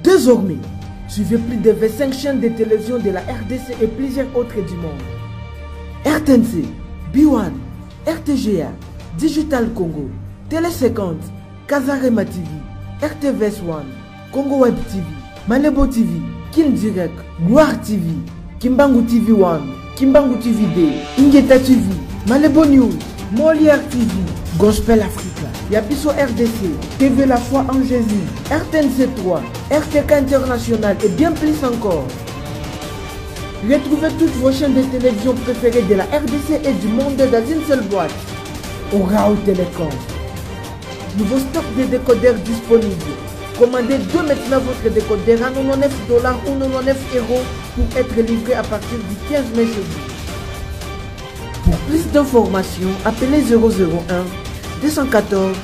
Désormais, suivez plus de 25 chaînes de télévision de la RDC et plusieurs autres du monde. RTNC, B1, RTGA, Digital Congo, Télé 50, Kazarema TV, RTVS 1, Congo Web TV, Malebo TV, Kin Direct, Gloire TV, Kimbangu TV 1, Kimbangu TV D, Ingeta TV, Malebo News, Molière TV, Gospel Africa, Yapiso RDC, TV La Foi en Jésus, RTNC 3, RTK International et bien plus encore. Retrouvez toutes vos chaînes de télévision préférées de la RDC et du monde dans une seule boîte. Orao Télécom. Nouveau stock de décodeurs disponible. Commandez dès maintenant votre décodeur à $99 ou €99 pour être livré à partir du 15 mai chez vous. Pour plus d'informations, appelez 001 214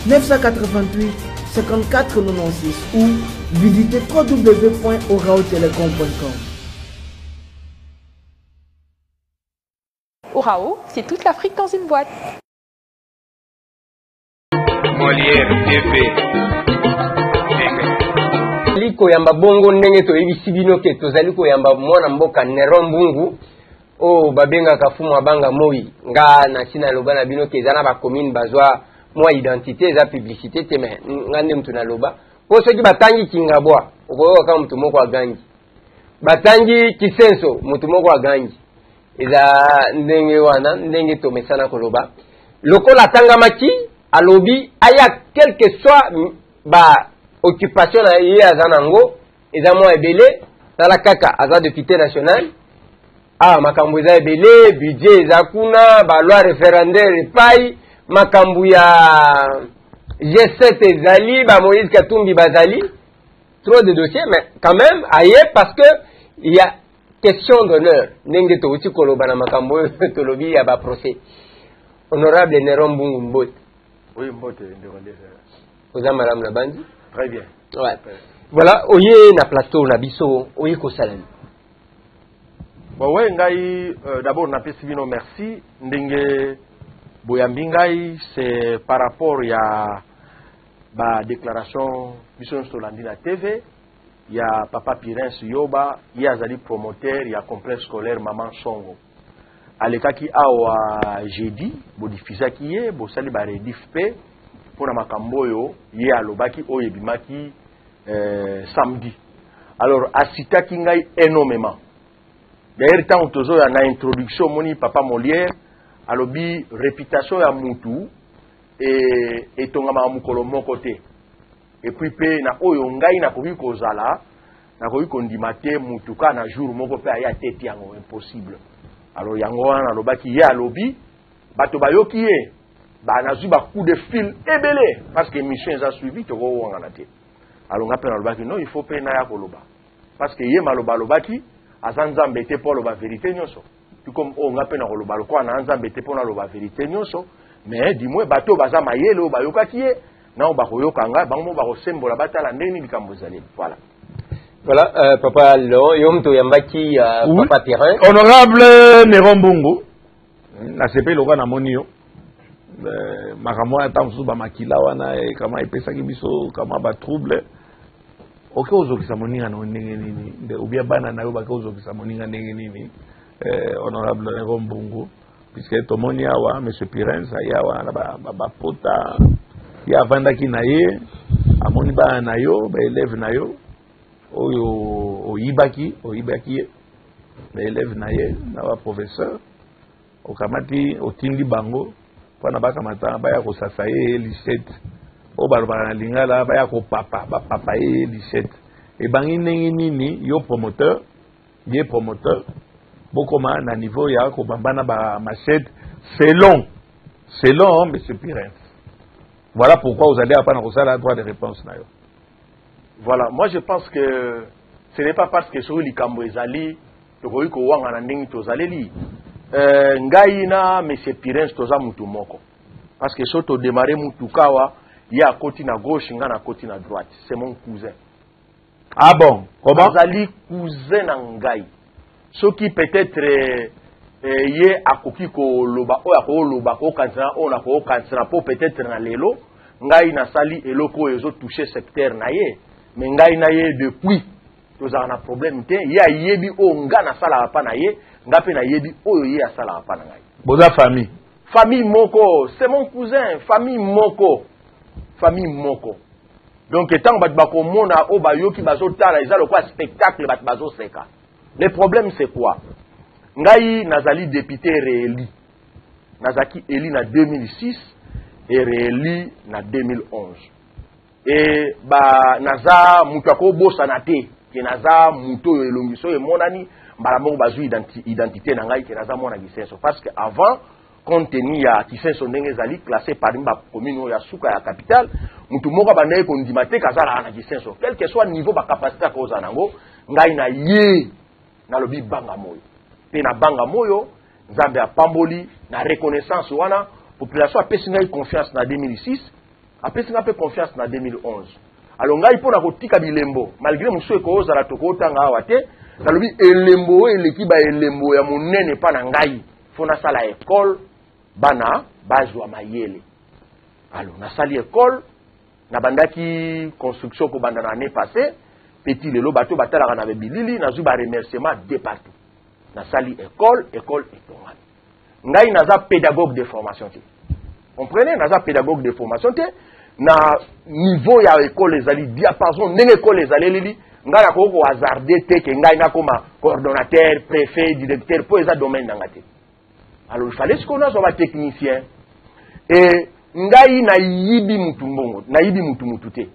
988 54 96 ou visitez www.oraotelecom.com. Orao, c'est toute l'Afrique dans une boîte. Molière TV. Liko yamba bongo ndenge to ebisi bino ke tozali ko yamba mwana mboka Neron Mbungu o babenga kafumu abanga moi nga na sina loba na bino ke zana ba commune bazwa moi identité za publicité te me ngande mtu na loba po soki batangi kingabwa okoyoka kama mtu moko agangi batangi kisenso mtu moko agangi eza ndenge wana ndenge to mesana ko loba lokola tangamaki alobi aya quelque soit ba occupation na ye azanango eza mo ebele tala kaka aza député national makambo eza ebele budget eza kuna ba loi référendaire epai makambo ya G7 ezali ba Moïse Katumbi bazali trop de dossiers mais quand même aye parce que il y a question d'honneur ndenge to uti koloba na makambo tolobi ya ba procès honorable Neron Mbungu Mbote. Oui, Mbote ndekondé. Oza madame la bandi. Très bien. Ouais. Voilà, oye na plateau na biso, oye ko salami. Bon, ouais, ngai d'abord na pesi bino merci. Ndenge boyambi ngai c'est par rapport ya ba déclaration biso Solandi na TV, ya papa Pirens Yoba, ya azali promoteur ya complexe scolaire Maman Songo. Alekaki awa jeudi, bo diffusaki ye, bo sali ba rediff pe pour makambo yo ye alobaki oyebimaki samedi. Alors asitaki ngai énormément. D'ailleurs tant tozo ya na introduction moni papa Molière alobi réputation ya mutu et tongama mukolo moko te. Et puis pe na oyo ngai na koki kozala na koki kondima te mutu ka na jour moko pe aya tete yango impossible. Alors yango wana alobaki ye alobi bato bayoki ye ba nazu ba coup de fil ebele parce que mission a suivi to go wangana te. Alors ngape na lobaki non il faut pe na ya koloba parce que ye maloba lobaki azanzambe te pour loba vérité nyonso tout comme o ngape na koloba lokwa na nzambe te pour na loba vérité nyonso mais dis-moi bato baza mayele o bayokaki ye na o ba koyoka nga bango ba ko sembola batala ndeni likambo zali voilà. Voilà, papa Lo, yomto yambaki papa Terrain. Honorable Neron Mbungu, na sepe loka na monio. Makamwa atamsu ba makila wana kama ipesaki biso kama ba trouble. Oke ozokisa moninga na ndenge nini? Ubia bana na yo ba ozokisa moninga ndenge nini? Honorable Neron Mbungu, puisque tomoni awa monsieur Pirens ayawa na ba pota ya vandaki na ye, amoni ba na yo, ba élève na yo. Oyo oyibaki ba élève na ye na ba professeur okamati otindi bango pana bakamata baya ko sasa ye lisette o barbara lingala baya ko papa ye lisette e bangi nini yo promoteur bokoma na niveau ya ko bambana ba machette selon monsieur Pirens. Voilà pourquoi vous allez apprendre ko sala droit de réponse na yo. Voilà, moi je pense que ce n'est pas parce que sur likambo ezali to ko iko wanga na ndingi to zaleli ngai na monsieur Pirens toza mutu moko parce que so to démarrer mutu kawa ya côté na gauche nga na côté na droite c'est mon cousin. Ah bon, comment azali cousin na ngai soki peut-être ye akoki ko loba o ya ko loba ko kansana on a ko kansana po peut-être na lelo ngai na sali eloko ezo toucher secteur na ye. mais ngai na ye depuis tozala na problème te ye ayebi o nga na sala pa na ye nga pe na yebi oyo ye asala pa na ngai boza famille moko c'est mon cousin famille moko donc tant bat bakomona o bayoki bazotala eza lokwa spectacle bat bazoseka le problème c'est quoi ngai nazali député réélu nazaki élu na 2006 et réélu na 2011 et ba naza mutu akobosana te ke naza mutu oyo elongiso emonani mbala moko bazwi identité na ngai ke naza mwana Kisenso parce que avant compte tenu ya Kisenso ndenge ezali classé parmi ba commune oyo ya suka ya capitale mutu moko bandaye kondima te kazala na Kisenso quel que soit niveau ba capacité koza nango ngai na ye na lobi banga moyo pe na banga moyo Nzambe apamboli na reconnaissance wana population apesi ngai confiance na 2006 apesi ngai pe confiance na 2011 alors ngai pona kotika bilembo malgré musu ekozala tokotanga awa te nalobi elembo eleki ba elembo ya monene pa na ngai fona sala école bana bazwa mayele alors na sali école na bandaki construction ko banda na année passée petit lelo bato batalaka na bilili nazwi ba remerciement de partout na sali école etongani ngai naza pédagogue de formation te comprenez naza pédagogue de formation te na niveau ya école ezali diapason ndenge école ezali lili ngai na ko hasarder te ke ngai na koma coordonnateur préfet directeur po eza domaine nanga te alors il fallait qu'on a un technicien et ngai na yibi mutu mbongo na yibi mutu te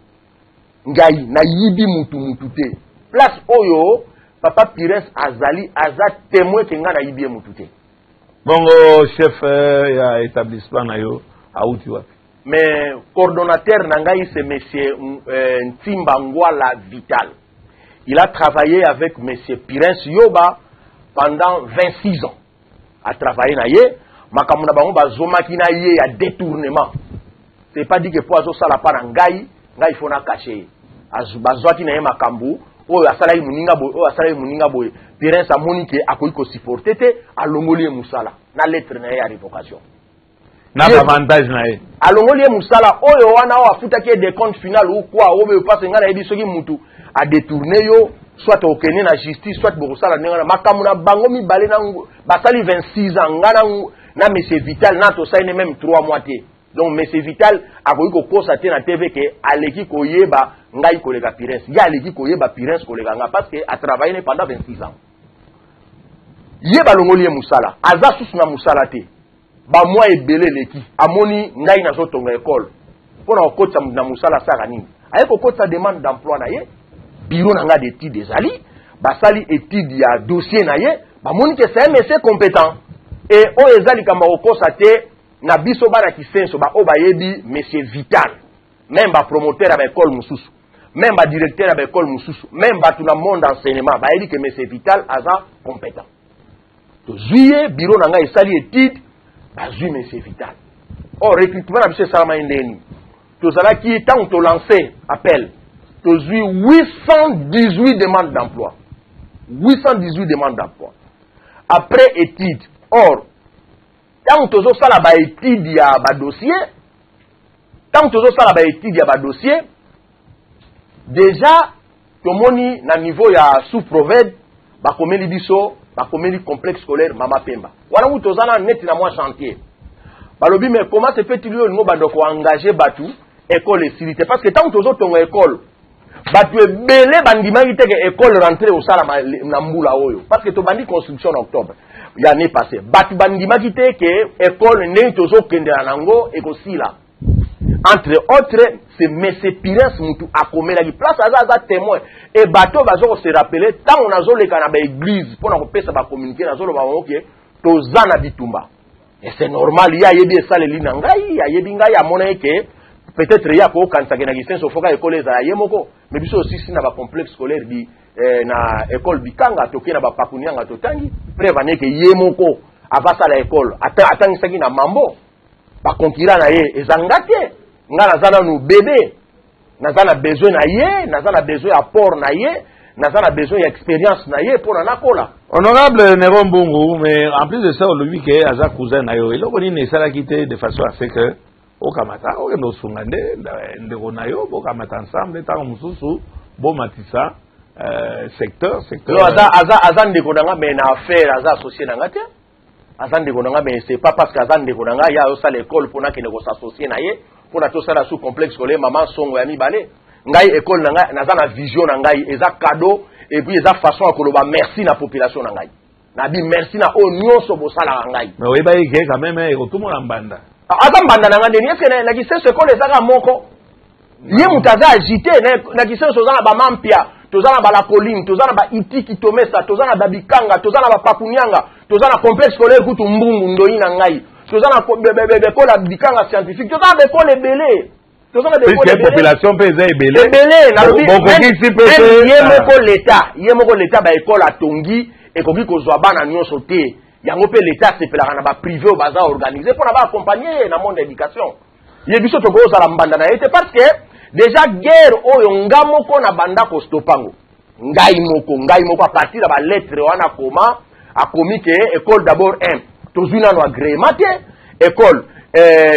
ngai na yibi mutu te place oyo papa Pires azali aza témoin ke ngai na yibi mutu te bongo chef ya établissement na yo auti wapi mais coordonnateur na ngai c'est monsieur Ntimba Ngwala Vital il a travaillé avec monsieur Pires Yoba pendant 26 ans a travaillé na ye makamuna bango bazomaki na ye ya détournement c'est pas dit que poazo sala pa na ngai faut na cacher bazwaki na ye makambu oyo asala muninga boye Pires amoni ke akoki ko supporter te alongoli musala na lettre na ye ya révocation na avantage na ye alongoli musala oyo wana o afutaki des comptes final ou quoi obe passe ngana yebi soki mutu a détourner yo soit au Kenya na justice soit bokosala ndengana makamuna bango mibale na basali 26 ans ngana na monsieur Vital na to saine même 3 mois te donc monsieur Vital akoki ko kosa te na TV ke aleki koyeba ngai kolega Pires ya aleki koyeba Pires kolega nga parce que a travaillé pendant 26 ans yeba longoli musala aza susu na musala te ba moi ebele leki amoni ngai na zotonga école pona okotsa na musala saka nini aye kokotsa demande d'emploi na ye bureau nanga d'études ezali basali étude ya dossier na ye bamoni ke c'est un monsieur compétent et o ezali kamba okosa te na biso bana Kisenso ba o bayebi monsieur Vital même ba promoteur ya école mususu même ba directeur ya école mususu même ba tout na monde enseignement ba yebi que monsieur Vital aza compétent to juillet bureau nanga esali étude ba zui monsieur Vital o recrutement na biso salama ndeni to zalaki tant to lancer appel to 818 demandes d'emploi. 818 demandes d'emploi. Après étude, or, tant que ça la ba étude ya ba dossier, déjà, tomoni na niveau ya sous-proved, ba komeli biso, ba komeli complexe scolaire Mama Pemba. Wana mu tozana net na moi chantier. Balobi mais comment se fait-il yo ngo bandoko engager batu école et silité parce que tant que ton école batu ebele bandimaki te ke école rentrée au sala na mbula oyo parce que to bandi construction en octobre l'année passée batu bandimaki te ke école ndenge tozo kendela nango ekosila entre autres c'est monsieur Pires mutu akomela ki place aza témoin et bato bazo se rappeler tant on azo leka na ba église pona ko pesa ba communiquer na zolo ba oké toza na bitumba et c'est normal ya yebi esale lina ngai ya yebi ngai amona ke peut-être ya ko kanisa na Kisenso foka école za yemoko mais biso aussi sina ba complexe scolaire bi na école bikanga toke na ba pakunianga totangi prévane ke yemoko avasa la école atangi saki na mambo ba konkira na ye ezangate ngala zana no bébé nazana besoin na ye nazana besoin apport na ye nazana besoin expérience na ye pour na kola honorable Nero Mbungu mais en plus de ça le week aza cousin na yo eloko ni sala kité de façon à ce que okamata okendo sungande ndeko na yo bokamata ensemble tango mususu bon matissa secteur azan de konanga mais na affaire aza associé na ngate azan de konanga mais c'est pas parce que azan de konanga ya osa l'école pour na ke nego s'associer na ye pour na to sala sous complexe scolaire maman songo ya mibale ngai école na ngai naza na vision na ngai eza cadeau et puis eza façon à koloba merci na population na ngai na bi merci na o nyonso bosala ngai mais oui ba yeke quand même e tout mon banda aza mbanda na ngande est-ce que na kisenso école ezaka moko ye mutaza agité na kisenso za na ba mampia tozana ba la colline tozana ba itiki tomesa tozana ba bikanga tozana ba pakunyanga tozana complexe scolaire kutu mbungu ndoi na ngai tozana bekola bikanga scientifique tozana bekole belé tozana bekole population pesa ebelé na lobi l'état ye moko l'état ba école atongi ekoki kozwa bana nyonso te yango pe l'état sepelaka na ba privé o baza organiser pour na ba accompagner na monde éducation ye biso to ko sala mbanda na été parce que déjà guerre oyo nga moko na banda ko stopango ngai moko a partir de ba lettre wana koma akomi ke école d'abord 1 tozuna no agrément école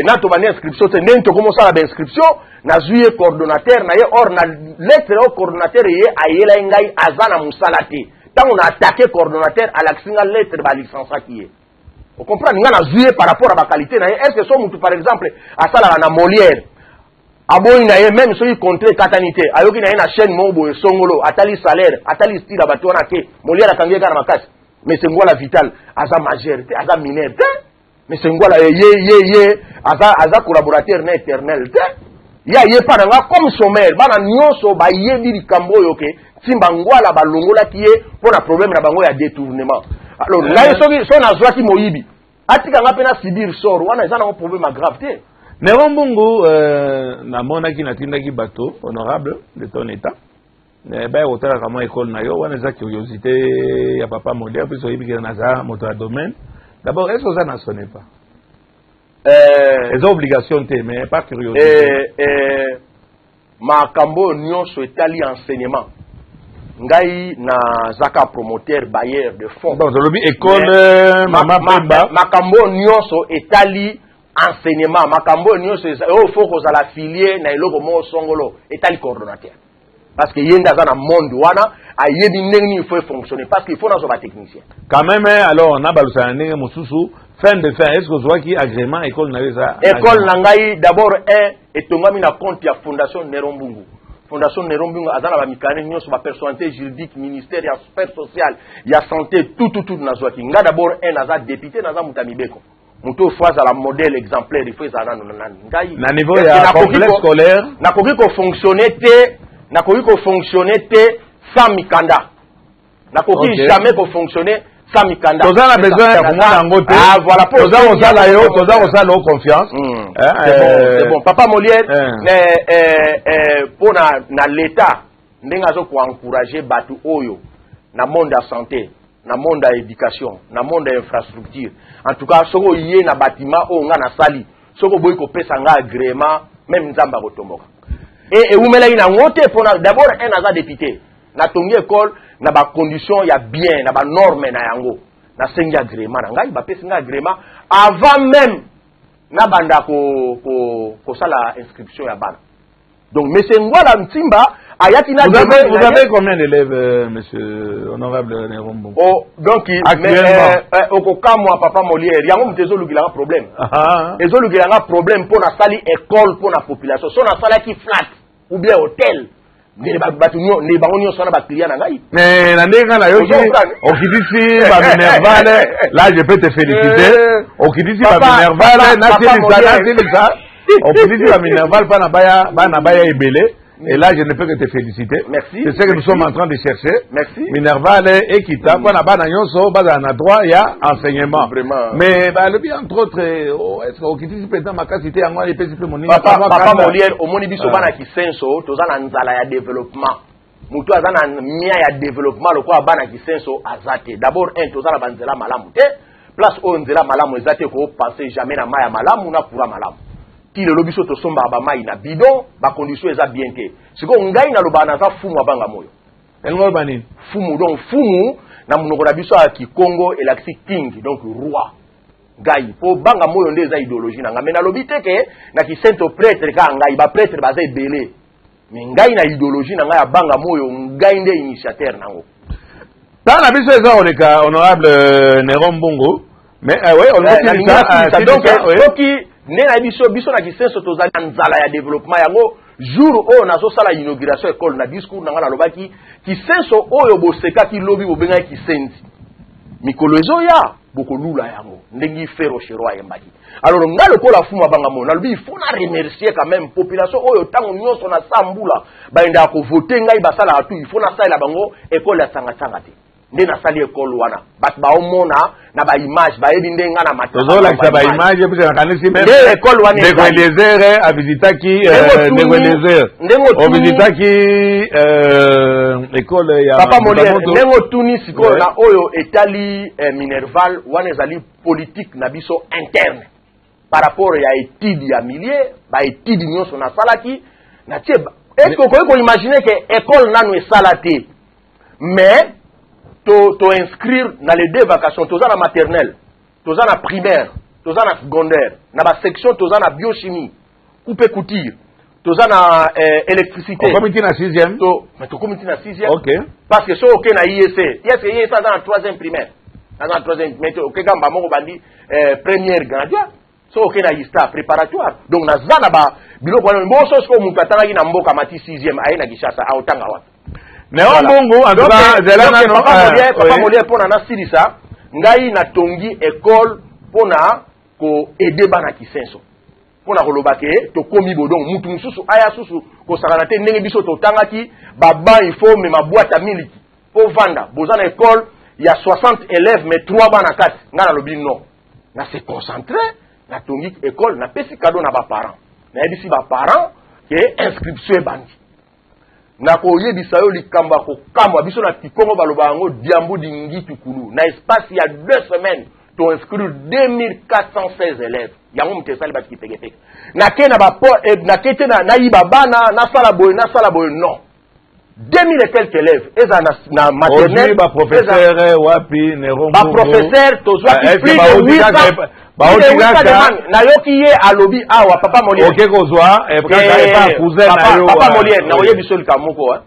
na to bani inscription te ndenge to commencer la inscription na zuye coordonnateur na ye or na lettre au coordonnateur ye ayela ngai azana musala te tango na attaquer coordonnateur à la lettre ba licence qui est vous comprenez nga na zuye par rapport à ba qualité na ye est-ce que so mutu par exemple asala na Molière aboyi na ye même soki contre katanité ayoki na ye na chaîne mobo songolo atali salaire atali style abato wana ke Molière akangi kana makasi mais c'est ngwala vital aza majeur te aza mineur te mais c'est ngwala ye aza collaborateur na éternel te ya ye pa nga comme sommaire bana nyonso ba yebi likambo yo ke timba ngwala balongola ki ye pona problème na bango ya détournement alors là soki so na zwaki moyibi atika nga pena sibir sor wana eza na problème grave te Nerombungu namonaki natindaki bateau honorable de ton état ba otala kama école na yo wana za curiosité ya papa Molière puis oyibi ke naza moto à domaine d'abord est-ce que ça n'en sonne pas les obligations te mais pas curiosité makambo nyonso etali enseignement ngai na zaka promoteur bailleur de fonds donc lobi école mama pemba makambo nyonso etali enseignement makambo nyonso o faut que la filière na eloko mo songolo etali coordonnateur parce que yenda za na monde wana ayebi ndenge il faut fonctionner parce qu'il faut na so ba technicien quand même alors on a balusa ndenge mususu fin de fin est-ce que zo ki agrément école na ça école na ngai d'abord etongami na compte ya fondation Nerombungu fondation Nerombungu azana ba mikane nyonso ba personnalité juridique ministère ya affaires sociales ya santé tout na zo ki nga d'abord naza député naza mutamibeko muto fois à la modèle exemplaire il faut ça na niveau ya complexe scolaire na koki ko fonctionner te sans mikanda na koki jamais ko fonctionner sans mikanda tozana besoin ya komona ngo te voilà pour toza ko confiance c'est bon papa Molière pour na l'état ndenga zo ko encourager batu oyo na monde de santé na monde de l'éducation na monde de infrastructure en tout cas soko yé na bâtiment o nga na sali soko boy ko pesa nga agrément même nzamba ko tomboka et umela ina ngote pona d'abord un aza député na tongi école na ba condition ya bien na ba norme na yango na sengi agrément na ngai ba pesa nga agrément avant même na banda ko sala inscription ya bana donc monsieur Ngwala Mtimba ayaki na vous avez combien d'élèves monsieur honorable Nerombungu donc okokamwa papa Molière yango mtezo lukilanga problème ezo lukilanga problème pour na sali école pour na population so na sala ki flat ou bien hôtel ne bango nyonso na ba client na ngai mais na ndenge na yo okidisi ba Minerval là je peux te féliciter okidisi ba Minerval na tilisa okidisi ba Minerval pa na baya ebele. Et là, je ne peux que te féliciter. Merci. C'est ce que nous sommes en train de chercher. Merci. Minerval et Kita. Pour la base, on a droit, il y a enseignement. Vraiment. Mais, le bien, entre autres, est-ce que Okiti, peut-être, ma cité, à moi, les petits peu, mon Papa Molière, au moni biso bana ki senso, tozana nzala ya développement. Mutu azana mia ya développement, le quoi bana ki senso azate. D'abord, tozana banzela malamu te. Place o nzela malamu ezate ko penser jamais na maya malamu na kura malamu. Ti le lobiso to somba ba mai na bidon ba condition eza bien te siko ngai na lobana za fumu abanga moyo elmo bani fumu donc fumu na munoko na biso ya Kikongo elaksi king donc roi ngai po banga moyo nde eza idéologie na ngai mais na lobi te ke na ki saint prêtre ka ngai ba prêtre baza ebele mais ngai na idéologie na ngai ya banga moyo ngai nde initiateur nango. Dans la mission ça honorable Néron Mbungu, mais oui, on a dit ça donc soki nena biso na kisenso tozali nzala ya développement yango jour oyo nazosala inauguration école na discours nanga nalobaki kisenso oyo bosekaki lobi bobengaki kisenzi mikolo ezoya bokolula yango ndenge fero shero ayembaki. Alors nga lokola fuma banga mo nalobi il faut na remercier quand même population oyo tango nyonso na sambula baenda ko voter ngai basala atu il faut na sala bango école ya sanga te nde na sali école wana bat ba omona na ba image ba yebi ndenga na matata tozo la ba image parce que kanisi même école wana de désert a visitaki de désert on visitaki école ya papa Molière nengo tuni siko na oyo etali Minerval wana ezali politique na biso interne par rapport ya étude ya milieu ba étude nyonso na salaki na tie est-ce que ko imaginer que école nanu esalate mais to inscrire dans les deux vacations, toza na maternelle, toza na primaire, toza na secondaire, na ba section toza na biochimie, coupe couture, toza na électricité. Comité na 6e. Mais to comité na 6e. OK. Parce que so OK na IEC. IEC dans la 3e primaire. Dans la 3e mais OK gamba moko bandi première gradua. So OK na ISTA préparatoire. Donc na zana ba biloko wana mboso sko mukatanga na mboka mati 6e aina Kishasa a otanga wapi. Néron Mbungu en tout cas papa Molière pona na silisa ngai na tongi école pona ko aider bana kisenso pona koloba ke to komi bodong mutu mususu aya susu ko sakana te ndenge biso to tangaki baba il faut me ma boîte à miliki po vanda bozana école il y a 60 élèves mais 3 bana 4 ngana lobi non na se concentrer na tongi école na pesi cadeau na ba parents na yebisi ba parents ke inscription bandi na koyebisa yo likamba ko kamwa biso na Tikongo baloba yango diambu dingi tukulu na espace ya 2 semaines to inscrire 2416 élèves yango mutesali batiki peke na ke na ba na kete na yiba bana na sala boy non 2000 et quelques élèves eza na maternelle ba professeur wapi Néron ba professeur tozwa plus de 800 na yoki ye alobi awa papa Molière OK kozwa pas cousin na yo papa Molière na oyebi solika moko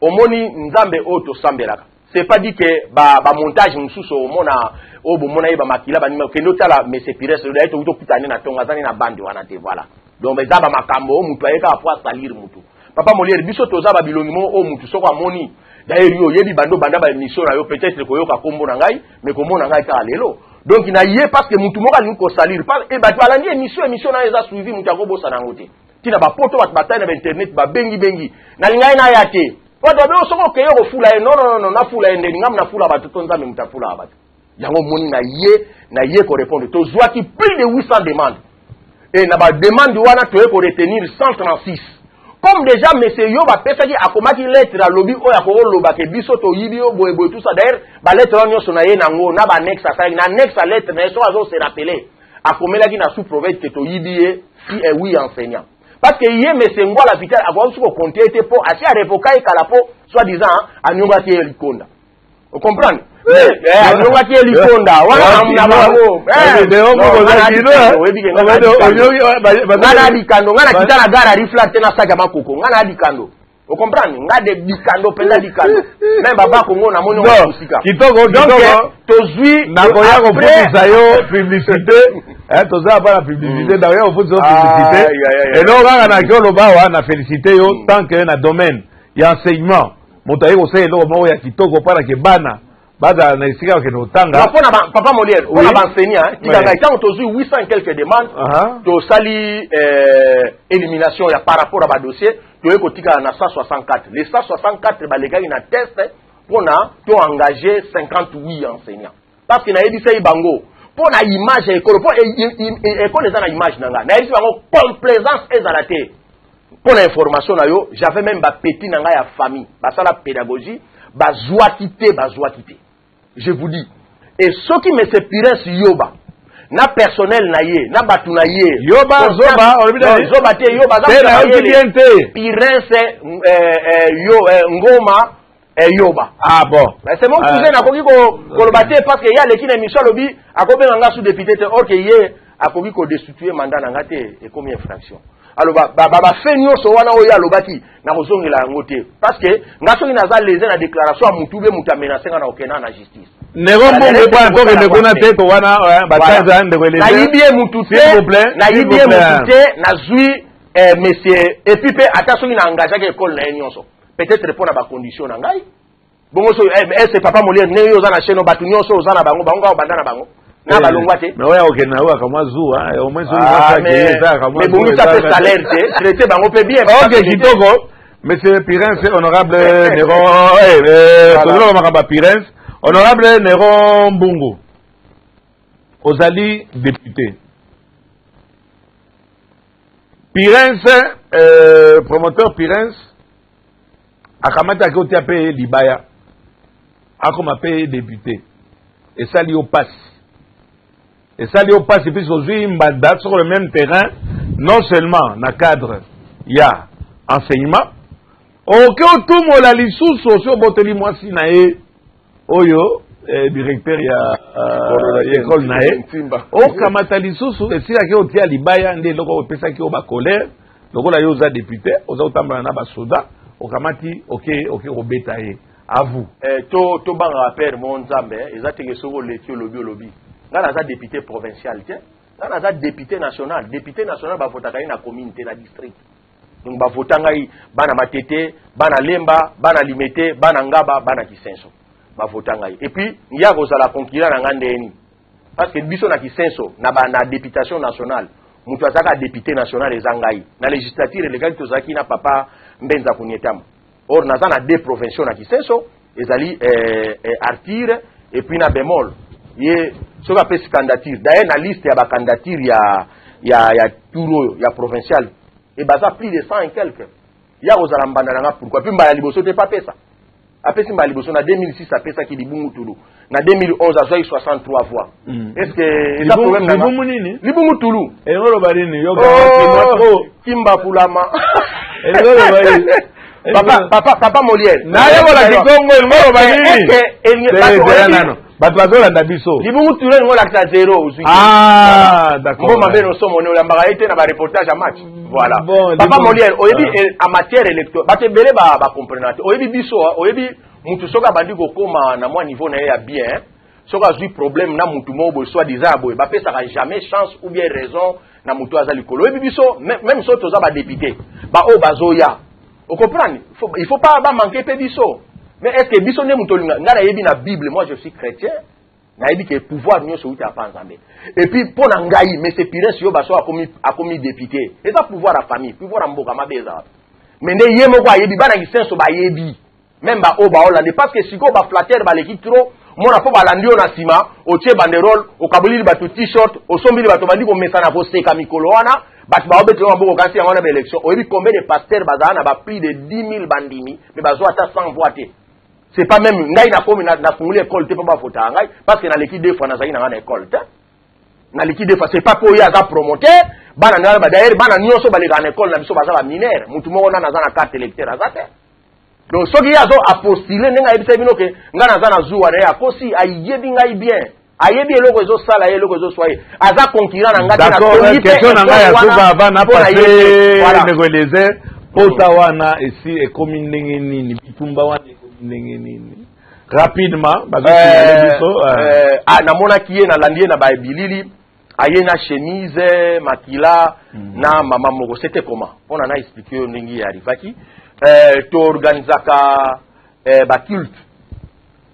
omoni nzambe o to sambelaka c'est pas dit que ba montage mususu omona o bomona yeba makila ba nima kendo tala mais c'est pire c'est d'ailleurs to pitane na tonga zani na bande wana te voilà donc bezaba makambo mutu ayeka afwa salir mutu papa Molière biso toza ba bilongi mo o mutu soko amoni d'ailleurs yo yebi bando banda ba mission na yo peut-être ko yoka kombo na ngai mais komona ngai ka lelo donc il y a parce que mutu moka linko salir pas et ba ala ni émission na eza suivi mutu akobo sana ngote tina ba poto bat bataille na internet ba bengi na lingai na yate wado be osoko ke yo fula non na fula ende ngam na fula ba to nzambe muta fula ba yango moni na ye ko répondre to zwa ki plus de 800 demandes et na ba demande wana to ko retenir 136 comme déjà monsieur yo ba pesa ki akomaki lettre à lobby o ya ko loba ke biso to yibi o boy tout ça d'ailleurs ba lettre on nyoso na ye nango na ba annexe ça na annexe à lettre mais so azo se rappeler akomela ki na sous prophète ke to yibi si oui enseignant parce que yé monsieur Ngwala Vital avoir su ko compter était pour asi a révoquer kala po soit disant anyonga ti likonda vous comprenez anyonga ti likonda wana na bango ngana dikando ngana kitana gara reflect na saga makoko ngana dikando vous comprenez ngade dikando penda dikando même baba kongo na mono musika kitoko donc tozui na koya ko putisa yo publicité toza ba la publicité d'ailleurs vous avez publicité et non ngana na kyo loba na féliciter yo tant que na domaine ya enseignement motayi ko sey lo mo ya kitoko para ke bana bada na isika ke no tanga papa Molière on a enseigné qui a quand tozui 800 quelques demandes to sali élimination ya par rapport à ba dossier to ekotika na 164 les 164 ba lega na test pour na to engager 58 enseignants parce que na yebisa bango pour na image école pour école za na image nanga na yebisa bango complaisance ezalate pour l'information na yo j'avais même ba petit nanga ya famille ba sala pédagogie ba joie quitter je vous dis et ceux qui me s'épirent yoba na personnel na ye na batu na ye yoba zoba te yoba za pirese ngoma yoba ah bon c'est mon cousin akoki ko lobate parce que ya lekina émission lobi akobenga nga sous député te or que ye akoki ko destituer mandat na ngate et comme infraction alors fait nyonso wana oyo alobaki na kozongela yango te parce que nga soki naza lese na déclaration ya mutu be mutu amenace nga na okenda na justice Nego mbongo bwana toke ndeko na te to wana batanza ndeko eleze nayibi ye mutu te nayibi ye mutu te nazwi monsieur et puis pe ata soki na engagé ke école na ye nyonso peut-être pour na ba condition na ngai bongo so c'est papa Molière ne yo za na chaîne batu nyonso oza na bango bango banda na bango na balongwa te mais oya okena oya kama zu au moins mais bongo ça fait salaire te traiter bango pe bien OK kitoko monsieur Pirens honorable Nero tozolo makamba Pirens honorable Nero Mbungu ozali député Pirens promoteur Pirens akamata ko tia pe libaya akoma pe député et ça li au passe puis aujourd'hui mbada sur le même terrain non seulement na cadre ya enseignement OK otumo la lisusu so boteli mwasi na e oyo directeur ya école na e o kamata lisusu et si la ke otia libaya nde loko opesa ki o ba colère loko la yo za député oza otambana na ba soda okamati OK obeta ye à vous to banga père mon nzambe ezateke soko leki olobi ngana za député provincial te ngana za député national ba votaka na communauté na district donc ba votanga bana matete bana lemba bana limete bana ngaba bana kisenso ba votanga et puis ngia kozala concurrent na ngandeni parce que biso na kisenso na députation nationale mutu azaka député national ezangai na législature électorale tozaki na papa Mbenza Kunyetama or naza na deux provinciaux na kisenso ezali Artire et puis na Bemol ye soka pesi candidature d'ailleurs na liste ya ba candidature ya touro ya provincial et baza plus de 100 et quelques ya kozala mbanda nga pourquoi puis mbala liboso te pa pesa apesi mbala liboso na 2006 apesa ki libungu tulu na 2011 azoi 63 voix est-ce que ça problème na libungu nini libungu tulu et ngolo balini yo kimba pulama et papa Molière na yo la kitongo ngolo balini bato bazolanda biso libungu tulu ngola ka 0 d'accord bon mabeno somo ne olambaka ete na ba reportage à match voilà papa Molière oyebi en matière électorale bato belé ba comprendre oyebi biso oyebi mutu soka bandi kokoma na mwa niveau na ya bien soka zui problème na mutu mobo soit disant boy ba pesa jamais chance ou bien raison na mutu azali kolo oyebi biso même so toza ba député ba o bazoya o comprendre il faut pas ba manquer pe biso mais est-ce que biso ne mutu linga ngana yebi na Bible moi je suis chrétien na yebi que pouvoir nyonso uta pa nzambe et puis pour na ngai mais c'est pire si yo baso akomi député et ça pouvoir à famille pouvoir à mboka mabeza mais ne yemo kwa yebi bana kisenso ba yebi même ba o ba olande parce que siko ba flatter ba leki trop mona po ba landio na sima o tie banderole o kabuli ba t-shirt o sombili ba to bandi ko mesana ko seka mikolo wana bat ba obeto mboko kasi ngona ba élection o yebi combien de pasteurs bazana ba plus de 10 000 bandimi mais bazo ata 100 voix te c'est pas même ngai na komi na fungule école te pa ba fota ngai parce que na leki deux fois na zaki na école te na leki deux fois c'est pas pour ya za promoter bana na ba d'ailleurs bana nyonso ba le na école na biso baza ba mineur mutu moko na za na carte électeur azate donc soki yazo apostiller nenga yebisa bino ke ngana za na zuwa na akosi ayebi ngai bien ayebi eloko ezo sala eloko ezo soye aza concurrent na ngati na tongi question na ngai ya suba bana passer ndeko eleze pota wana esi ekomi ndenge nini bitumba wana ekomi ndenge nini rapidement namonaki ye nalandi ye na baebilili aye na chemise makila na mama moko c'était comment mpona na explique yo ndenge ye arivaki toorganizaka baculte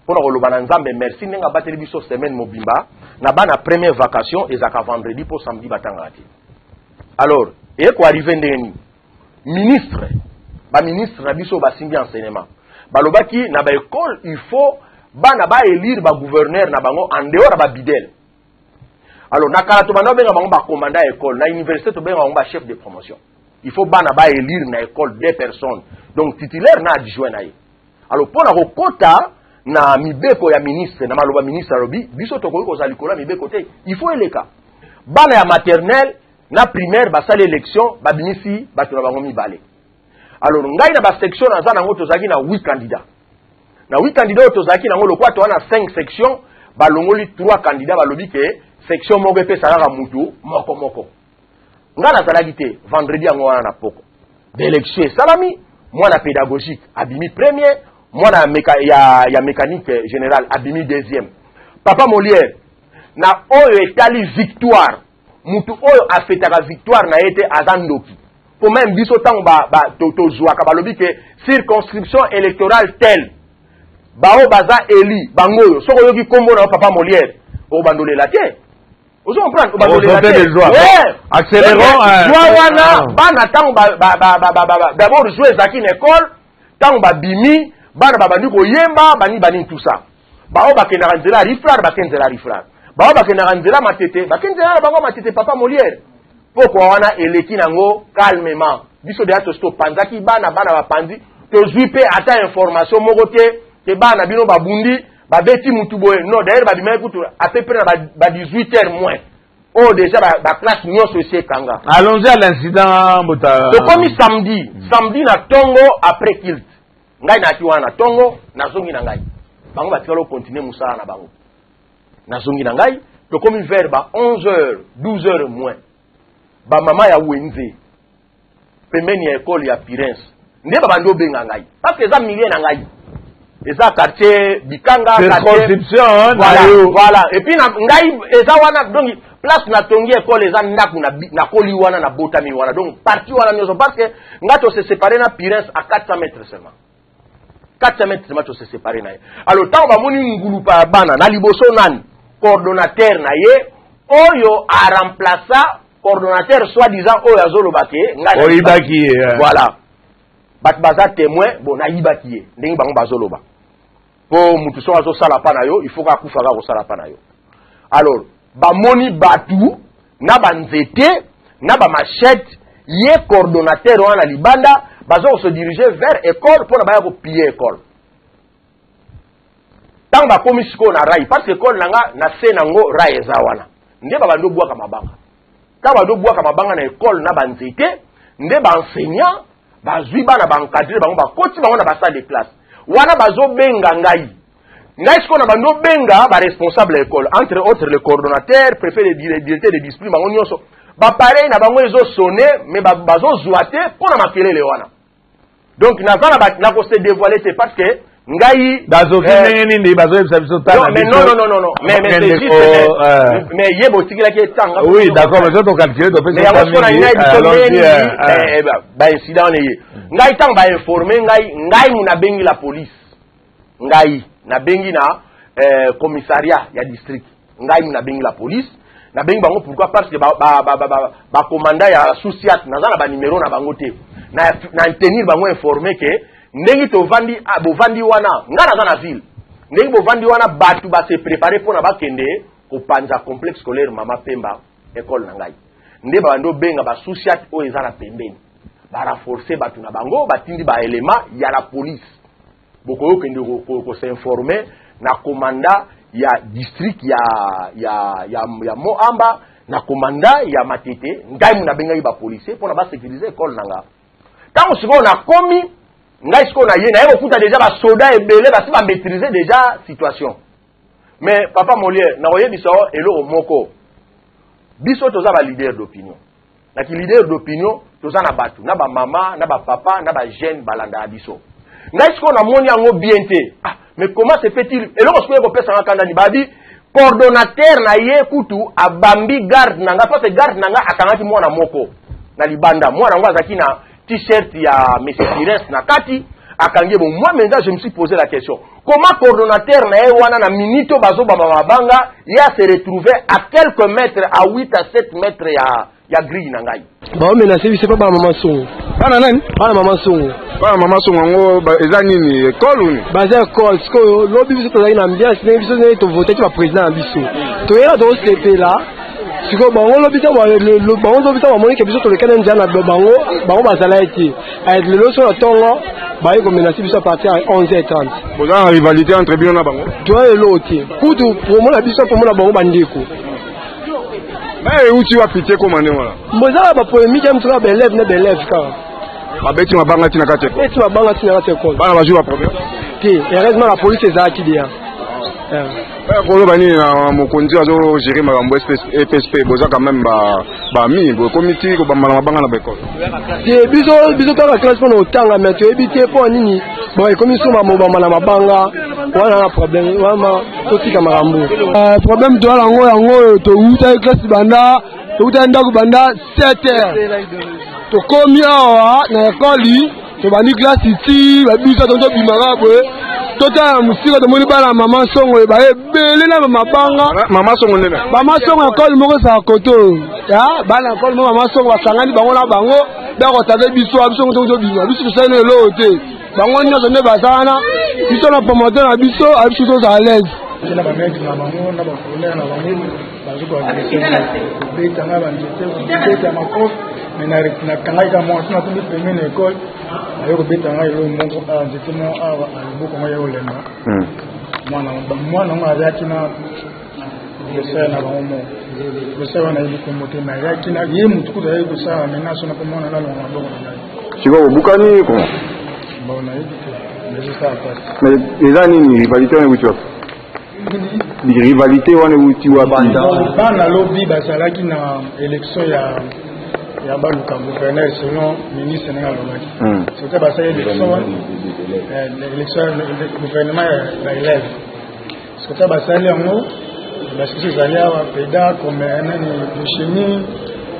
mpona koloba na nzambe merci ndenge abateli biso semaine mobimba na bana première vacation ezaka vendredi mpo samedi batangaka te alors eye koarrive ndenge nini ministre baministre na biso basimbi enseignement balobaki na baécole il faut bana baélire bagouverneur na bango en dehors ya babidele alors na kala to bana obenga bango bacommanda ya école na université tobenga bango bachef de promotion il faut bana baélire na école 2 personnes donc titulaire na adjoint na ye alors mpona kokota na mibeko ya ministre na maloba ministre alobi biso tokoki kozala likolo ya mibeko te il faut eleka bana ya maternelle na primaire basali élection babimisi bato na bango mibale alors ngai na basection naza nango tozalaki na 8 candidats na 8 candidats oyo tozalaki nango lokwa toa na 5 sections balongoli 3 candidats balobi ke section moko epesa kaka mutu moko ngana salagité vendredi yango wana na poko d'élection salami mwana pédagogique abimi premier mwana ya mécanique général abimi deuxième papa Molière na oyo etali victoire mutu oyo afetaka victoire na yete azandoki pour même biso tango tozwaka balobi ke circonscription électorale telle bao baza eli bangoyo soko yoki kombo na papa Molière o bandolela te vous comprenez bandolela te accélérons wana bana tango d'abord jouer zaki na école tango babimi bana babandi koyemba bani tout ça bao bakendaka nzela riflar bakenzela riflar bao bakendaka nzela matete bakenzela bango matete papa Molière pourquoi wana eleki nango calmement biso de ato stop panzaki bana bapanzi to zwipe ata information moko te bana bino babundi babeti mutu boye non d'ailleurs babimai kutu à peu près na 18h moins oh déjà ba classe nyonso ese kanga allons-y à l'incident bota to komi samedi na tongo après kilt ngai na ki wana tongo na zongi na ngai bango batikalo continuer musala na bango na zongi na ngai to komi vers ba 11h 12h moins ba mama ya wenze pembeni ya école ya Pirens nde babando benga ngai parce que ça milieu na ngai eza quartier Bikanga circonscription voilà et puis ngai eza wana donc place na tongi école eza ndaku na koli wana na botami wana donc parti wana nyoso parce que ngato se séparer na Pirens à 400 mètres seulement 400 mètres seulement to se séparer na ye alors tant ba moni ngulu pa bana na liboso nani coordonnateur na ye oyo a remplacer coordonnateur soi-disant oyo azolobake ngai oyibaki voilà bat baza témoin bon na yibaki ndenge bango bazoloba po mutu so azosala pa na yo il faut ka kufaka kosala pa na yo alors bamoni batu na banzete na ba machette ye coordonnateur wana libanda bazo se diriger vers école pour na baya ko piller école tant ba komi siko na rai parce que école nanga na se nango rai eza wana nde ba bando bwaka mabanga ta ba do bwaka mabanga na école na banzete nde ba enseignant bazwi bana bankadre bango bakoti bango na basale de classe wana bazobenga ngai siko na bando benga ba responsable école entre autres le coordonnateur préfet de directeur de discipline bango nyonso ba pareil na bango ezo sonner mais bazozwa te pona makelele wana donc na ko se dévoiler c'est parce que ngai nini bazoyebisa biso tala mais non mais c'est juste mais yebo tikila ki tanga oui d'accord mais to calculer to mais yango sona ngai ba incident ne ngai tang ba informer ngai muna bengi la police ngai na bengi na commissariat ya district ngai muna bengi la police na bengi bango pourquoi parce que ba commandant ya sous-siat nazana ba numéro na bango te na tenir bango informer que ndenge to vandi bovandi wana ngana za na ville ndenge bovandi wana batu ba se préparer pour na bakende ko panza complexe scolaire mama Pemba école na ngai nde ba ndo benga ba sous-siat o ezana pembeni ba renforcer batu na bango batindi ba élément ya la police boko kende ko s'informer na commandant ya district ya Moamba na commandant ya Matete ngai muna benga ba policier pour na ba sécuriser école nanga tant siko na komi ngai siko na ye na yebo kuta déjà ba soda ebele ba si ba maîtriser déjà situation mais papa Molière na oye biso elo moko biso toza ba leader d'opinion na ki leader d'opinion toza na batu na ba mama na ba papa na ba jeune balanda biso ngai siko na moni yango bien te mais comment se fait-il elo siko ko pesa ngakanda ni babi coordonnateur na ye kutu abambi garde nanga parce que garde nanga akangaki mwana moko na libanda mwana ngo azaki na t-shirt ya monsieur Pires na kati akangi bon moi maintenant je me suis posé la question comment coordonnateur na wana na minito bazo mabanga ya se retrouver à quelques mètres à 8 à 7 mètres ya grille na ngai ba o mena c'est pas ba maman son bana nani bana maman son ngo eza nini école ni baza écolesko lobi biso tozali na ambiance ne biso ne to voter ba président biso to yela do CP là siko bango lobita le bango lobita ba moni ke biso to le kana njana bango bazala eti avec le loso na tongo ba yiko menacer biso à partir à 11h30 boza na rivalité entre bino na bango toi et l'autre kutu pour moi la biso pour moi na bango bandeko mais uti wa pitié comme ane wala boza ba polémique am tra ba élève ka babeti mabanga tina kate eti mabanga tina kate ko bana bajua problème ti heureusement la police est là qui dia Kolo bani na mokonzi azo gérer makambo EPSP boza quand même ba mi bo comité ko bambala mabanga na bekolo. Ti biso ta classe pour otanga mais tu ebité pour nini bon commission ba mobambala mabanga wana na problème wana to tika makambo. Problème to ala yango to uta classe banda to uta ndako banda 7h. To komi awa na école to bani classe ici ba biso to bimaka boye. Tota musika to moni bana maman songo ba ebele na mabanga Maman songo nena. Maman songo école moko sa koto. Ya bana école moko maman songo basangani bango na bango ba ko tabe biso abiso to bima biso sa ne lo te. Bango nyo ne basana biso na promoteur na biso abiso to à l'aise. Na ba mec na bango na ba collègue na bango bazo ko beta na ba beta ma prof mais na kanga ka mo na tumbi première école ayo ko beta ngai lo mongo a nzetemo a boko mo yo lema mwana ngwa yakina besa na bango besa wana ili ko mote na yakina ye mutuku da ye besa mena so na ko mwana la lo ngwa Chiko bukani ko. Bon na yebi mais ça pas. Mais les années ni rivalité on wuti wapi? Ni rivalité wana wuti wapi? Bana lobby basalaki na élection ya baluka gouverneur selon ministre na lobaki. C'était basa élection gouvernement ya élève. C'était basa yango parce que ces années à péda comme de chimie,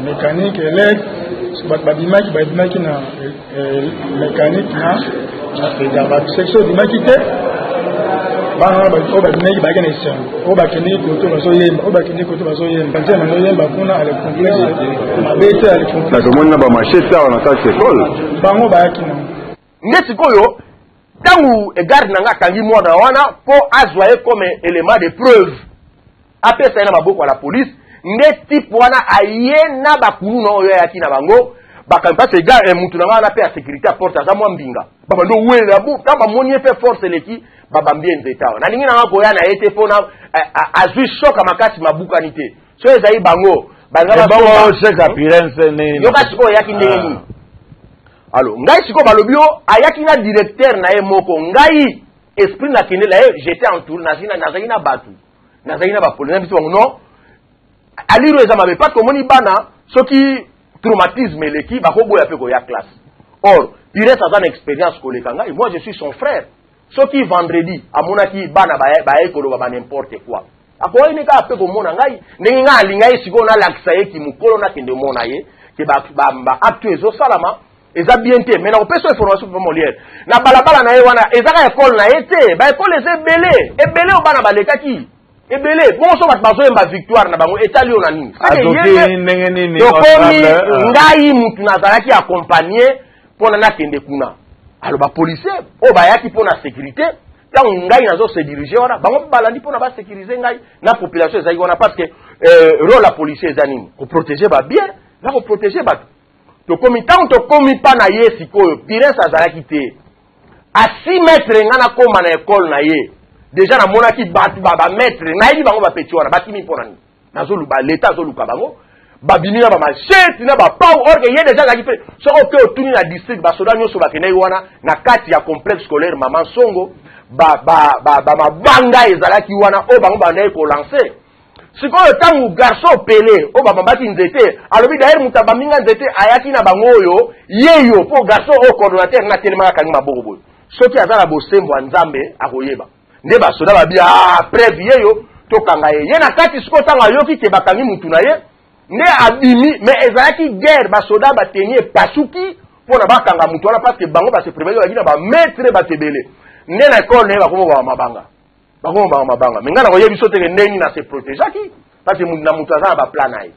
mécanique, électrique, badimaki na mécanique na péda ba section dimaki te. Bana ba ko ba dimaki ba kana isen. O ba kini ko to baso yemba, o ba kini ko to baso yemba. Nze mano yemba kuna ale complexe. Mabete ale complexe. Na domona ba machete wana ta école. Bango ba yakina. Ngeti koyo tangu egarde nanga kangi mwana wana po azwaye comme élément de preuve. Apesa na maboko à la police, ngeti wana aye na bakunu na oyo yakina bango. Bakampa se gars mutu nanga na pe à sécurité à porte za mwambinga. Baba ndo wela bu tamba moni fait force leki baba mbie nzeta. Na ningi nanga koya na ete pona azui choc makasi mabuka nite. So ezai bango bangaba bango c'est apparence ne. Yo kasi ko yaki ndeni. Alors, ngai siko balobio ayaki na directeur na ye moko ngai esprit na kende la j'étais en tour nazina nazina batu. Nazina ba police biso non. Aliro ezama be pas komoni bana soki traumatisme leki bakobo ya pe ko ya classe. Or, il reste dans une expérience kolekanga et moi je suis son frère. Soki vendredi amonaki bana ba ekolo ba n'importe quoi. Akoyi ne ka pe ko mona ngai ninga alinga siko na lakisa ye ki mukolo na kende mona ye ke ba acte ezo salama eza bien te mais na opeso information pour Molière na balabala na ye wana ezaka école na ye te ba école ebele o bana balekaki ebele bon so bazo yemba victoire na bango etali ona nini ngai mutu nazalaki accompagner pona na kende kuna alors ba policier o bayaki pona sécurité tant ngai nazo se diriger wana bango balandi pona ba sécuriser ngai na population ezali wana parce que rôle la policier ezanini ko protéger ba bien na ko protéger ba to komi tant to komi pa na ye sikoyo pire sa zalaki te a 6 mètres ngana koma na école na ye déjà na monaki batu ba maître na yi bango ba peti wana bakimi pona ni nazo lu ba l'état zo luka bango ba bimina ba machete na ba pau or que ye déjà zaki fait so oke otuni na district ba soda nyoso ba kenai wana na kati ya complexe scolaire maman songo ba mabanga ezalaki wana o bango ba ndai ko lancer sikoyo tangu garçon pelé o ba mabaki nzete alobi d'ailleurs mutaba minga nzete ayaki na bango oyo yeyo po garçon o coordonnateur na telema kangi maboko boyo soki azala bosembo nzambe akoyeba nde ba soda ba bia preuve yeyo to kanga ye na kati sikoyo tangu ayoki ke bakangi mutu na ye nde abimi mais ezalaki guerre ba soda ba tenye pasuki pona bakanga mutu wana parce que bango ba se prévenir ba gina ba maître ba tebele nde na école ne ba komo ba mabanga bango ba mabanga mais ngana koyebi sote ke ndeni na se protéger ki parce que na mutu azana ba plan naye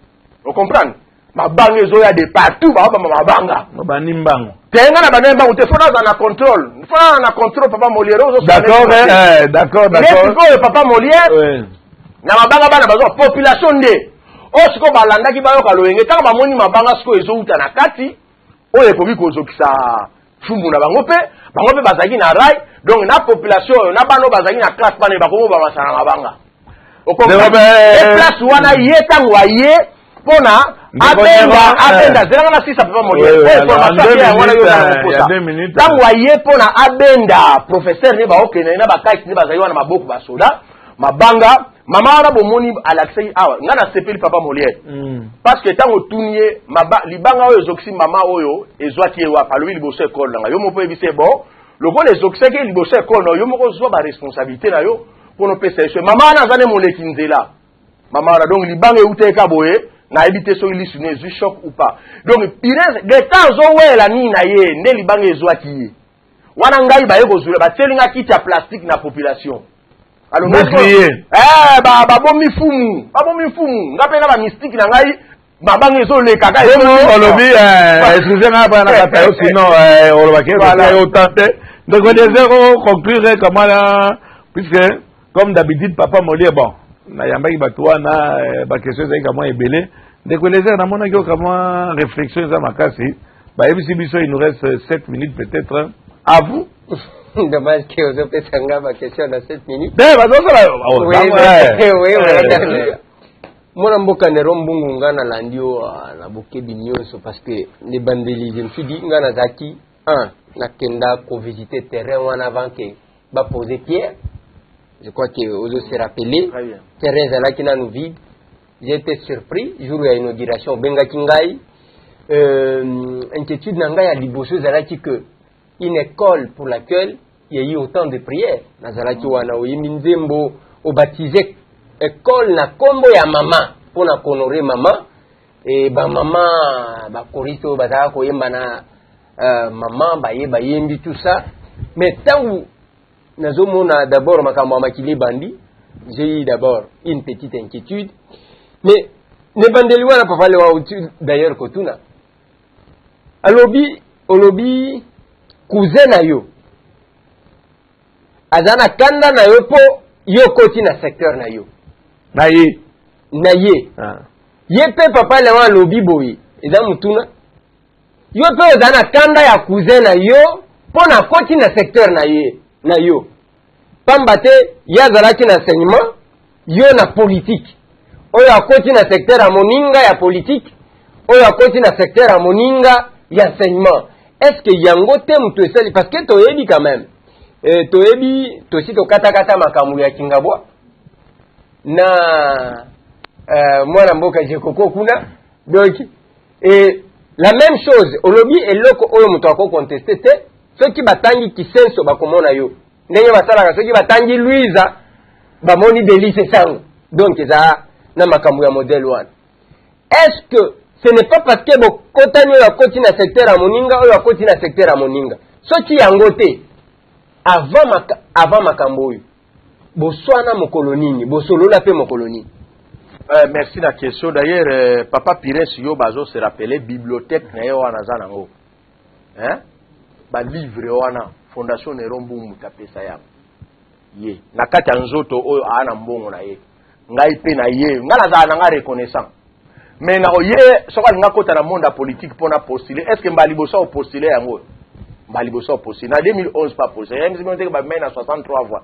vous comprenez mabanga ezoya de partout ba mabanga ba nimbango tenga na ba nimbango te fona na contrôle fona na contrôle papa Molière d'accord mais papa Molière na mabanga bana bazo population nde o siko balandaki bayoka loyenge tanga bamoni mabanga siko ezouta na kati oyo ekoki kozokisa fumbu na bango pe bazaki na rai donc na population na bano bazaki na classe bana bakomo ba masana mabanga e place wana ye tango aye pona abenda zelanga na sisa papa Molière tango aye pona abenda professeur ne ba okene na bakaki ne bazali wana maboko basoda mabanga mama wana bomoni alaxei awa nga na sepeli papa Molière parce que tant otunie libanga oyo zoxi mama oyo ezwati ewa palobi liboso école nanga yo mopo ebise bon loko les oxeke liboso école na yo moko zo ba responsabilité na yo pour no pesa eso mama wana zane moleki nzela mama wana donc libanga euteka boye na ebite so ili sune zu choc ou pas donc pire de temps zo wela ni na ye nde libanga ezwati ye wana ngai ba yeko zula ba telinga kiti ya plastique na population. Alors babomi fumu ngape na ba mystique na ngai babanga ezo le kaka olobi excusez nga pa na kata yo sinon olobaki yo tante donc on désire conclure comment là puisque comme d'habitude papa Molière bon na yambaki bato wana ba question ezali comment ebele donc on désire na mona ki comment réflexion za makasi ba ebisi biso il nous reste 7 minutes peut-être à vous. Dommage que vous avez fait ma question dans 7 minutes. Oui. Moi, mboka ne rombungu ngana landio na boke binyoso parce que les bandeli je me suis dit ngana zaki na kenda ko visiter terrain wana avant que ba poser pierre. Je crois que vous se rappelez. Terrain zala qui na nous vide. J'ai été surpris jour ya inauguration benga kingai inquiétude nanga ya liboso zala que une école pour laquelle il y a eu autant de prières. Nazalaki wana oyiminzembo au baptisé école na kombo ya maman pour na honorer maman et ba maman ba korito bazaka koyemba na maman ba yembi tout ça mais tant nazomona d'abord makambo makili bandi j'ai eu d'abord une petite inquiétude mais ne bandeli wana pa fale wa d'ailleurs kotuna olobi cousin na yo azana kanda na yo po yo koti na secteur na yo na ye ye pe papa le wan lobi boye eza mutuna yo pe azana kanda ya cousin na yo po na koti na secteur na yo pamba te ya zalaki na enseignement yo na politique oyo akoti na secteur ya moninga ya politique oyo akoti na secteur ya moninga ya enseignement. Est-ce que yango te mutu esali parce que toyebi quand même toyebi tosi to kata makambu ya kingabwa na mwana mboka jekoko kuna donc et la même chose olobi eloko oyo mutu ako contester te soki batangi kisenso bakomona yo ndenge basalaka soki batangi Louisa bamoni Delice Sango donc eza na makambu ya modèle wana. Est-ce que ce n'est pas parce que bokotani oyo akoti na secteur ya moninga oyo akoti na secteur ya moninga soki yango te avant makambo oyo boswana mokolo nini bosolola pe mokolo nini? Merci la question. D'ailleurs papa Pires yo bazo se rappeler bibliothèque na yo wana za nango ba livre wana fondation Nerombu mutapesa ya ye na kati ya nzoto oyo ana mbongo na ye ngai pe na ye ngana za na nga reconnaissant. Mais na ye soka nga kota na monde politique pour na postuler est-ce que mbalibosa au postuler yango mbalibosa au postuler na 2011 pas postuler même si on dit ba mena 63 voix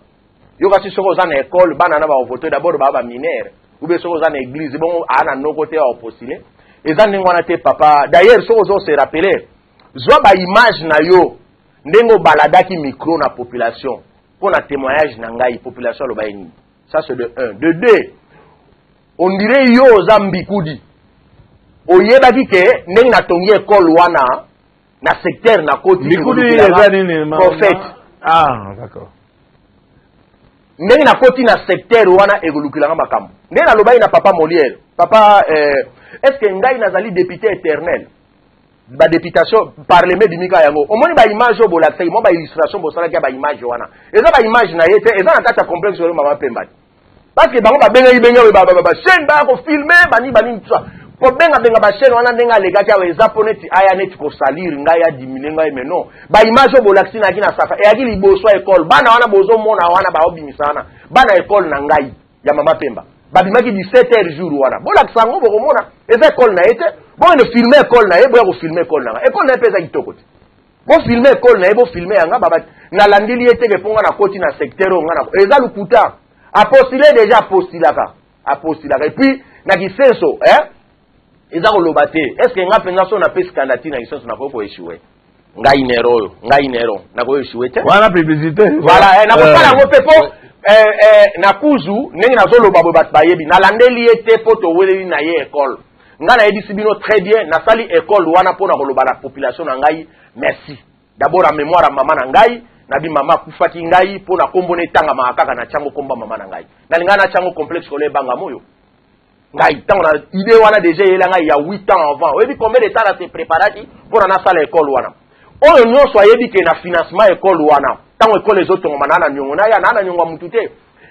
yo kasi soko za na école bana na ba voter d'abord ba mineur ou bien soko za na église bon ana no côté au postuler et za ngwana te papa d'ailleurs soko zo se rappeler zo ba image na yo ndengo baladaki micro na population pour na témoignage na ngai population lo ba ni ça c'est de 1 de 2 on dirait yo za mbikudi oyebaki ke ndenge natongi école wana na secteur na koti prophète d'accord ndenge na koti na secteur wana egolukilanga makambo ndenge nalobai na papa Molière papa est-ce que ngai nazali député éternel ba députation parlement dimika yango omoni ba image o bolakisa mo ba illustration bosalaki ba image wana eza ba image na yete eza na kata complexe sur mama pemba parce que bango ba benga chaîne ba ko filmer bani tout ça ko benga ba chaîne wana ndenga lega kya weza poneti aya net ko salir ngai ya dimine ngai meno ba image o bolakisi na kina safa e akili boso école bana wana bozo mona wana ba obimisana bana école na ngai ya mama pemba babimaki 17h jour wana bolakisa ngo bokomona eza école na yete bon ne filmer école na ye boya ko filmer école na école na pesa kitoko te bo filmer école na ye bo filmer yanga baba na landili yete ke ponga na koti na secteur ngana eza lukuta a postuler déjà postulaka et puis na kisenso eza ko lobate est-ce que nga penza so na pesa candidature na kisenso na ko échouer ngai nero na ko échouer te voilà publicité voilà na ko sala ngo pepo na kuzu ndenge nazoloba boye bato bayebi nalandeli ye te mpo toweleli na ye école nga nayebisi bino très bien nasali école wana mpona koloba na population na ngai merci d'abord en mémoire ya mama na ngai nabi mama akufaki ngai mpona kombo na etangama kaka na tiango komba mama na ngai nalinga na tiango complexe kolo ebanga moyo ngai ntango na idée wana déjà eyela ngai ya 8 ans avant oyebi combien de temps nase préparaki mpona nasala école wana oyo nyonso ayebi ke na financement école wana ntango école ezotongoma na niongo na ya na niongo mutu te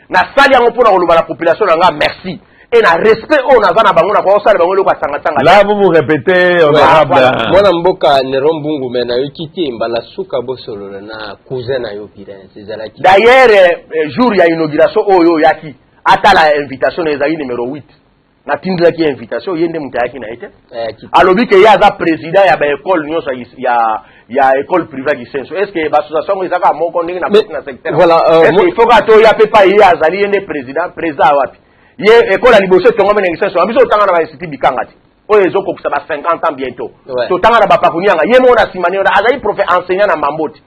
nasali yango mpona koloba na population na nga merci et na respect oyo naza na bango na kwa osala bango eloko asangatanga là vous répétez honorable mwana mboka Nero Mbungu me nayoki te mbala suka bosolola na cousin na yo Prince ezalaki d'ailleurs jour ya inauguration oyo yaki atala invitation ezali numéro 8 na tindilaki invitation yende mutu ayaki na ete alobi ke ye aza président ya baécole nyonso ya école privée Gisenso est ce que bassociation ngo ezaka moko ndenge na pesi na secteur voilà est ce il faut ka to ya pe pa ye azali yende président wapi ye école ya liboso tongome na Gisenso ambiso otanga na ba institut bikanga ti oyo ezokokisa ba 50 ans bientôt totanga na bapakuni yanga ye mo na simani azali prof enseignant na Mamboti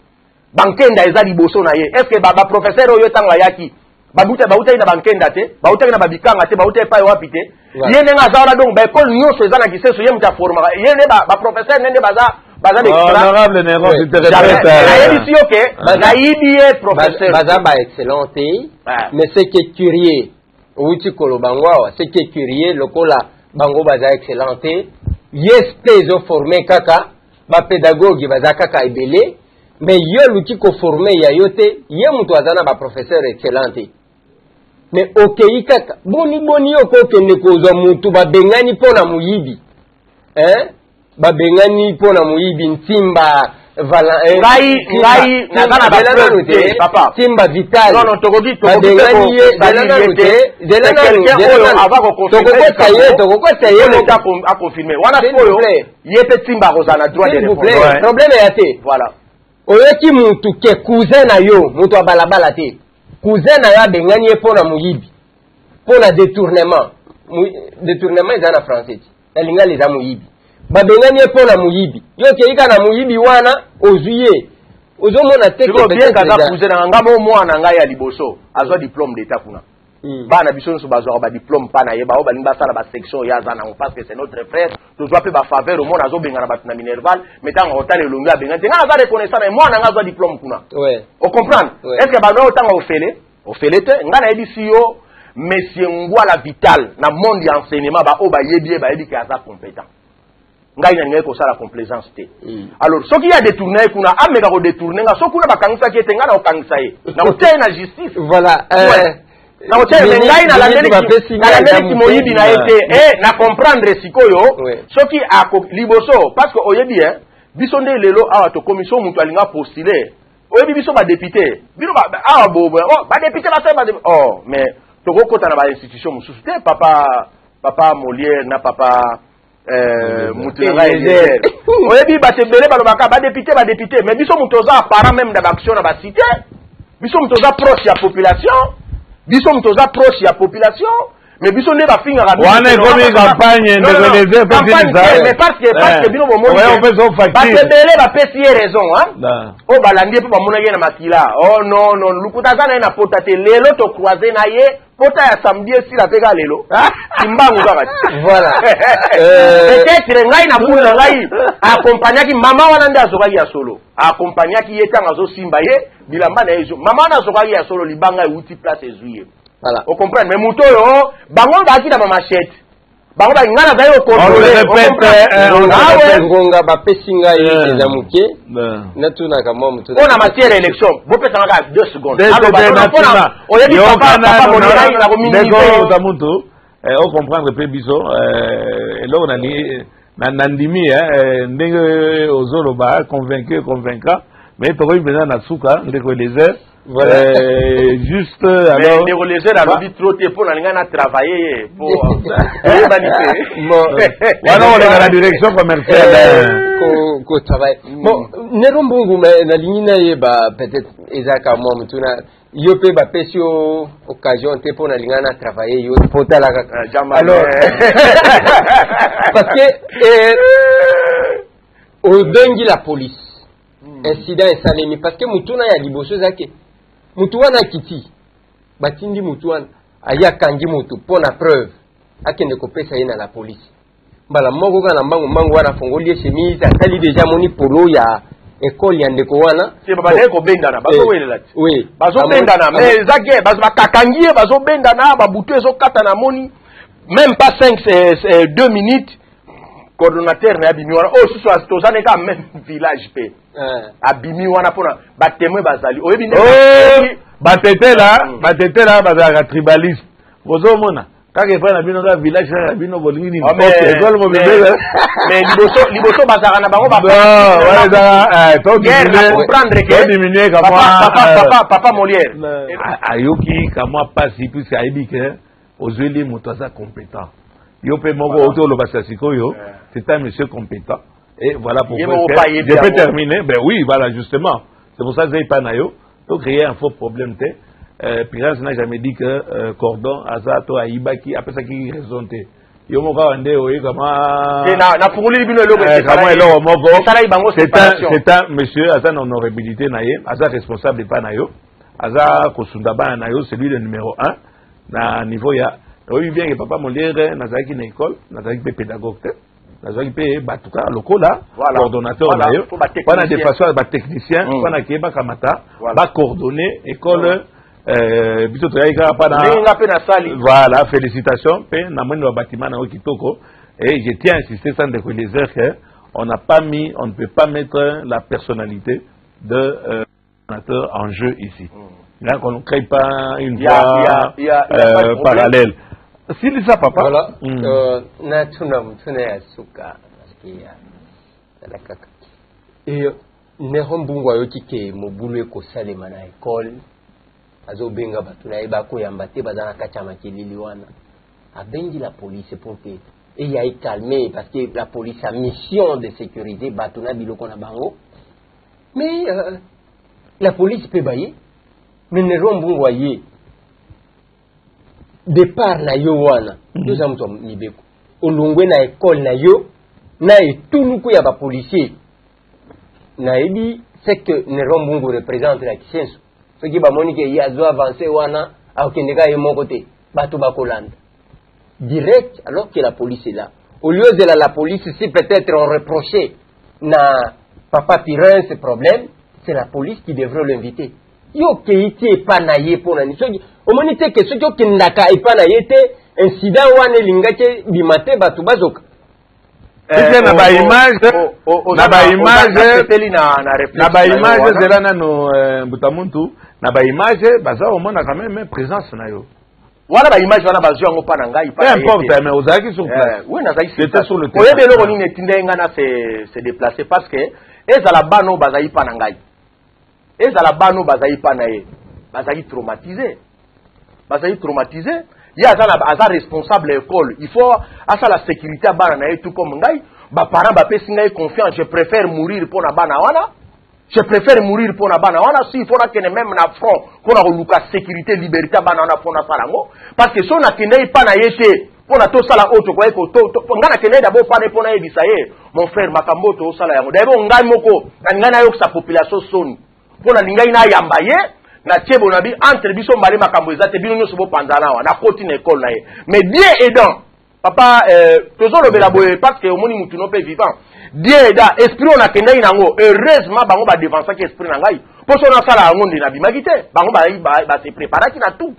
bankenda eza liboso na ye est ce que ba professeur oyo tanga yaki babuta ina bankenda te babuta ina babikanga te babuta pa wapi te ye nenga azala donc ba école nyonso eza na Gisenso ye muta forma ye ne ba professeur nende baza honorable Nero baza ba excellent mais c'est que curieux outi kolo bangwa c'est que curieux lokola bango baza excellent yes pezo formé kaka ba pédagogue baza kaka ebele mais yo luki ko formé ya yote ye mutu azana ba professeur excellent mais okei kaka boni yo ko kende ko mutu ba bengani pona muyibi babengani mpona muyibi ntimba ngai nazana ba papa timba vital non tokoki babengani ye tokokota ye a confirmer wana oyo ye pe timba kozana droit de réponse problème ya te voilà oyoki mutu ke cousin na yo mutu abalabala te cousin na yo abengani ye mpona muyibi mpona détournement eza na français elinga leza muyibi babengani mpona muyibi yo keika na muyibi wana ozuye ozomona te ko bien kaza cousin na ngamo mwana ngai ya liboso azwa diplôme d'état kuna bana biso nso bazwa ba diplôme pa na ye ba balinga sala ba section ya zana parce que c'est notre frère tozwa pe ba faveur au monde azobengana batu na Minerval metanga hotale longi abenga te nga za reconnaissance na mwana nga azwa diplôme kuna on comprendre est-ce que ba no tanga ofele te nga na yebi si yo monsieur Ngwala Vital na monde ya enseignement ba o ba yebi ke aza compétent ngai na ngeko sala complaisance te alors soki ya détourner kuna ameka ko détourner nga sokuna bakangisa ki etenga na okangisa ye na oteye na justice voilà na oteye ngai na landeli ki moyibi na ete na comprendre sikoyo soki ako liboso parce que oyebi biso nde lelo awa to commission mutu alinga postuler oyebi biso ba député bino awa bobo ba député ba mais tokokota na ba institution mususu te papa Molière na papa mutunga eliezer oyebi batebele balobaka ba député mais biso mutoza apparent même da action na ba cité biso mutoza proche ya population mais biso ne ba finga rabbi wana ekomi campagne de eliezer mais parce que bino bomoni batebele bapesi ye raison o balandi pe bamona ye na makila non lukuta zana na pota te lelo to croiser na ye pota ya samedi si la pega lelo timbangu kaka voilà peut-être ngai na bula ngai accompagnaki mama wana nda azokaki ya solo accompagnaki ye tanga zo simba ye bilamba na yezo mama wana azokaki ya solo libanga uti place ezuye voilà on comprend mais muto yo bango baki na machette bango ba ngana zayo contrôler ngonga ba pesinga eza muke na tuna kama mutu on a matière élection bo pesa ngaka 2 secondes oyebi papa Molière na ko minimiser za mutu on comprendre pe biso eloko na ndimi ndenge ozoloba convaincant mais tokoyi mpena na suka ndeko eliezer voilà juste alors ndeko eliezer alobi trop te mpo nalinga na travailler po banité wana olenga na direction commerciale ko travail bon Nero Mbungu nalingi nayeba peut-être ezaka mwa mutuna yo pe bapesi yo occasion te mpo nalinga na travailler yo mpo talaka alors parce que obengi la police incident esalemi parce que mutuna ya liboso ezake mutu wana kiti batindi mutu wana aya kangi mutu pona preuve akende kopesa ye na la police mbala moko kana mbangu wana fongoli chemise atali déjà moni polo ya école ya ndeko wana c'est baba ko bendana bazo welela oui bazo bendana mais zake bazo bakakangie bazo bendana ba butu ezo kata na moni même pas 2 minutes coordonnateur na abimi wana oh susu tozane ka même village pe abimi wana pona ba témoin bazali oyebi nde batetela bazalaka tribaliste bozomona kaka epai na bino ka village na bino bolingi nini ekole mobile mais liboso bazalaka na bango todiminue papa Molière ayoki kamwa pasi puisque ayebi ke ozweli moto aza compétent yo pe moko otoloba sikoyo c'est un monsieur compétent et voilà pourquoi je peux terminer ben oui voilà justement c'est pour ça que j'ai pas na yo to créer un faux problème te Pirance n'a jamais dit que cordon azato aibaki après ça qui raison te yo moko wande oyi kama na punguli bino eloko c'est un monsieur aza na honorabilité na ye aza responsable pas na yo aza kosunda bana na yo c'est lui le numéro 1 na niveau ya oui bien que papa Molière nazaki na école nazaki pe pédagogue te nazaki pe batuka lokola coordonnateur na yo wana de façon ba technicien wana keba kamata ba coordonner école biso to yaika pa na voilà félicitations pe na moni wa bâtiment na kitoko et je tiens à insister sans décoller que on ne peut pas mettre la personnalité de coordonnateur en jeu ici. Là qu'on ne crée pas une voie parallèle. Si ça papa voilà na tuna ya suka nasikia la kaka et Nerombungu ayoki ke mobulu ekosalema na école azobenga batu na yeba ko yamba te bazana kacha makilili wana abengi la police pour que et ya calmer parce que la police a mission de sécurité batu na biloko na bango mais la police peut bailler mais Nerombungu aye départ na yo wana deux ans to mibeko olongwe na école na yo na etuluku ya ba policier na ebi c'est que Nerombungu représente la kisenso ce qui ba monique ya zo avancer wana akendeka ye moko te bato bakolanda direct alors que la police est là au lieu de la police si peut-être on reprochait na papa Pirin ce problème c'est la police qui devrait l'inviter yo keiti epana ye pona ni soki omoni te ke soki okendaka epana ye te incident wana elingaki bimate bato bazoka na ba image zela nano mbutamuntu na ba image baza omona quand même présence na yo wana ba image wana bazwa ngo pa na ngai pa importe mais ozaki sur place oui na zaki c'était sur le terrain oyebe loko nini tindenga na se déplacer parce que ezala bano bazai pa na ngai ezala bano bazai pa na ye bazai traumatisé ya aza responsable école il faut asa la sécurité bana na ye tout comme ngai ba parents ba pesi ngai confiance je préfère mourir pour na bana wana si il faut que même na front pour na luka sécurité liberté bana wana pour na salango parce que so na kende pa na ye te pour na to sala auto kwa eko to ngana kende d'abord pa ne pour na ebisa ye mon frère makambo to sala yango d'abord ngai moko na ngana yo sa population soni pour na lingai na yamba ye na tiebo na bi entre biso mbale makambo ezate bino nyoso bo panzana wa na koti na école na ye mais bien aidant papa tozo lobela boye parce que omoni mutu no pe vivant bien aidant esprit on a kendai nango heureusement bango ba défense ki esprit na ngai po so na sala yango ndi na bimagite bango ba se préparer ki na tout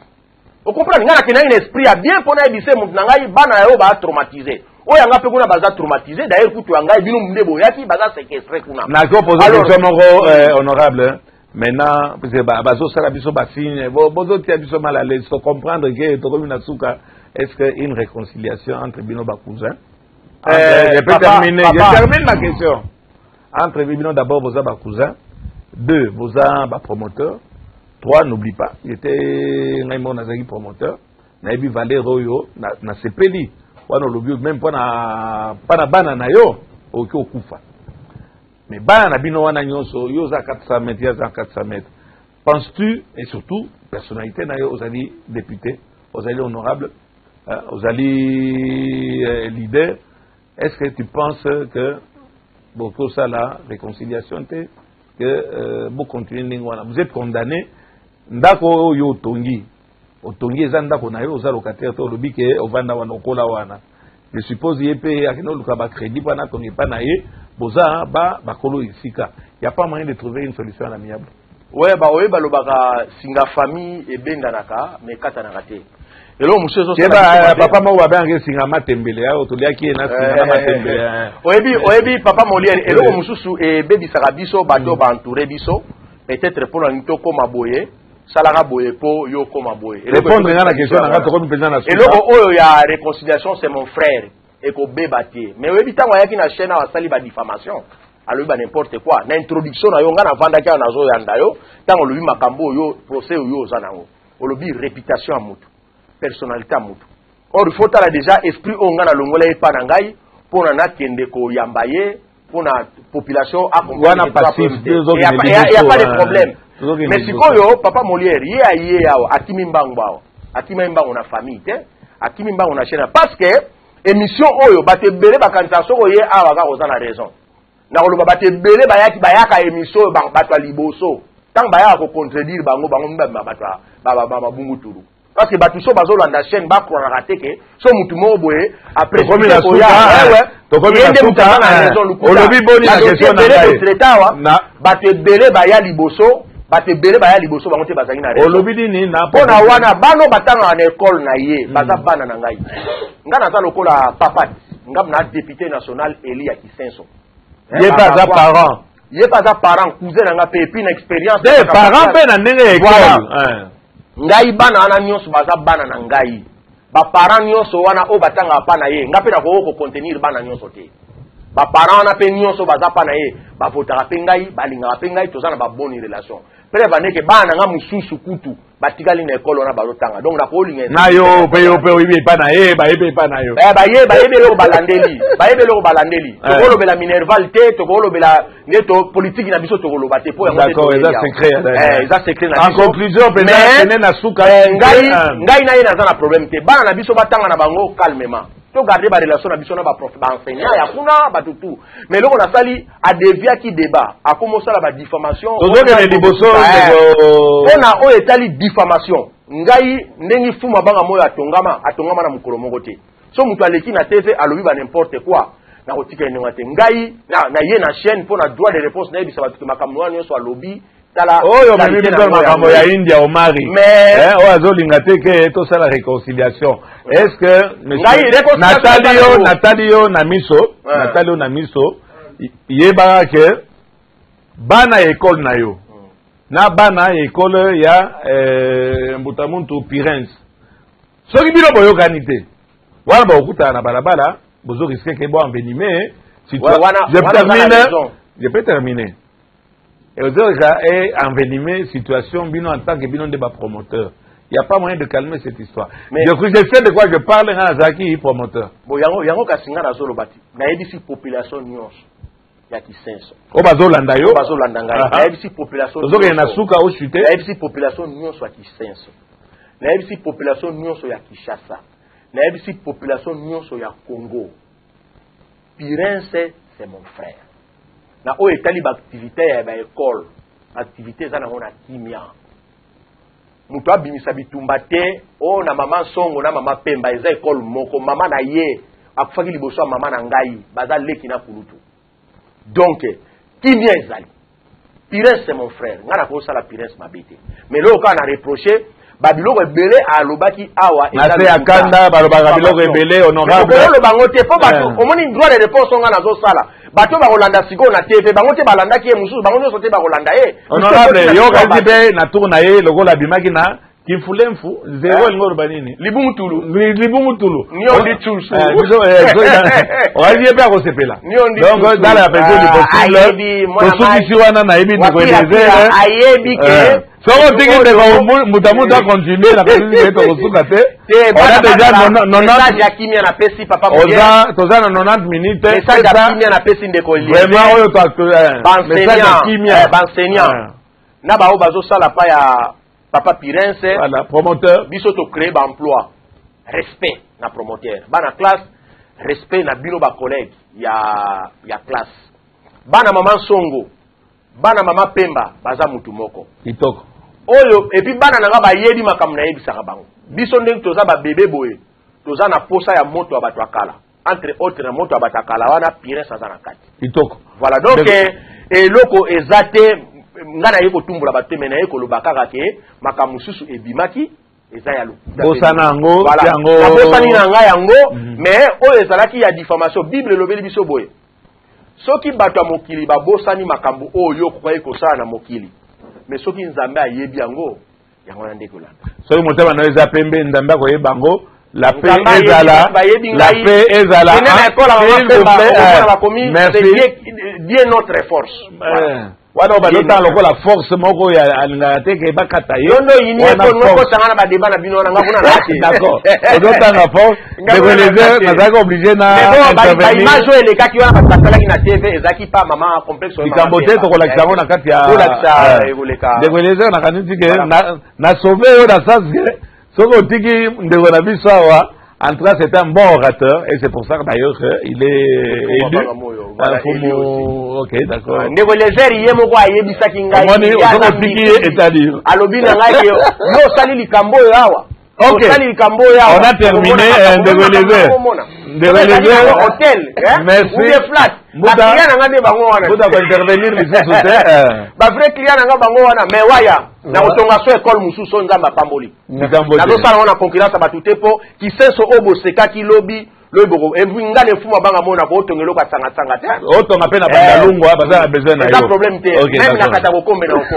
o comprendre ngana kendai na esprit a bien pona ebise mutu na ngai bana yo ba traumatiser o yanga pe kuna baza traumatiser d'ailleurs kutu ngai bino mndebo yaki baza séquestré kuna na ko poser question moko honorable. Maintenant, parce que bazo sala biso basigne, bozo tia biso mal à l'aise, faut comprendre que to na suka est-ce que une réconciliation entre bino ba cousin je termine ma question. Entre bino d'abord boza ba cousin, 2 boza ba promoteur, 3 n'oublie pas, j'étais ngaimo nazaki promoteur, na ebi Valero yo na sepeli, wana lobi même pas na bana na yo oki okufa. Mais bana bino wana nyonso yo za 400 mètres ya za 400 mètres. Penses-tu et surtout personnalité na yo ozali député, ozali honorable, ozali leader, est-ce que tu penses que beaucoup ça la réconciliation que vous continuez wana vous êtes condamné ndako yo tongi otongi eza ndako na yo oza locataire to olobi ke ovanda wana okola wana je suppose ye mpe akende oluka bacrédit mpona atongi epa na ye boza bakolo esika y a pas moyen de trouver une solution amiable. Ouais, bah oui, balobaka singa famille et bendanaka mais katanaka te. Elo monsieur zo papa mo wa benga singa matembele ya otoliaki na singa matembele. Oyebi papa Molière elo mususu e bebi sakabiso bato ba entourer biso peut-être pour nito koma boye salaka boye po yo koma boye. Répondre à la question na ngato ko mpeza na suka. Elo oyo ya réconciliation c'est mon frère et ko bebate. Mais oyebi tango yaki na chaîne wa sali ba diffamation. Alors ba n'importe quoi na introduction na yo ngana vanda kia na zo yanda yo tango lobi makambo yo procès yo za nango olobi réputation à mutu personnalité à mutu or il faut tala déjà esprit o ngana longola epa na ngai pona na kende ko yambaye pona population a comprendre passif il y a pas de problème mais sikoyo papa Molière ye yawo akimi mbangu bawo akimi mbangu na famille te akimi mbangu na chaîne parce que émission oyo batebele bakanisa soko ye awa ka kozana raison na koloba batebele bayaka émission bato liboso tant bayaka ko contredire bango bato ba bungu turu parce que bato so bazolanda chaîne ba croire raté que so mutu mo boye après comme la souka to comme la souka olobi boni na question na batebele baya liboso bango te bazangi na raison olobi nini na pona wana bano batanga na école na ye baza bana na ngai ngana za lokola papa ngam na député national Elia Kisenso. Il pas un parent. Il n'est pas un parent, cousin n'a pas une expérience. Des parents ben na nenge école. Ngai bana ana nyonso baza bana na ngai. Ba parents nyonso wana o batanga pa na ye. Ngape na ko contenir bana nyonso te. Ba parents na pe nyonso baza pa na ye. Ba votaka pe ngai, ba linga pe ngai tozana ba bonne relation. Preuve ne ke bana nga mususu kutu batikali na école wana balotanga. Donc na ko linga. Na yo pe oyibi pa na ye, ba yebe pa na yo. Ba yebe lo balandeli. Ba yebe lo balandeli. Tokolo bela minerval te, tokolo bela neto politique na biso tokolo bate po yango. D'accord, ça secret. Ça secret na. En conclusion, peut-être na suka ngai na ye na za na problème te. Bana na biso batanga na bango calmement. To garder ba relation na biso na ba prof ba enseignant ya kuna ba tutu. Mais loko na sali a dévia ki débat, a commencé la ba diffamation. Tozoke na liboso ona o etali diffamation. Ngai ndengi fuma banga moyo atongama na mukolo moko te. So mutu aleki na TV alobi ba n'importe quoi. Na kotika ene ngate ngai na ye na chaîne pour na droit de réponse na ebisa batu makambo wana nyonso alobi tala oyo mimi biso makambo ya India au Mari o azolinga te ke to sala réconciliation est-ce que monsieur Natalio na miso yeba ke bana école na yo na bana école ya mbutamuntu Pirens soki bino boyokani te wana baokuta na balabala bozo risquer ke bo envenimé si je peux terminer et aux autres est envenimé situation bino en tant que bino de promoteur. Il n'y a pas moyen de calmer cette histoire. Mais je sais de quoi je parle dans Zaki promoteur. Bon yango kasinga na solo bati. Na ebisi population nyonso ya Kisenso. O bazolanda yo. Bazolanda ngai. Na ebisi population. Ozoke na suka o chuter. Na ebisi population nyonso ya Kisenso. Na ebisi population nyonso ya Kinshasa. Na ebisi population nyonso ya Congo. Pirense c'est mon frère. Na o etali ba activité ya ba école activité za na ngona kimia mutu abimisa bitumba te o na mama songo na mama pemba eza école moko mama na ye akufaki liboso mama na ngai baza leki na kulutu donc kimia ezali Pires c'est mon frère ngana ko sala Pires mabete mais lo ka na reprocher babiloko ebele alobaki awa eza akanda balobaka biloko ebele honorable lo bango te po bato omoni droit de réponse ngana zo sala bato ba kolanda siko na TV bango te balanda ki mususu bango nyoso te ba kolanda ye honorable yo kasi be na tour na ye lokola bimaki na kifulemfu zero ngoro banini libumutulu ni on dit tout on a dit bien ko sepela donc dans la personne du possible to suki siwana na ebi ko eleze ayebi ke soko tiki de mutamuta continuer na personne to suka te on a déjà 90 ya kimia na pesi papa moya toza na 90 minutes message ya kimia na pesi ndeko lié vraiment oyo to message ya kimia enseignant na ba o bazo sala pa ya papa Pirense voilà promoteur biso to créer ba emploi respect na promoteur bana classe respect na bino ba collègue ya classe bana mama songo bana mama pemba baza mutu moko kitoko oyo et puis bana nanga ba yebi makamna yebisaka bango biso ndenge toza ba bébé boye toza na posa ya moto abato akala entre autres na moto abato akala wana pire saza na kati itoko voilà donc eloko ezate ngana yeko tumbula batemena yeko lobaka ke makamususu ebimaki eza ya bosana ngo voilà yango bosani na nga yango mais oyo ezalaki ya diffamation bible lobeli biso boye soki bato ya mokili babosani makambo oyo kokoki kosala na mokili mais soki nzambe ayebi yango yango na ndeko landa soki motema na eza pembe nzambe akoyeba yango la paix ezala Dieu notre force wana balota lokola force moko ya alingaka te ke bakata ye yondo yini ko sangana ba débat na bino na ngakuna na ati d'accord odota na force dégoléser nazaka obligé na intervenir image ele kaki wana batalaki na TV ezaki pa mama complexe ikambo te to kola kisango na kati ya dégoléser na kaniti ke na sauver yo na sens que soko tiki ndeko na biso awa. En tout cas, c'est un bon orateur et c'est pour ça d'ailleurs qu'il est élu. Ok, d'accord. Ok, on a terminé. Merci. Intervenir ba vrai client nga bango wana mais waya na otonga so école mususu nzamba pamboli na do sala wana concurrence ba tutepo ki senso obo seka ki lobby lobo et vous ngale fuma banga mona ko otongelo kwa tsanga tsanga te otonga pe na bandalungu baza na besoin na yo pas problème te même na kata kokombe na okoma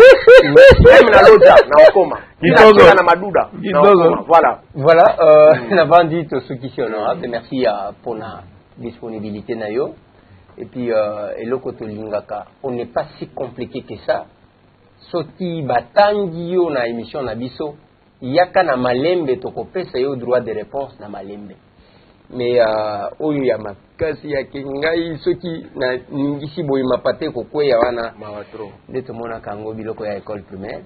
même na loja na okoma kidogo na maduda voilà la bandit to suki honorable merci pour la disponibilité na yo. Et puis, eloko tolingaka, on n'est pas si compliqué que ça. Soti batangi yo na émission na biso, yaka na malembe tokopesa yo droit de réponse na malembe. Mais oyo ya makasi ya kengai soki na ningisi boy mapate kokweya wana mawatro. Ndeto mona kango biloko ya école primaire.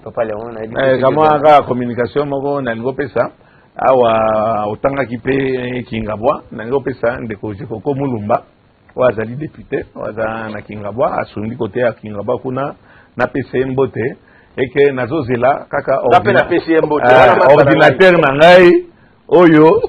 Papa Léon na dit kama ka communication moko na ngopesa awa otanga kipe kingabwa na ngopesa ndeko jiko mulumba. Wazali député waza na Kingabwa asundi côté ya Kingabwa kuna na PCM bote eke nazozela kaka ordinateur na ngai oyo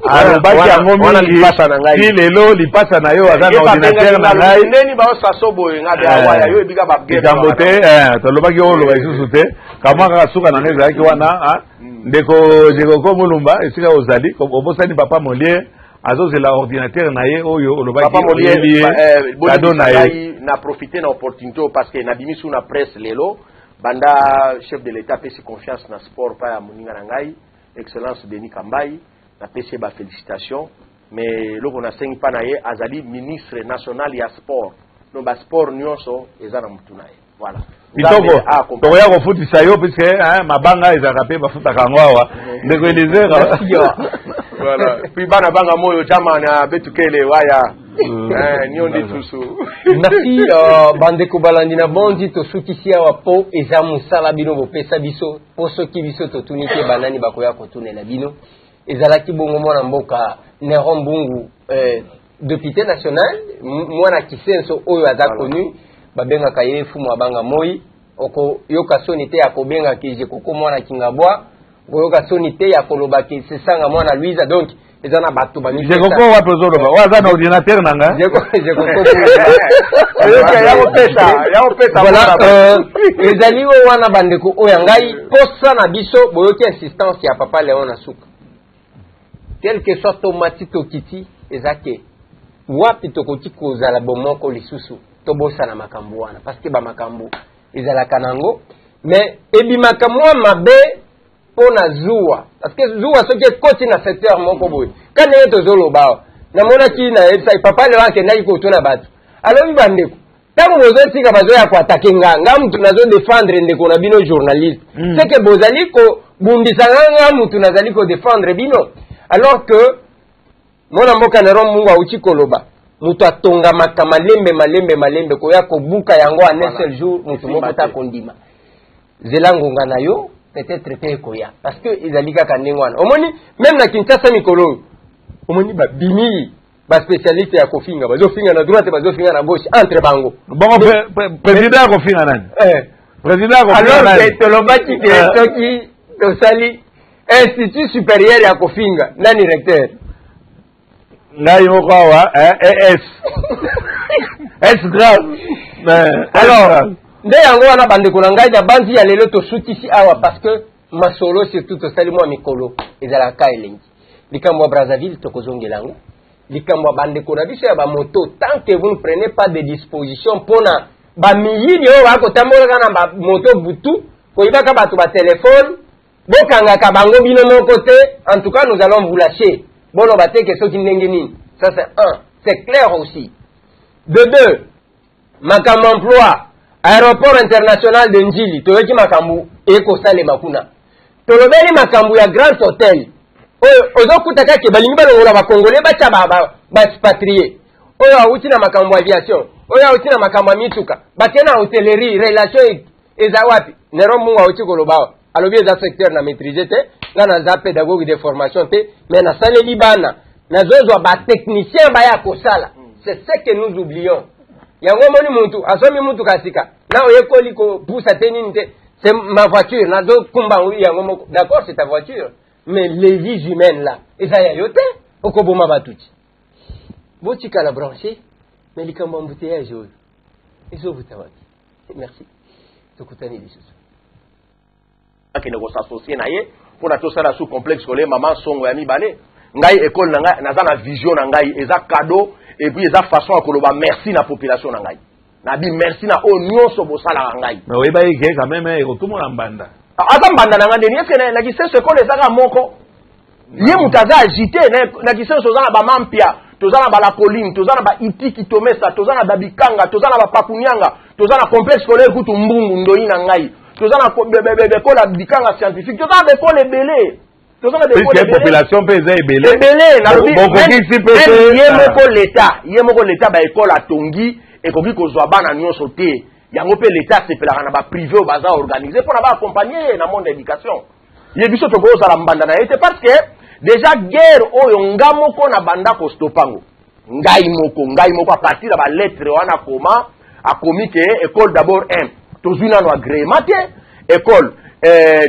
arobaki yango mingi lelo lipasa na yo waza na ordinateur na ngai ndeni ba osaso boye ngabe awaya yo ebika ba Kigambo te tolobaki olo ba isusu te kama kaka suka na ngeza yaki wana ndeko jeko mulumba esika ozali obosani papa Molière azozela ordinateur na ye oyo olobaki papa Molière cadeau na ye na profiter na opportunité parce que na bimisu na presse lelo banda chef de l'état pesi confiance na sport pa ya moninga na ngai excellence Denis Kambai na pesi ba félicitations mais loko na sengi pa na ye azali ministre national ya sport no ba sport nyonso ezana mutu na ye voilà Kitoko, tokoya kofutisa yo puisque mabanga ezaka pe bafutaka yango awa ndeko Elise voilà puis bana banga moyo chama na betukele waya nionde tusu merci bandeko balandi na bondi to sukisi awa po eza musala bino bopesa biso po soki biso to tunike banani bakoya kotunela bino ezalaki bongo mwana mboka Néron Mbungu député national mwana kisenso oyo aza connu babenga kaye fumu abanga moi oko yoka soni te akobenga kije koko mwana Kingabwa yoka soni te yakoloba ki sesanga mwana Louisa donc ezana bato ba je koko wapi ozoloba waza na ordinateur nanga je koko yao pesa voilà ezali wana bandeko oya ngai posa na biso boyoki assistance ya papa Léon na suka quel que soit tomati tokiti ezake wapi tokoti kozala bomoko lisusu tobosa na makambo wana parce que ba makambo ezalaka nango mais ebimaka mwa mabe pona zuwa parce que zuwa soki koti na secteur moko boye kana yeto zoloba na mona ki na ebisa papa le wanke ndaki kotona bato alors bandeko tango bozo tika bazo ya kwatake nganga mtu nazo défendre ndeko na bino journaliste c'est que bozali ko bundisa nganga mtu nazali ko défendre bino alors que mona mboka na Néron Mbungu auchi koloba mutu atonga malembe koya kobuka yango en un seul jour mutu moko ta kondima zelangonga na yo peut-être te koya parce que ezali kaka ndenge wana omoni même na Kinshasa mikolo omoni ba bimi ba spécialiste ya kofinga bazo finga na droite bazo finga na gauche entre bango bon président kofinga nani président alors que tolobaki ke toki tosali institut supérieur ya kofinga nani recteur ngai moko awa es grave alors nde yango wana bandeko na ngai na banzi ya lelo tosutisi awa parce que masolo surtout tosali mwa mikolo ezalaka elengi likambo ya Brazzaville tokozongela yango likambo ya bandeko na biso ya bamoto tant que vous ne prenez pas de disposition mpona bamiyini oyo bakotambolaka na bamoto butu koyibaka bato batelefone bokangaka bango bino moko te en tout cas nous allons vous lâcher bono bateke soki ndenge nini ça c'est un c'est clair aussi de deux makambo emploi aéroport international de Njili toyoki makambo ekosalema kuna tolobeli makambo ya grand hôtel oyo ozokuta kake balingi balongola bakongole bacha baspatrier oyo awuti na makambo aviation oyo awuti na makambo ya mituka bakena hotellerie relation eza wapi nero mungu awuti koloba alobi eza secteur na maîtriser te nga naza pédagogue de formation te mais nasaleli bana nazozwa batechnicien baya kosala c'est ce que nous oublions yango moni muntu asomi muntu kasika na oyekoli kopusa te nini te c'est ma voiture nazokumba yango moko d'accord c'est ta voiture mais les vies humaines là eza ya yo te okoboma batuti botikala branché mais likambo embouteillage oyo ezobuta wapi merci tokutani lisusu akende kosassocie na ye mpona tosala sous complexe scolaire mama songo ya mibale ngai école na ngai naza na vision na ngai eza cadeau et puis eza façon ya koloba merci na population na ngai nabi merci na oyo nyonso bosalaka ngai mais oyeba eke quand même ekotumona mbanda aza mbanda na ngai ndeni eske na kisenso ekole ezaka moko ye moto aza agité na kisenso oza na bamampia toza na balakoline toza na baitiki tomesa toza na babikanga toza na bapakunyanga toza na complexe scolaire kutu mbungu ndoi na ngai toza na bekole ya bikanga scientifique toza na bekole ebele toza na bekole population mpe eza ebele nalobi ye moko leta baekole atongi ekoki kozwa bana nyonso te yango mpe leta asepelaka na baprivé oyo baza organise mpona baakompagne ye na monde ya éducation ye biso tokozala mbanda na ye te parce que déjà guerre oyo nga moko na banda kostopango ngai moko a partir ya balettre wana koma akomi ke école d'abord 1 tozwi nano agrément te école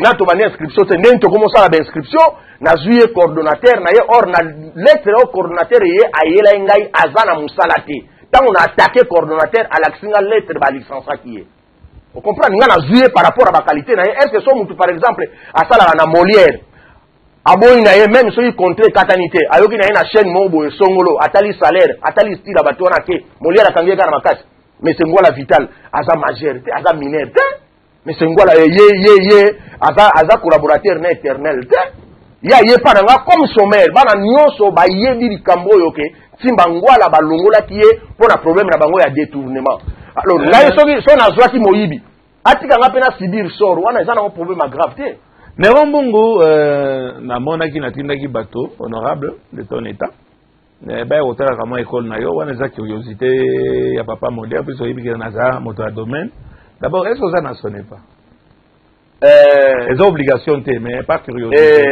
na tobandi inscription te ndenge tokomosala bainscription nazwi ye coordonnateur na ye or na lettre oyo coordonnateur ye ayela ngai aza na mosala te ntango na attaqué coordonnateur alakisi nga lettre balicenciaki ye ocomprendre nga nazwi ye par rapport à baqualité na ye est ce que so mutu par exemple asalaka na Molière aboyi na ye même soki contre katani te ayoki na ye na chaîne moko boye songolo atali salaire atali style bato wana ke Molière akangi ye kaka na makasi mais Sengwala Vital aza majeur te aza mineur te mais Sengwala ye aza collaborateur na éternel te ya ye pa na nga comme sommaire bana nyonso bayebi likambo oyo ke timba ngwala balongolaki ye mpona problème na bango ya détournement alors ngai soki so nazwaki moyibi atika nga mpe na subir sort wana eza nango problème grave te Nero Mbungu namonaki natindaki bato honorable de ton état ba otala kama école na yo wana eza curiosité ya papa Molière puis oyebikela naza moto ya domaine d'abord est-ce que ça na sonne pas les obligations te mais pas curiosité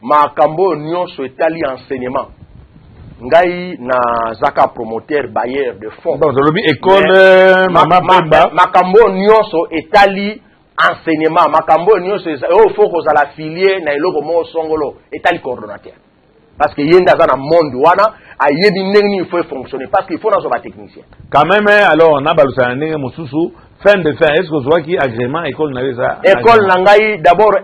makambo nyonso etali enseignement ngai na zaka promoteur bailleur de fonds donc lobi école mama Pemba makambo nyonso etali enseignement makambo nyonso o faut que la filière na eloko mo songolo etali coordonnateur parce que yenda za na monde wana ayebi ndenge il faut fonctionner parce qu'il faut nazo ba technicien quand même alors on a balusana ndenge mususu fin de fin est-ce que soit qui agrément école na ça école na ngai d'abord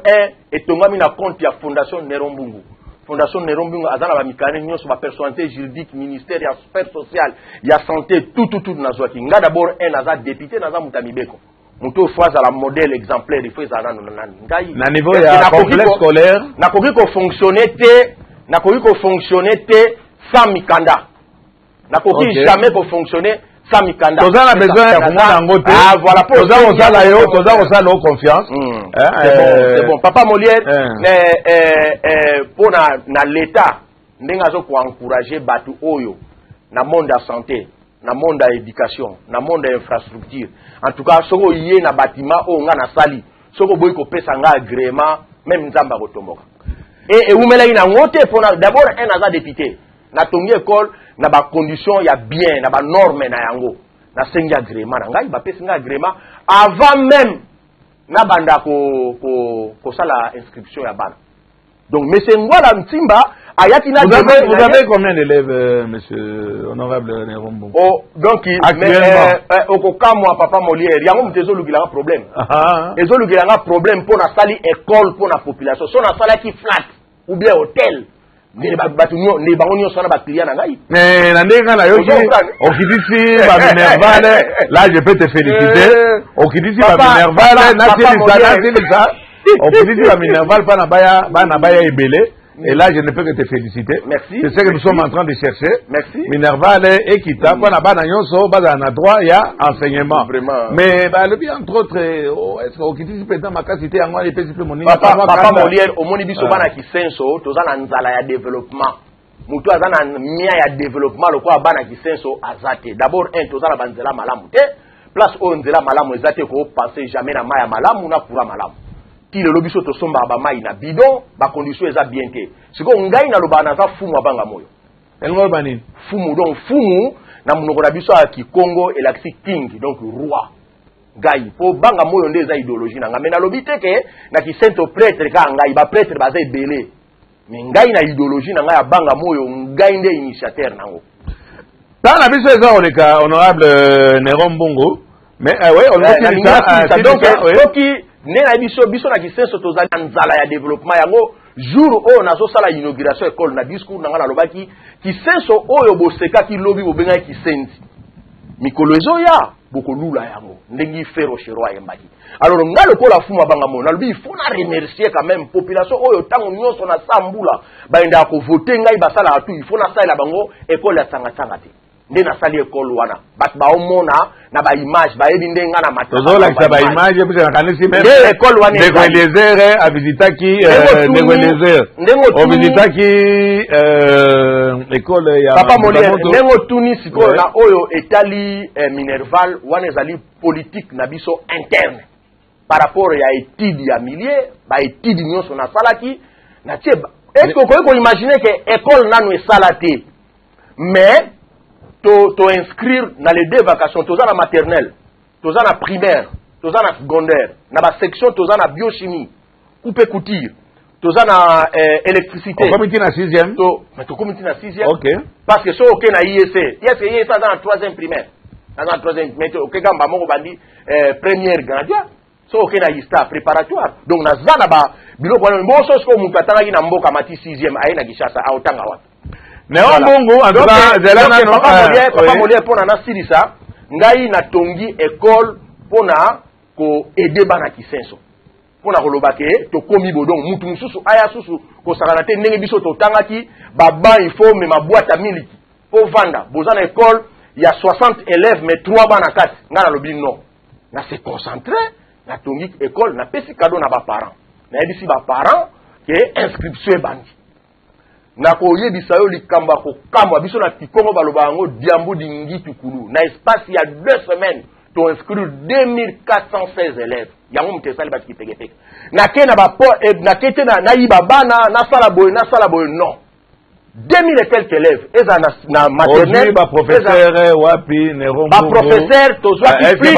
etongami na compte ya fondation Nero Mbungu fondation Nero Mbungu azana ba mikane nyonso ba personnalité juridique ministère ya sphère sociale ya santé tout nazo ki nga d'abord naza député naza mutamibeko muto fois à la modèle exemplaire il faut ezala ngai na niveau ya complexe scolaire nakoki ko fonctionner te sans mikanda nakoki jamais ko fonctionner sans mikanda toza na besoin ya komona ngo te voilà pour toza kosala yo toza kosala o confiance c'est bon papa Molière pour na l'état ndenge azo ko encourager batu oyo na monde ya santé na monde ya éducation na monde ya infrastructure en tout cas soko yé na bâtiment o nga na sali soko boy ko pesa nga agrément même nzamba ko tomboka et umela ina ngote pona d'abord un aza député na tongi école na ba condition ya bien na ba norme na yango na sengi agrément na ngai ba pesa nga agrément avant même na banda ko sala inscription ya bana. Donc monsieur Ngwala Mtimba ayaki na vous avez combien d'élèves monsieur honorable Nerombo? Oh donc okokamwa papa Molière yango mtezo lugilanga problème. Ezo lugilanga problème pour na sali école pour na population. So na sala ki flat ou bien hôtel. Mais batunyo ne bango nyo sona ba client na ngai. Mais na ndenga na yo okidisi ba Minerval là je peux te féliciter. Okidisi ba Minerval na tilisa okidisi ba Minerval pa na baya ebele. Et là, je ne peux que te féliciter. Merci. C'est ce que nous sommes en train de chercher. Merci. Minerval et Kita, quand on a droit, il y a enseignement. Vraiment. Mais, le bien, entre autres, est-ce qu'on quitte président ma cité en moi, les petits mon Papa Molière, au moni biso bana ki senso, tozana nzala ya développement. Mutu azana mia ya développement, le quoi bana ki senso azate. D'abord, tozana banzela malamu te. Place au nzela malamu ezate ko passer jamais na maya malamu na kura malamu. Ti le lobiso to somba ba mai na bidon ba condition eza bien te siko ngai na loba na za fumu abanga moyo elmo bani fumu donc fumu na munoko na biso ya Kikongo elakisi king donc roi ngai po banga moyo nde eza idéologie na ngamena lobi te ke na ki saint prêtre ka ngai ba prêtre ba za ebele mais ngai na idéologie na ngai ya banga moyo ngai nde initiateur nango na biso eza oleka honorable Nerombongo mais ouais on a donc nena biso na kisenso tozali nzala ya développement yango jour oyo nazo sala inauguration école na discours na ngala lobaki kisenso oyo boseka ki lobi bobenga kisenzi mikolo ezo ya bokolula yango ndengi fero shero ayembaki alors ngalo ko la fuma banga mona lobi il faut na remercier quand même population oyo tango nyonso na sambula baenda ko voter ngai basala atu il faut na sala bango école ya sanga te nde na sali école wana bat ba omona na ba image ba yebi ndenga na matata tozola kisa ba image puis na kanisi même école wana de désert a visitaki de désert o visitaki école ya papa Molière ndengo tuni siko na oyo etali Minerval wana ezali politique na biso interne par rapport ya étude ya milieu ba étude nyonso na salaki na tie est-ce que ko imaginer que école nanu esalate mais to inscrire dans les deux vacations, tous en maternelle, tous en primaire, tous en secondaire, dans la section tous en biochimie, couper couture, tous en électricité. Au comité na 6e. Mais au comité na 6e. OK. Parce que ça OK na IEC. IEC dans la 3e primaire. Dans la 3e mais OK gamba mo bandi première grandia. Ça OK na ISTA préparatoire. Donc na zana ba biloko wana mo so ko mutu atanga na mboka mati 6e aina Kishasa a otanga wa. Nerombongo en tout cas papa Molière pona na silisa ngai na tongi école pona ko aider bana kisenso pona ko lobake to komi bodong mutu mususu aya susu ko sakana te ndenge biso to tangaki baba il faut me ma boîte à miliki po vanda bozana école il y a 60 élèves mais 3 bana 4 ngana lobi non na se concentrer na tongi école na pesi cadeau na ba parents na ebisi ba parents que inscription bandi na koyebisa yo likamba ko kamwa biso na Kikongo baloba yango diambu dingi tukulu na espace ya 2 semaines to inscrire 2416 élèves yango mtesali ba kipekepeke na ke na ba na kete na yiba bana na sala boy non 2000 et quelques élèves eza na maternelle ba professeur wapi Nerombo ba professeur to zwa plus de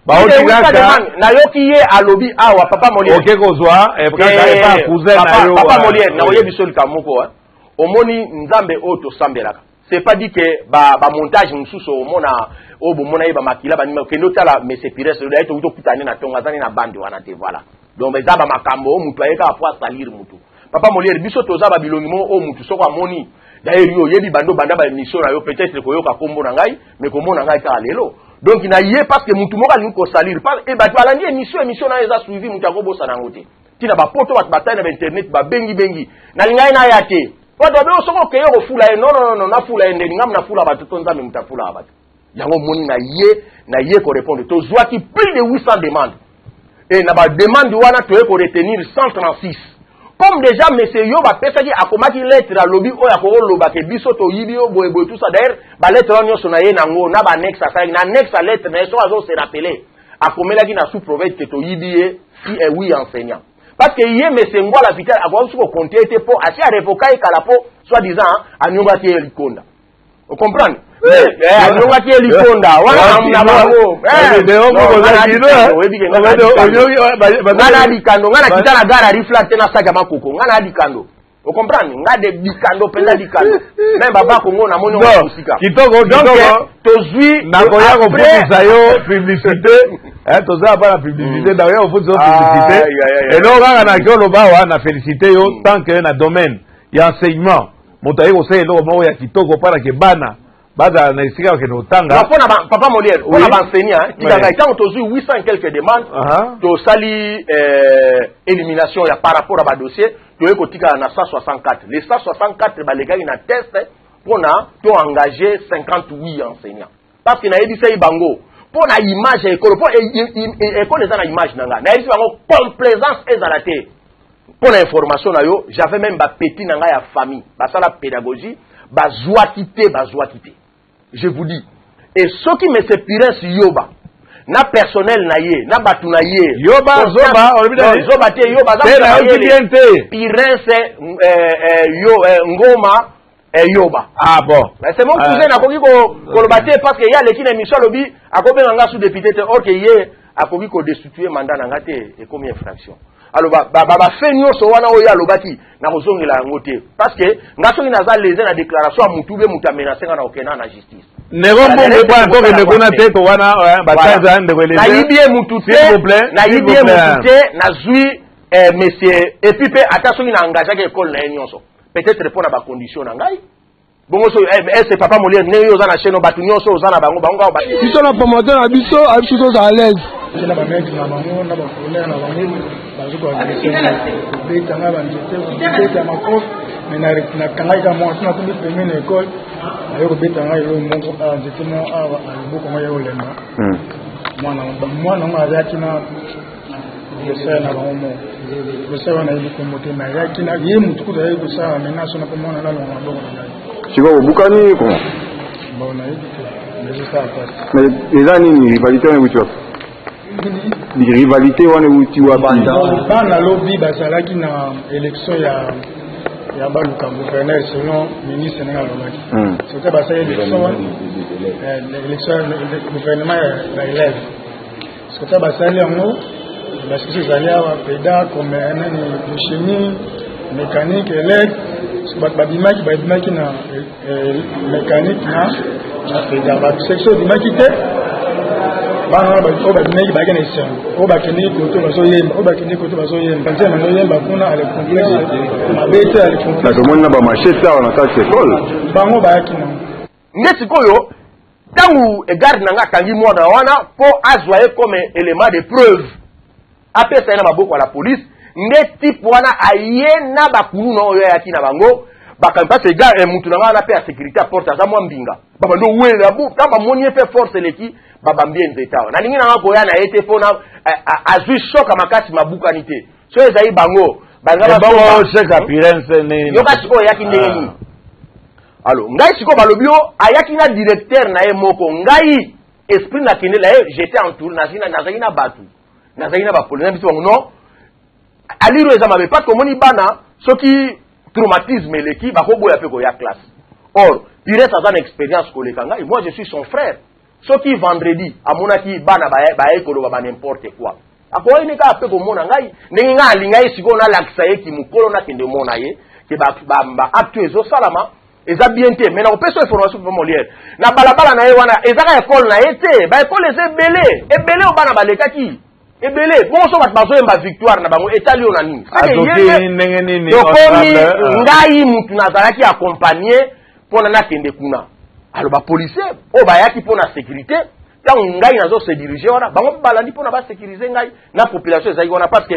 800 na yoki ye alobi awa papa Molière OK kozwa pas cousin na yo papa Molière na oyebi so likamoko omoni nzambe o to sambelaka c'est pas dit que ba montage mususu omona o bomona ye ba makila ba nima kendo tala monsieur Pires le daito to kutane na tonga zani na bande wana te voilà donc beza ba makambo mutu ayeka afwa salir mutu papa Molière biso toza ba bilongi mo o mutu soko amoni d'ailleurs yo yebi bando banda ba émission na yo peut-être ko yoka kombo na ngai mais komona ngai ka lelo donc il y a parce que mutu moka linko salir pas et ba balandi émission na eza suivi mutu ko bossa na ngote tina ba poto ba bataille na internet ba bengi na lingai na yate odo be osoko ke yo fula non na fula ende ngam na fula ba to nzambe mutafula ba yango moni na ye ko répondre to zwa ki plus de 800 demandes et na ba demande wana to ko retenir 136 comme déjà monsieur yo ba pesa ki akomaki lettre à lobby o ya ko loba ke biso to yibi o boy tout ça d'ailleurs ba lettre onyo so na ye nango na ba annexe ça na annexe à lettre mais so azo se rappeler akomela ki na sous province ke to yibi si et oui enseignant parce que hier monsieur Ngwala Vital a ko compter était pour asi a révoquer kala po soit disant a nyonga ti likonda vous comprenez alongaki elikonda wana amuna bango ngana adikando ngana kita na gara rifla te na saga makoko ngana adikando o comprendre ngade dikando penda dikando même baba kongo na moni on musika kitoko tozui na koya ko putisa yo publicité toza pas la publicité d'ailleurs au putisa publicité et non ngana na kiolo bawa na féliciter yo tant que na domaine ya enseignement motaye ko sey lo mo ya kitoko para ke bana bada na isika ke no tanga pona papa Molière pona ba enseignant tikanga tant tozui 800 et quelques demandes to sali élimination ya par rapport à ba dossier to eko tika na 164 les 164 ba legali na test pona to engager 58 enseignants parce que na yebisa ibango pona image école po école za na image nanga na yebisa bango complaisance ezalate pour l'information j'avais même ba petit nanga ya famille ba sala pédagogie ba zoakité je vous dis et ce qui me sépirait yoba na personnel na ye na batu na ye yoba zoba te yoba za Piresse ngoma yoba bon c'est mon cousin akoki ko kolobate parce que y a l'équipe émission lobi akobe nga sous député te or que ye akoki ko destituer mandat nanga te et combien infraction alors ba fait nyonso wana oya lobaki na kozongela ngote parce que ngasoki naza lésé na déclaration a mutube mutamena senga na okena na justice Nerombo kwa ntoke ndekona teto wana bataza ndeko lésé na yibie mutute na yibie mutute na zui monsieur et puis pe atasoki na engagé ke école na nyonso peut-être pour na ba condition na ngai bongo so c'est papa Molière ne yo za na chaîne batu nyonso za na bango ba biso na promoteur na biso abiso za à l'aise na ba mec na bango na ba colonel na bango bazo ko beta na ba njete beta makof mais na kangai ka mo na kumbi premier école ayo ko beta ngai yo mongo a njete mo a boko mo yo lema mwana mo azaki na yesa na bango mo yesa wana ili komote na yaki na ye mutuku da yego sa mais na sona ko mona la longa boko na tu vas au Bukani comment bon on a dit mais ça passe mais les années rivalité on est où les rivalités on est où tu vois bana lobby basalaki na élection ya baluka gouverneur selon ministre na lobaki c'était basa élection gouvernement ya élève c'était basali yango parce que c'est allé à péda comme un chimie mécanique élève babimaki na mécanique na péda ba section dimaki te bana babimaki ba kana isan o ba kini koto baso yemba nzema no yemba kuna ale complexe mabete ale complexe na mona ba machete na kati école bango ba yakina ngeti koyo tangu garde nanga kangi mwana wana po azwaye comme élément de preuve apesa na maboko à la police ngeti wana ayena bakulu na oyo yakina bango bakampa se gars mutu na wana pe ya sécurité porte za mwa mbinga baba ndo wela bu kama monie pe force leki baba mbie nzeta na lingi na ngako ya na ete pona azui shoka makasi mabuka nite so ezai bango banga bango cheka Piresse ne yoka siko yaki ndeni alors ngai siko balobio ayaki na directeur na ye moko ngai esprit na kende la j'étais en tour na zina batu na zaina ba polina biso non aliro eza mabe pas comme ni bana soki traumatisme leki ba ko boya pe ko ya classe or Piresse a une expérience ko lekanga et moi je suis son frère soki vendredi amonaki bana ba ekolo ba n'importe quoi ako ini ka pe ko mona ngai ndenge ngali ngai siko na lakisa ye ki mukolo na kende mona ye ke ba actu ezo salama eza bien te mais na opeso information pour Molière na balabala na ye wana ezaka école na ete ba école eze ebele o bana balekaki ebele bonso bat bazo yemba victoire na bango etali ona nini tokomi ngai mutu nazalaki accompagner pona na kende kuna alors ba policier o bayaki pona sécurité tant ngai nazo se diriger wana bango balandi pona ba sécuriser ngai na population ezali wana parce que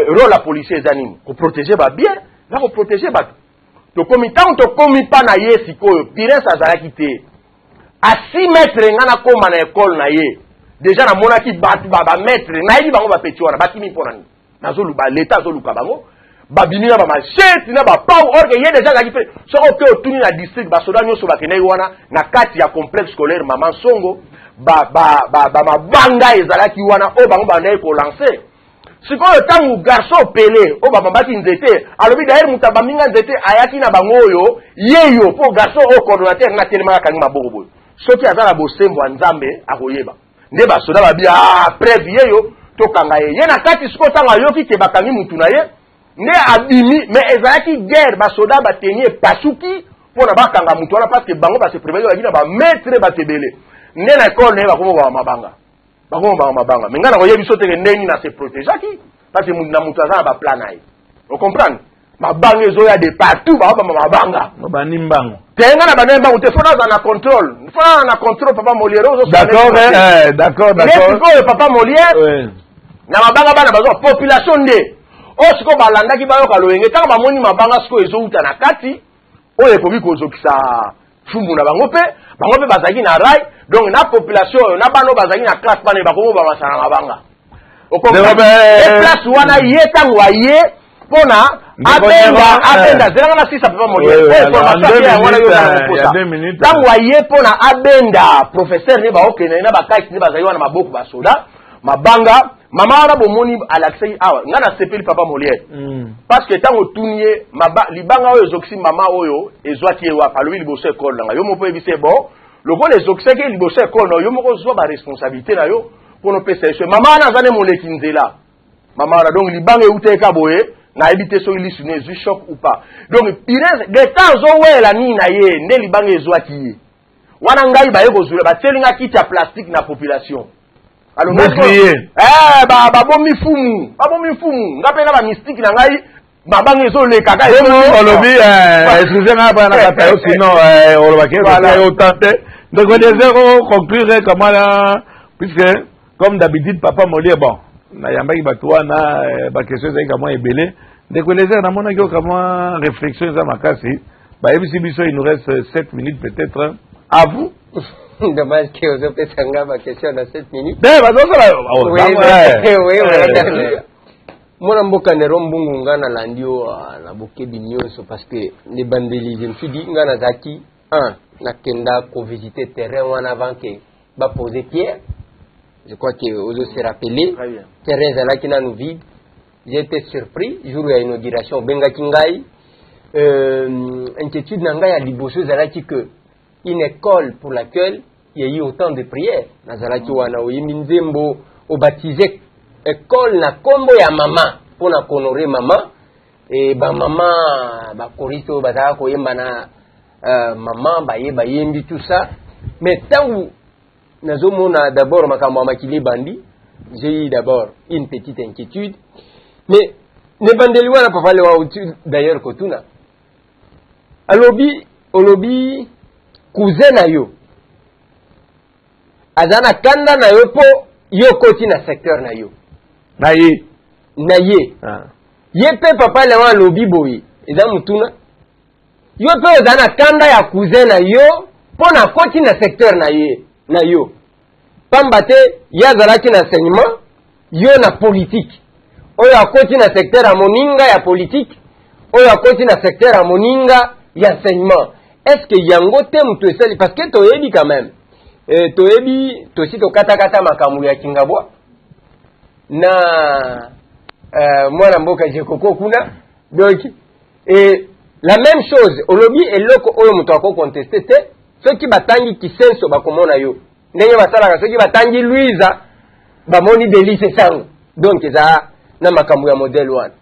rôle la policier ezanini ko protéger ba bien na ko protéger ba tokomi tant tokomi pa na ye sikoyo Piresse azalaki te a 6 mètres ngana koma na école na ye déjà na monaki batu ba maître na yi bango ba petit wana batimi pona ni nazo luba l'état zo luka bango ba bimina ba machete na ba pau or que ye déjà la kipe soko ke otuni na district ba soda nyoso ba kenai wana na kati ya complexe scolaire Maman Songo ba mabanga ezalaki wana o bango ba ndai ko lancer sikoyo tangu garçon pelé o baba bati nzete alobi d'ailleurs mutaba minga nzete ayaki na bango oyo yeyo po garçon o coordinateur na telema kangi maboko boyo soki azala bosembo nzambe akoyeba nde basoda babia preuve yeyo tokanga ye na kati siko tanga yoki ke bakangi mutu na ye ne abimi mais ezalaki guerre basoda batenie pasuki pona bakanga mutu wana parce que bango ba se prévenir ba gina ba maître batebele ne na école ne bakomo ba mabanga bakomo ba mabanga mais ngana koyebi sote ke ndeni na se protéger ki parce que na mutu azana ba plan naye vous comprenez mabanga ezoya de partout ba mabanga ba nimbango tenga na banema mbango te fona na contrôle fona na contrôle papa Molière ozo d'accord mais papa Molière na mabanga bana bazo population nde osiko balandaki bayoka loyenge tanga bamoni mabanga siko ezouta na kati oyo ekomi kozokisa fumbu na bango pe bazaki na rai donc na population na bano bazaki na classe bana bakomo ba masana mabanga place wana ye tango aye pona abenda zelanga na sisa papa Molière tango aye pona abenda professeur ne baokene na bakaki ne bazali wana maboko basoda mabanga mama wana bomoni alaksei awa ngana sepeli papa Molière parce que tango tunie libanga oyo zoksi mama oyo ezwaki ewa alobi liboso école nanga yo mopo ebise bon loko les okseke liboso école na yo moko zwa ba responsabilité na yo pour no pesa eso mama wana zane moleki nzela mama wana donc libanga euteka boye na ebite so ilisu ne zu choc ou pas donc pire de temps zo wela ni na ye nde libanga ezwaki ye wana ngai ba yeko zula ba telinga kiti ya plastique na population alors babomi fumu ngape na ba mystique na ngai mabanga ezo le kaka olobi excusez moi pas na kata yo sinon olobaki yo tante donc on désire conclure comment là puisque comme d'habitude papa Molière bon na yambaki bato wana ba question ezali kama ebele donc on désire na mona ki kama réflexion eza makasi ba ebisi biso il nous reste 7 minutes peut-être à vous. Dommage que vous avez fait ma question dans 7 minutes. Oui. Moi, mboka ne rombungu ngana landio na bokebi nyonso parce que les bandeli je me suis dit ngana zaki na kenda ko visiter terrain wana avant que ba poser pierre. Je crois que vous se rappelez. Terrain zalaki na nous vide. J'ai été surpris jour ya inauguration benga kingai inquiétude na ngai ya liboso zalaki que une école pour laquelle il y a eu autant de prières. Nazalaki wana oyimbi nzembo au baptisé école na kombo ya mama pour na honorer maman et ba maman ba koristo bazaka koyemba na maman ba yembi tout ça mais tant nazomona d'abord makambo makili bandi j'ai eu d'abord une petite inquiétude mais ne bandeli wana papa le wa d'ailleurs kotuna olobi cousin na yo azana kanda na yo po yo koti na secteur na yo na ye ye pe papa le wa lobi boyi eza mutuna yo pe azana kanda ya cousin na yo po na koti na secteur na yo pamba te ya zalaki na enseignement yo na politique oyo akoti na secteur ya moninga ya politique oyo akoti na secteur ya moninga ya enseignement. Est-ce que yango te mutu esali parce que toyebi quand même toyebi tosi tokata makambo ya kingabwa na mwana mboka jekoko kuna donc et la même chose olobi eloko oyo mutu ako contester te soki batangi kisenso bakomona yo ndenge basalaka soki batangi Louisa bamoni Delice Sango donc eza na makambo ya modèle wana.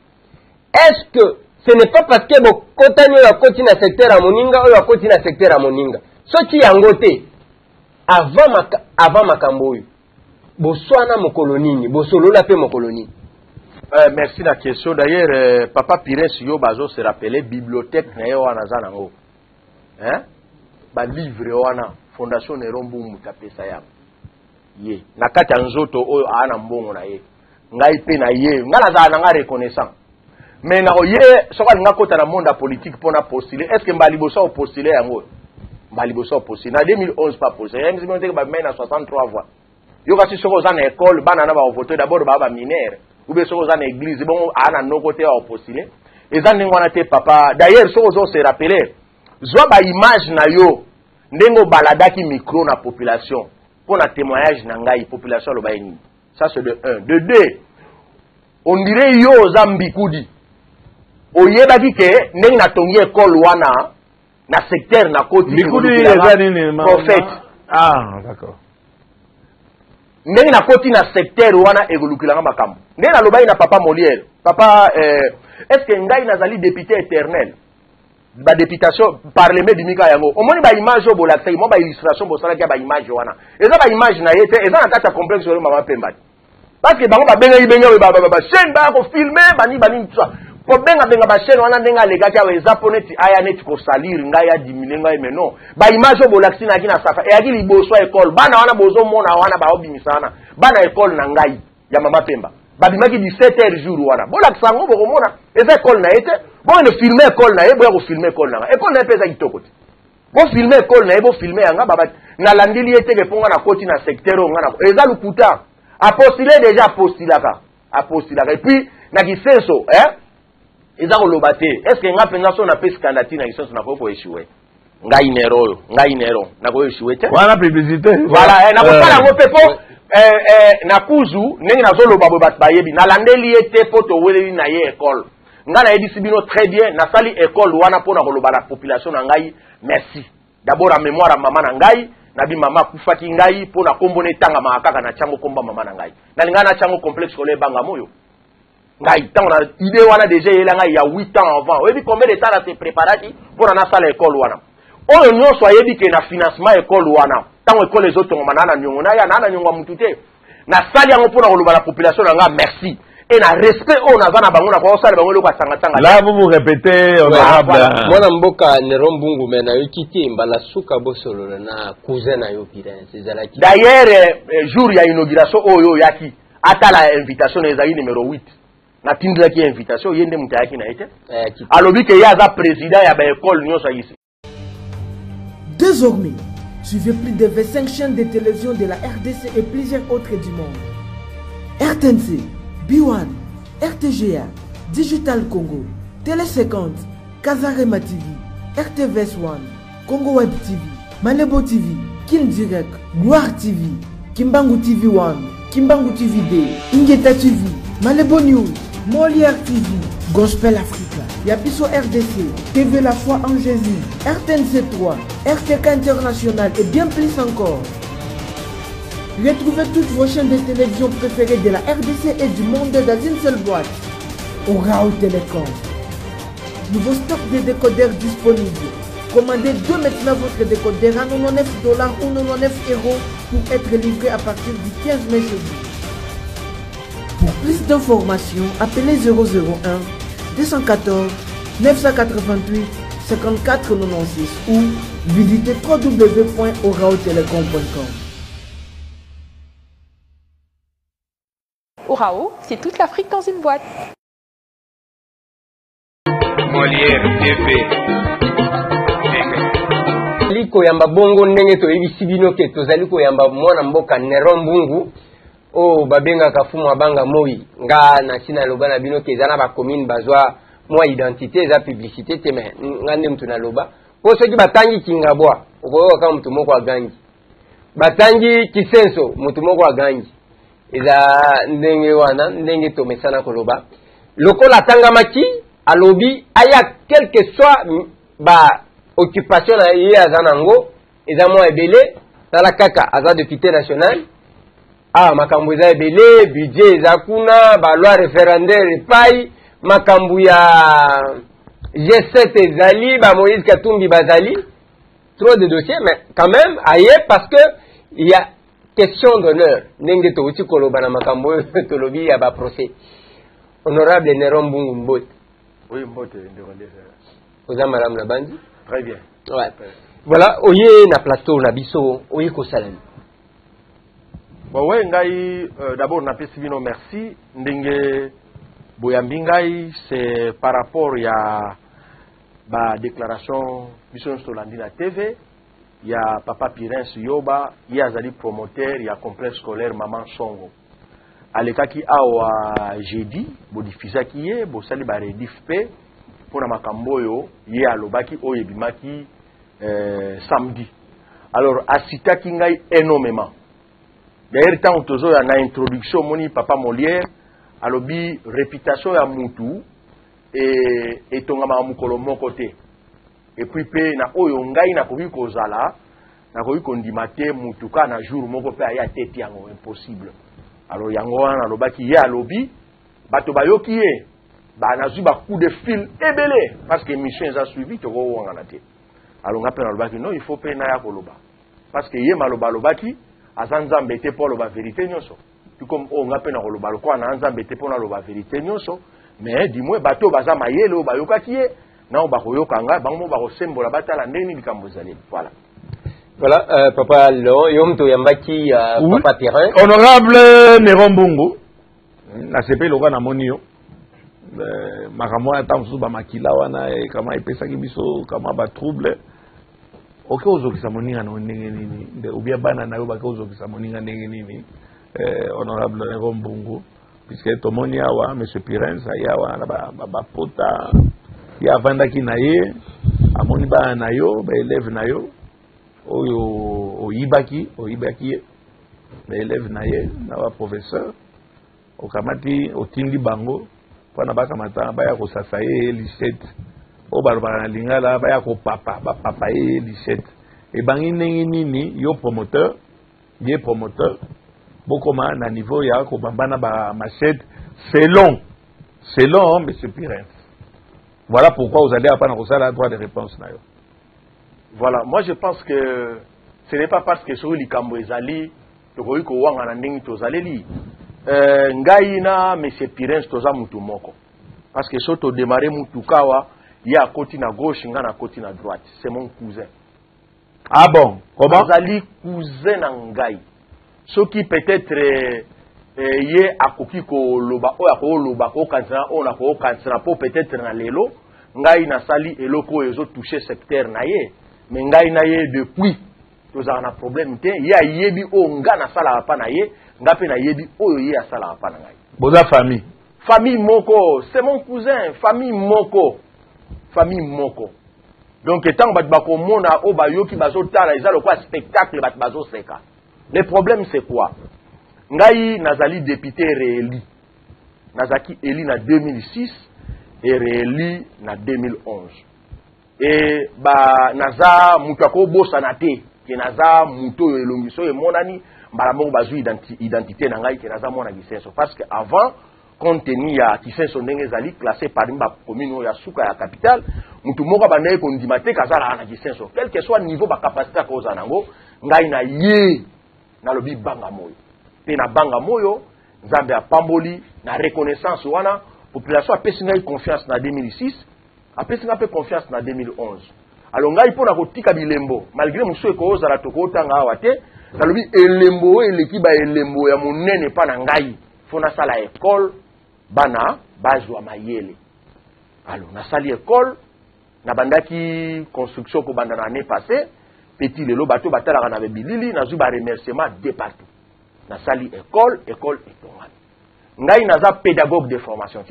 Est-ce que ce n'est pas parce que bo kotani oyo akoti na secteur ya moninga oyo akoti na secteur ya moninga soki yango te avant makambo oyo boswana mokolo nini bosolola pe mokolo nini? Merci la question. D'ailleurs papa Pires yo bazo se rappeler bibliothèque na yo wana za nango ba livre wana fondation Nerombu mutapesa ya ye na kati ya nzoto oyo ana mbongo na ye ngai pe na ye ngala za na reconnaissant mais na ye soka nga kota na monde politique pour na postuler est-ce que mbali bosa postuler yango mbali bosa postuler na 2011 pas postuler même si on dit ba mena 63 voix yo kasi soko za na école bana na ba voter d'abord ba mineur ou bien soko za na église bon ana no côté à postuler et za ndengwana te papa d'ailleurs soko zo se rappeler zo ba image na yo ndengo baladaki micro na population pour na témoignage na ngai population lo ba ni ça c'est de 1 de 2 on dirait yo Zambikudi. Oyebaki ke ndenge na tongi école wana na secteur na koti Mbikudi prophète. Ah, d'accord. Ndenge na koti na secteur wana egolukilanga makambo. Ndenge na lobai na papa Molière. Papa est-ce que ngai nazali député éternel? Ba députation parlement du mika yango. Omoni ba image o bolakisa, mo ba illustration bo sala ki ba image wana. Eza ba image na yete, eza na tata complexe sur mama Pemba. Parce que bango ba benga ba chaîne ba ko filmer bani tout ça. Ko benga ba chaîne wana ndenga lega ki awe zaponeti aya net ko salir ngai ya diminuer ngai mais non. Ba image o bolakisi na kina safa. E akili boso école. Bana wana bozo mona wana ba obimisana. Bana école na ngai ya mama Pemba. Babimaki 17h jour wana. Bolakisa ngo boko mona. Eza école na yete. Bon, ne filmer école na ebo ya ko filmer école na. École na pesa kitoko te. Bon filmer école na ebo filmer yanga baba na landili ete ke ponga na koti na secteur nga na. Eza lukuta. A postuler déjà postulaka. A postulaka. Et puis na kisenso, eza ko lobate. Est-ce que nga penza so na pesa candidature na kisenso na ko échouer? Ngai nero. Na ko échouer te. Voilà publicité. Voilà, na ko sala ngo pepo na kuzu ndenge na zo loba bo bat bayebi. Na landeli ete poto weleli na ye école. Nga na yebisi bino très bien na sali école wana pona koloba la population na ngai merci d'abord en mémoire maman na ngai na bi mama kufaki ngai pona kombo ne tanga makaka na chango komba mama na ngai na linga na chango complexe scolaire banga moyo ngai tanga na idée wana déjà yela ngai ya 8 ans avant oyebi combien de temps na se préparati pona na sala école wana oyo nyonso ayebi ke na financement école wana tango école les autres ngomana na nyongo na ya na nyongo mutute na sali yango pona koloba la population na ngai merci. Et na respect on a vana bango na kwa osala bango loko tanga tanga. Là vous répétez honorable. Mwana mboka Nerombungu mena yokiti mbala suka bosolo na cousin na yo Pirin ezalaki. D'ailleurs jour ya inauguration oyo yaki atala invitation ezali numéro 8. Na tindra ki invitation yende mutayaki na ete. Alobi ke ya za président ya ba école nyonso ici. Désormais, suivez plus de 25 chaînes de télévision de la RDC et plusieurs autres du monde. RTNC, B1, RTGA, Digital Congo, Télé 50, Kazarema TV, RTVS 1, Congo Web TV, Malebo TV, Kin Direct, Gloire TV, Kimbangu TV 1, Kimbangu TV D, Ingeta TV, Malebo News, Molière TV, Gospel Africa, Yapiso RDC, TV La Foi en Jésus, RTNC 3, RTK International et bien plus encore. Retrouvez toutes vos chaînes de télévision préférées de la RDC et du monde dans une seule boîte. Orao Télécom. Nouveau stock de décodeurs disponible. Commandez dès maintenant votre décodeur à $99 ou €99 pour être livré à partir du 15 mai chez vous. Pour plus d'informations, appelez 001 214 988 54 96 ou visitez www.oraotelecom.com. Orao, c'est toute l'Afrique dans une boîte. Molière TV. Liko yamba bongo ndenge to ebisi bino ke tozali ko yamba mwana mboka Nerombungu o babenga kafumu abanga moi nga na sina loba na bino ke zana ba commune bazwa moi identité za publicité te me ngande mtu na loba po soki batangi kingabwa okoyoka kama mtu moko agangi batangi kisenso mtu moko agangi eza ndenge wana ndenge to mesana koloba lokola tangamaki alobi aya quelque soit ba occupation na ye azanango eza mo ebele tala kaka aza député national makambo eza ebele budget eza kuna ba loi référendaire epai makambo ya G7 ezali ba Moïse Katumbi bazali trop de dossiers mais quand même aye parce que il y a question d'honneur ndenge to uti koloba na makambo tolobi ya ba procès honorable Nerombungu Mbote. Oui, Mbote ndekondé. Oza madame la bandi. Très bien. Ouais. Voilà, oye na plateau na biso, oye ko salami. Bon, ouais, ngai d'abord na pesi bino merci ndenge boyambi ngai c'est par rapport ya ba déclaration biso Solandi na TV ya papa Pirin Yoba ya azali promoteur ya complexe scolaire Maman Songo. Alekaki awa jeudi bodifisaki ye bosali ba redif pe pour makambo yo ye alobaki oyebimaki samedi. Alors asitaki ngai énormément. D'ailleurs tant tozo ya na introduction moni papa Molière alobi réputation ya mutu et tongama mukolo moko te. Et puis pe na oyo ngai na koki kozala na koki kondima te mutu ka na jour moko pe aya tete yango impossible. Alors yango wana alobaki ye alobi bato bayoki ye ba nazwi ba coup de fil ebele parce que mission eza suivi to ko wanga na te. Alors ngape alobaki non il faut pe na ya koloba parce que ye maloba lobaki azanzambe te pour loba vérité nyonso. Tout comme on ngape na koloba lokwa na nzambe te pour na loba vérité nyonso mais dis-moi bato baza mayele o bayokaki ye na o bakoyoka nga bango bakosembola batala ndeni likambo zali. Voilà. Voilà, papa Lo, yomto yambaki papa terrain. Honorable Néron Mbungu, na CP loka na monio. Makamwa atamsu ba makila wana kama ipesa kibiso kama ba trouble. Oke ozo kisamoninga no ndenge nini? Ubia bana na yo ba ozo kisamoninga ndenge nini? Honorable Néron Mbungu, puisque tomoni awa monsieur Pirens ayawa na ba pota ya vandaki na ye, amoni ba na yo, ba élève na yo. Oyo oyibaki ye ba élève na ye na ba professeur okamati otindi bango pana bakamata baya kosasa ye lisette o balobana lingala baya ko papa ye lisette e bangi ndenge nini yo promoteur bokoma na niveau ya ko bambana ba machette selon monsieur Pirens. Voilà pourquoi vous allez apprendre kosala droit de réponse na yo. Voilà, moi je pense que ce n'est pas parce que sur likambo ezali tokoki ko wanga na ndenge tozaleli ngai na monsieur Pirens toza mutu moko parce que so to démarrer mutu kawa ya côté na gauche nga na côté na droite, c'est mon cousin. Ah bon, comment azali cousin na ngai soki peut-être ye akoki ko loba o ya ko loba ko kansana on a ko kansana po peut-être na lelo ngai na sali eloko ezo toucher secteur na ye. Mais ngai na ye depuis tozala na problème te ya yebi o nga na sala pa na ye ngape na yebi oyo ye asala pa na ngai. Boza famille moko, c'est mon cousin, famille moko. Donc tant bat bako mona o ba yoki bazo tala ezalo kwa spectacle bat bazo seka. Le problème c'est quoi? Ngai nazali député réélu. Nazaki élu na 2006 et réélu na 2011. Et ba naza mutu ako bosa na te ke naza mutu elongiso e monani mbala moko bazu identité na ngai ke naza mona Kisenso parce que avant compte tenu ya Kisenso ndenge zali classé par ba commune ya suka ya capitale mutu moko bandaye ko ndima te kazala na Kisenso quel que soit niveau ba capacité ko za nango ngai na ye na lobi banga moyo pe na banga moyo Nzambe apamboli na reconnaissance wana population a pesi ngai confiance na 2006 après ça, peu confiance en 2011. Alors, ngai pona kotika bilembo, malgré muso eko ozala tokota nga awate, talobi elembo l'équipe elembo ya monene pa na ngai, fona sala école bana bazwa mayele. Alors, na sali école, na bandaki construction ko banda na année passée, petit lelo bato batala na bilili, na zuba remerciement de partout. Na sali école et tongani. Ngai naza pédagogue de formation.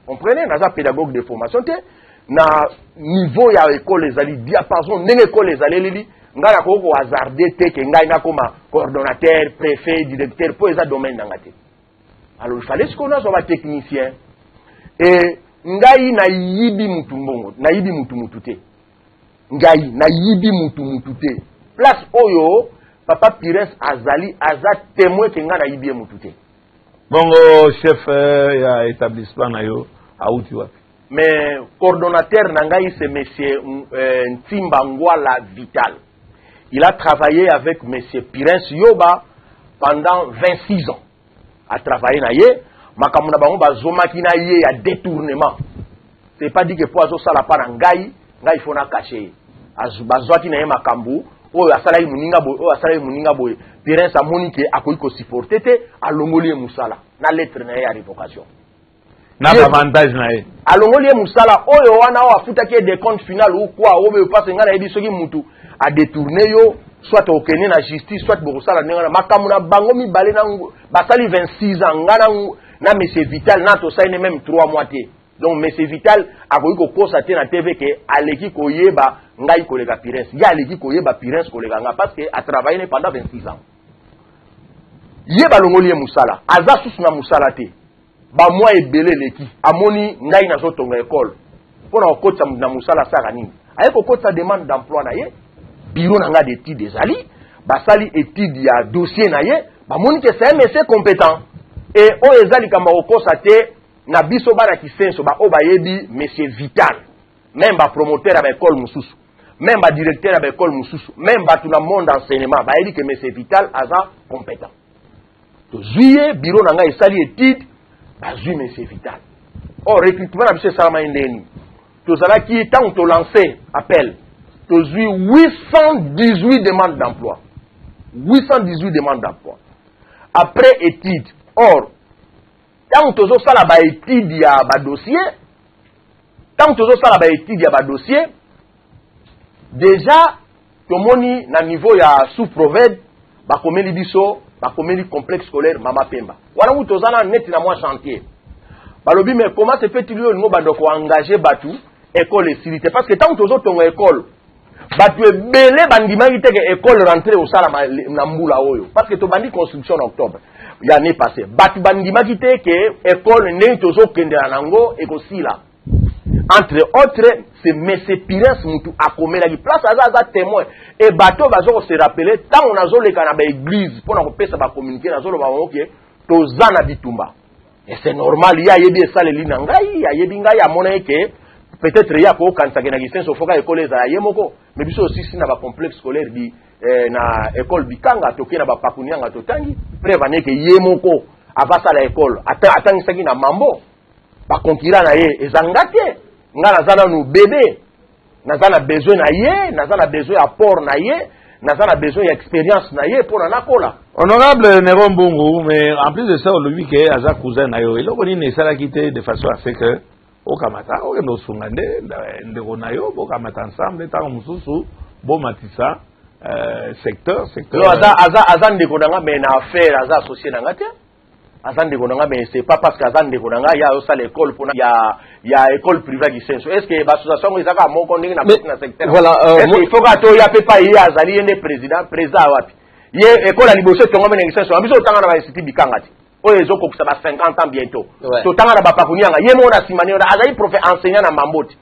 Comprenez, naza pédagogue de formation te na niveau ya école ezali diapason ndenge école ezali lili ngala ko hasarder te ke ngai na koma coordonnateur, préfet, directeur pour eza domaine ngate. Alors il fallait qu'on a un technicien et ngai na yibi mutu mbongo, na yibi mutu te. Ngai na yibi mutu te. Place oyo papa Pirens azali aza témoin ke ngai na yibi mutu te. Bongo chef ya établissement na yo auti wapi? Mais coordonnateur Nangaï, c'est monsieur Ntimba Ngwala Vital. Il a travaillé avec monsieur Pirens Yoba pendant 26 ans. A travaillé na ye, makamuna bango bazoma ki na ye ya détournement. C'est pas dit que poazo sala pa na ngai faut na cacher. Bazwa ki na ye makambu, o asala muninga boy, o asala muninga boy. Pirens amoni ke akoyi ko supporter te alongoli musala na lettre na ye ya révocation. Na avantage na ye alongoli musala oyo wana o afutaki des comptes final ou quoi o be passe ngana yebi soki mutu a détourner yo soit okene na justice soit bokosala ndengana makamuna bango mibale na basali 26 ans ngana na monsieur Vital na to saine même 3 mois te. Donc monsieur Vital akoyi ko kosa te na TV ke aleki koyeba ngai kolega Pirens ya aleki koyeba Pirens kolega nga parce que a travaillé pendant 26 ans. Yeba longoli musala aza susu na musala te. ba moi ebele leki amoni ngai na zotonga école pona okotsa na musala saka nini aye kokotsa demande d'emploi na ye bureau na nga d'études ezali basali étude ya dossier na ye bamoni que c'est un monsieur compétent et o ezali kamba okosa te na biso bana kisenso ba o bayebi monsieur Vital même ba promoteur ya école mususu même ba directeur ya école mususu même ba tout na monde enseignement ba yebi que monsieur Vital aza compétent to juillet bureau na nga esali étude ba zui monsieur Vital o recrutement na biso salama indeni to zala ki tant to lancer appel to zui 818 demandes d'emploi 818 demandes d'emploi après étude or tant que ça la ba étude ya ba dossier tant que ça la ba étude ya ba dossier déjà tomoni na niveau ya sous-proved ba komeli biso ba komeli complexe scolaire Mama Pemba wana muto zana net na moi chantier balobi mais comment se fait-il ngo ba ndoko engager batu école et silité parce que tant que ton école batu ebele bandimaki te que école rentrer au sala na mbula oyo parce que to bandi construction en octobre l'année passée batu bandimaki te que école ndenge tozo kendela nango ekosila entre autres c'est monsieur Pires mutu akomela ki place aza témoin et bateau bazo se rappeler tant on azo leka na ba église pour na kopesa ba communiquer na zolo ba oké tozana bitumba et c'est normal ya yebi esale lina ngai ya yebi ngai amona ke peut-être ya ko kanisa ke na kisenso foka école za yemoko mais biso aussi sina ba complexe scolaire bi na école bikanga toke na ba pakunianga totangi prévane ke yemoko avasa la école atangi saki na mambo ba konkira na ye ezangate ngala zana nu bébé nazana besoin na ye nazana besoin apport na ye nazana besoin d'expérience na ye pour na kola honorable Néron Mbungu mais en plus de ça lui que aza cousin na yo eloko ni sala quitté de façon à ce que okamata okendo sungande ndeko na yo bokamata ensemble tango mususu bo matisa secteur no aza ndeko nanga mais na affaire aza associé nanga te aza ndeko nanga mais c'est pas parce que aza ndeko nanga ya yo sala école pour ya école privée qui senso est-ce que ba association ezaka moko ndenge na secteur voilà il faut que to ya pe pa ya azali yende président wapi ye école à liboso tongo mena senso abiso tanga na ba institut bikanga ti oyo ezoko kusa ba 50 ans bientôt to tanga na ba pakunianga ye mo na simani na azali prof enseignant na mamboti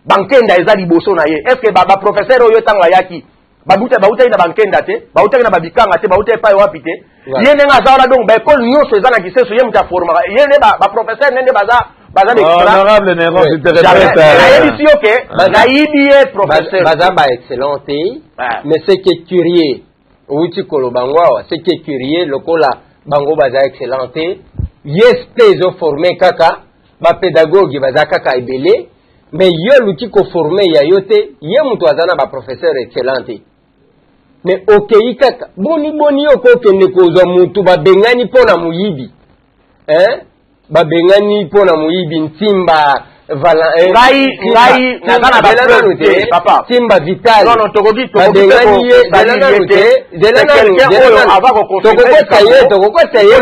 bankenda ezali liboso na ye est-ce que ba professeur oyo tanga yaki babuta ina bankenda te babuta ina babikanga te babuta pa wapi te ye nenga azala donc ba école nyonso ezana kisenso ye muta forma ye ne ba professeur nende baza honorable Néron je te répète ici OK naïbi professeur baza ba excellente mais c'est que curieux outi kolobangwa c'est que curieux lokola bango baza excellente yes pezo formé kaka ba pédagogue baza kaka ebele mais yo luti ko formé ya yote ye mutu azana ba professeur excellente mais okei kaka boni yo ko kende koza mutu babengani pona muyibi babengani pona muyibi ntimba ngai nazana ba papa Timba Vital non tokoki babengani ye tokokota ye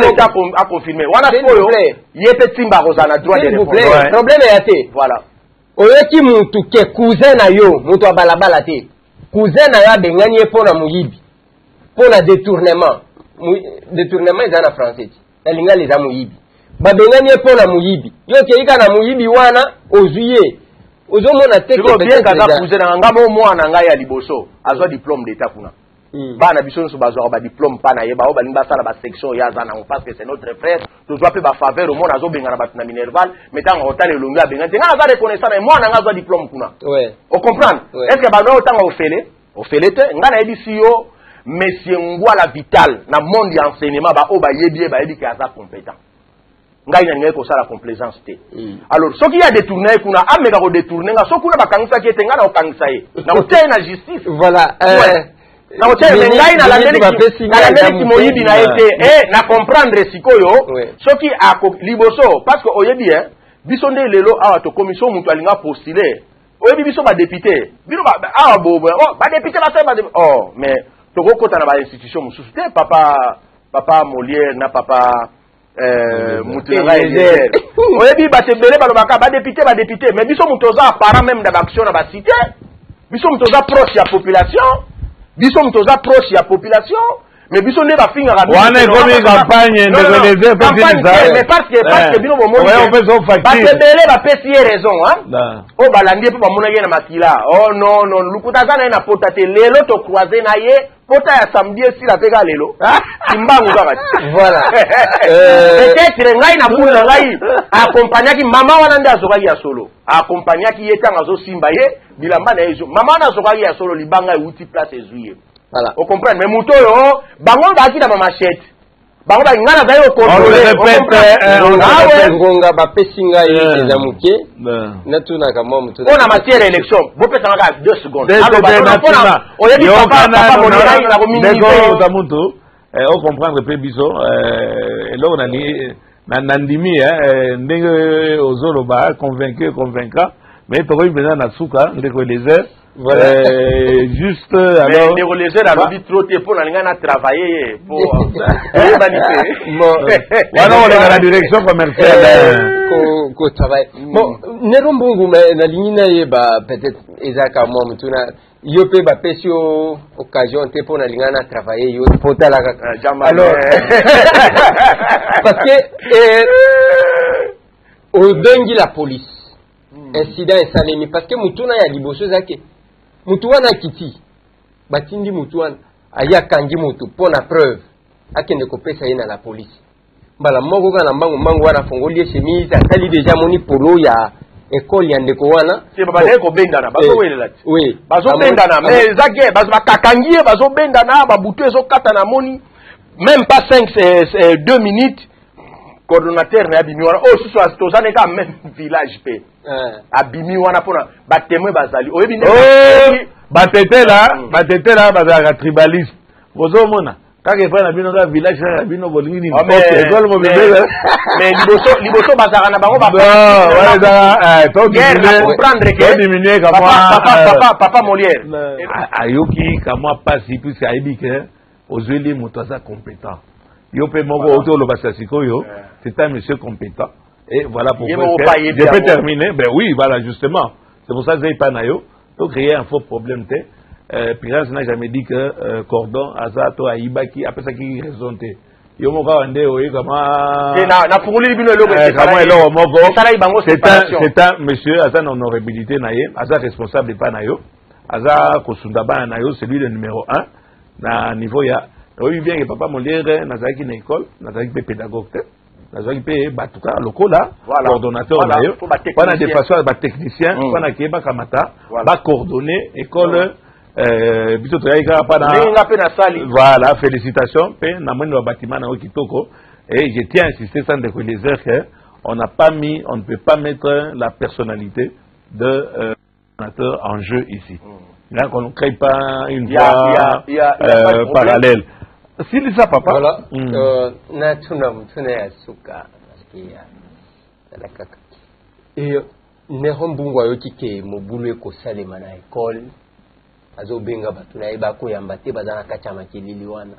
a confirmer wana oyo ye pe Timba kozana droit de répondre problème ya te voilà oyoki mutu ke cousin na yo mutu abalabala te cousin na yo abengani ye pona muyibi pona détournement eza na français elinga leza muyibi babengani ye pona muyibi yo keika na muyibi wana ozuye ozomona te ko bien kaza cousin na ngamo mwana ngai ya liboso azwa diplôme d'état kuna bana biso nso bazwa ba diplôme pa na ye ba balinga sala ba section ya zana parce que c'est notre frère to doit pe ba faveur au monde azo benga na batuna minerval metanga hôtel elongi abenga te nga za reconnaissance mais mwana nga azwa diplôme kuna on comprendre est-ce que ba no tanga ofele te nga na yebi si yo monsieur Ngwala Vital na monde ya enseignement ba o ba yebi ba yebi ka za compétent ngai na ngai ko sala complaisance te alors soki ya détourner kuna ameka ko détourner nga sokuna bakangisa ki te nga na okangisa ye na oteye na justice voilà na oteye ngai na landeli ki moyibi na ete na comprendre sikoyo soki ako liboso parce que oyebi biso nde lelo awa to commission mutu alinga postuler oyebi biso ba député bino awa bobo ba député ba oh mais tokokota na ba institution mususu te papa Molière na papa mutunga Eliezer oyebi batebele balobaka ba député mais biso mutoza parent même da action na ba cité biso mutoza proche ya population mais biso ne ba finga rabi on est comme campagne de campagne mais parce que bino bon ouais on fait son facture parce que belé ba pesi raison hein o balandi pe ba mona ye na makila oh non non lukuta sana na pota te lelo to croiser na ye pota ya samedi si la pega lelo timbangu kaka voilà peut-être ngai na bula ngai accompagnaki mama wana nda azokaki ya solo accompagnaki ye tanga zo simba ye bilamba na yezo mama na azokaki ya solo libanga uti place ezuye. Voilà. Vous comprenez? Mais Mouto, bango ba ki na ba machette. Bango ba ngana za yo contrôler. Ngonga ba pesinga ye za muke. Na tuna kama Mouto. On a matière élection. Vous pesa nga 2 secondes. Alors ba on y papa mo na ko minimiser za Mouto. On comprendre peu biso et là on a ni nandimi ndenge ozoloba convaincant mais to ko besoin na suka ndeko les voilà. Juste alors mais les la lobby trop tôt pour na travailler pour manipuler voilà on est dans la direction commerciale ko travail bon Nerombungu na ligne na yeba peut-être ezaka mo mutuna yo pe ba pesio occasion te pour na lingana travailler yo pota la alors parce que au dengi la police incident et salemi parce que mutuna ya liboso zake mutuwana kiti batindi mutuwana aya kangi mutu pona preuve akende kopesa yena la police mbala moko kana mbangu wana fongolie chemise atali déjà moni polo ya école ya ndeko wana c'est baba ko bendana bazo welela oui bazo bendana mais zake bazo bakakangie bazo bendana ba butu ezo kata na moni même pas 2 minutes coordonnateur na abimi wana oh susu astozane ka même village pe abimi wana pona ba témoin bazali oyebi ne batete là bazaka tribaliste bozo mona kaka fa na bino ka village na bino bolingi ni école mo bébé mais liboso bazaka na bango ba ouais da to comprendre que diminuer comme papa Molière ayoki kama pasi puis aibi que ozeli motoza compétent yo pe moko auto lo basasiko yo c'est un monsieur compétent et voilà pourquoi je peux terminer ben oui voilà justement c'est pour ça que j'ai pas nayo to créer un faux problème te Pirance n'a jamais dit que cordon azato aibaki après ça qui raison te yo moko ande oyi kama na punguli bino lo kama elo moko c'est un monsieur asa honorabilité na ye asa responsable pas nayo asa kosunda ba nayo c'est lui le numéro 1 na niveau ya oui bien que papa Molière nazaki na école nazaki pe pédagogue te nazaki pe batuka lokola coordonnateur na yo pana de façon ba technicien pana keba kamata ba coordonner école biso to yaika pana voilà félicitations pe na moni ba bâtiment na kitoko et je tiens à insister sans décoller que on ne peut pas mettre la personnalité de coordonnateur en jeu ici. Là qu'on ne crée pas une voie parallèle. Si ça papa voilà na tuna ya suka nasikia la kaka et Nerombungu ayoki ke mobulu ekosalema na école azobenga batu na yeba ko yamba te bazana kacha makilili wana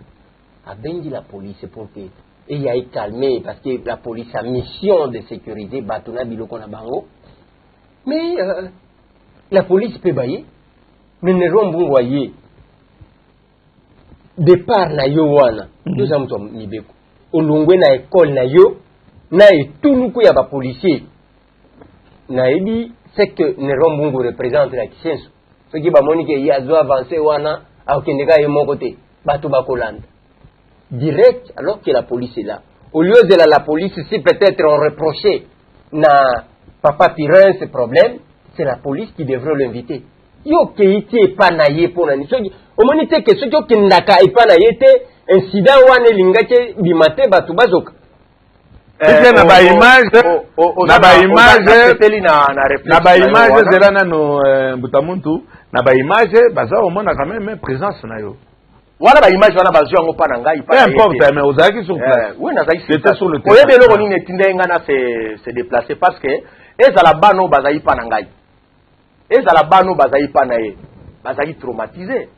abengi la police pour que et ya calmer parce que la police a mission de sécuriser batu na biloko na bango mais la police peut bailler mais Nerombungu aye départ na yo wana nous sommes mibeko olongwe na école na yo na etuluku ya ba policier na ebi c'est que Nerombungu représente la kisenso ce qui ba monique ya zo avancer wana akendeka ye moko te bato bakolanda direct alors que la police est là au lieu de la police si peut-être on reprochait na papa Pirin ce problème c'est la police qui devrait l'inviter yo keiti pa na ye pona ni soki omoni te ke soki okendaka epa na ye te incident wana elingaki bimate bato bazoka na ba image zela nano mbutamuntu na ba image baza omona quand même présence na yo wana ba image wana bazwa ngo pa na ngai pa peu importe mais ozaki sur place oui na zaki sur le terrain oyebe loko nini etindenga na se déplacer parce que ezala bano bazai pa na ngai ezala bano bazai pa na ye bazai traumatisé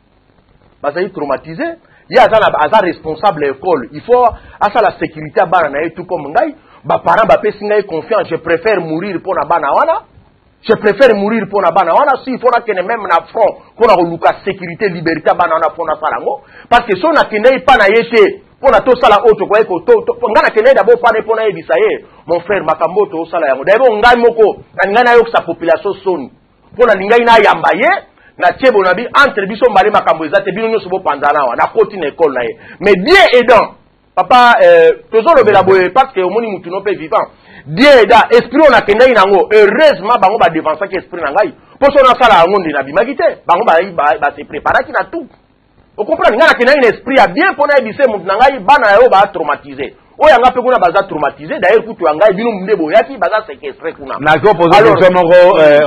ya aza responsable école il faut asa la sécurité bana na ye tout comme ngai ba parents ba pesi ngai confiance je préfère mourir pour na bana wana Je préfère mourir pour la bana. On a si il faut que même na front pour la sécurité, liberté, bana on a pour la salango. Parce que si on a qu'une pas na yete pour la to sala auto quoi que on a qu'une d'abord pas pour na yebisaye. Mon frère makambo to sala yango. D'abord on gagne moko. Na yok sa population son. Pour la linga ina yambaye. Na tchebo na bi entre biso mbale makambo ezate bino nyoso bo panzana wa na koti na école na ye. Mais bien aidant. Papa tozo le bela boye parce que au moni mutu no pe vivant. Dieu da esprit on a kenda inango heureusement bango ba défenser que esprit nangai pour so na sala ngondi na bimagite bango ba se préparer ki na tout on comprend ngana kenda un esprit a bien pona ebise mutu nangai bana yo ba traumatisé o yanga pe kuna baza traumatisé d'ailleurs kutu ngai bino ndebo yaki baza séquestré kuna na ko poser question moko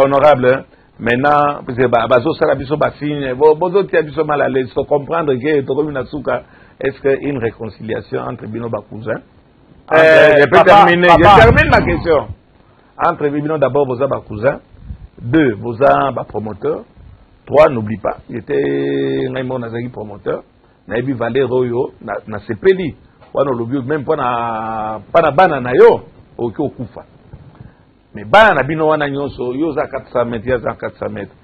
honorable maintenant parce que bazo sala biso ba signe bozo tia biso mal à l'aise faut comprendre que to comme na suka est-ce que une réconciliation entre bino ba cousin je termine ma question. Entre Bibino, d'abord, vous avez un cousin. 2, vous avez un promoteur. 3, n'oublie pas, il était un promoteur. Naïbi Valé Royo, na sepeli. Même pas na banana yo, au Kufa. Mais banana bino wana nyoso, yo za 400 mètres, yo za 400 mètres.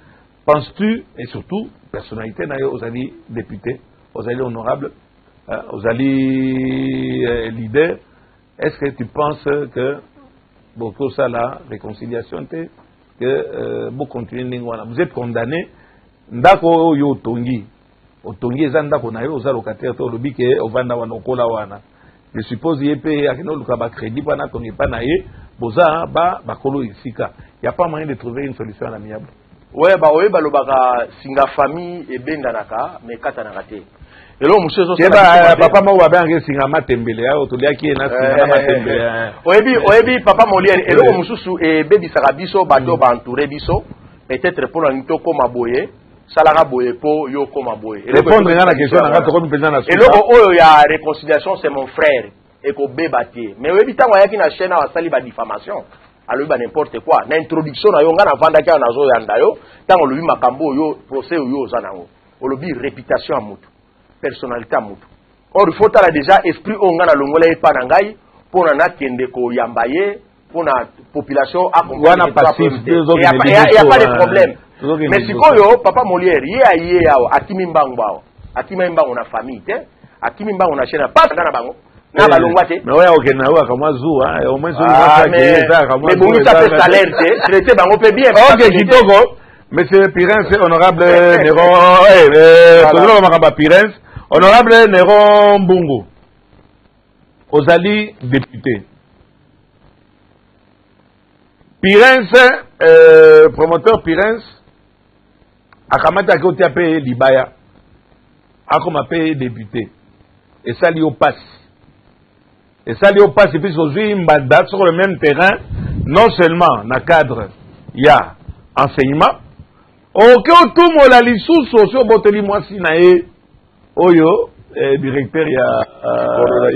Penses-tu, et surtout, personnalité na yo, vous allez député, vous allez honorable, vous allez leader. Est-ce que tu penses que beaucoup ça la réconciliation que vous continuez vous êtes condamné ndako yo tongi otongi ezanda ko na yo za locataire to lobi ke ovanda wana okola wana je suppose yepé akino luka ba crédit pana tongi pana ye boza ba kolo isika y a pas moyen de trouver une solution amiable. Ouais ba oyeba lobaka singa famille e bendanaka mais katana raté. Hello monsieur papa mo wa bange singa matembele ya otoliaki na singa matembele oyebi papa Molière hello mususu e bebi sakabiso bato ba entouré biso peut-être pour l'anito koma boye salaka boye po yo koma boye répondre à la question na ngato comme président national hello oyo ya réconciliation c'est mon frère et ko bebati mais oyebi tango yaki na chaîne wa sali ba diffamation alobi ba n'importe quoi na introduction na yo ngana vanda ka na zo yanda yo tango lobi makambo yo procès yo zanango olobi réputation à mutu personnalité à mutu. Or, il faut déjà esprit on a l'ongolais pas nangai pour na kende ko yambaye pour la population à comprendre. Il n'y a pas de problème. Mais si koyo papa Molière yé akimi mbangwa akimi mbangwa na famille te akimi mbangwa na chaîne pas kana bango na balongwa te. Mais ouais OK na wa kama zua au moins mais bon ça fait salaire te traiter bango peut bien. OK kitoko monsieur Pirens honorable Néron toujours makamba Pirens honorable Néron Mbungu, Ozali député. Pirens, promoteur Pirens, Akamata Koti a payé Libaya, Akoma payé député. Et ça lui passe. Et ça lui passe, et puis aujourd'hui, Mbada sur le même terrain, non seulement dans le cadre, il y a enseignement, ok, tout le monde a les sous, sur Boteli Moissi Nae. Oyo directeur ya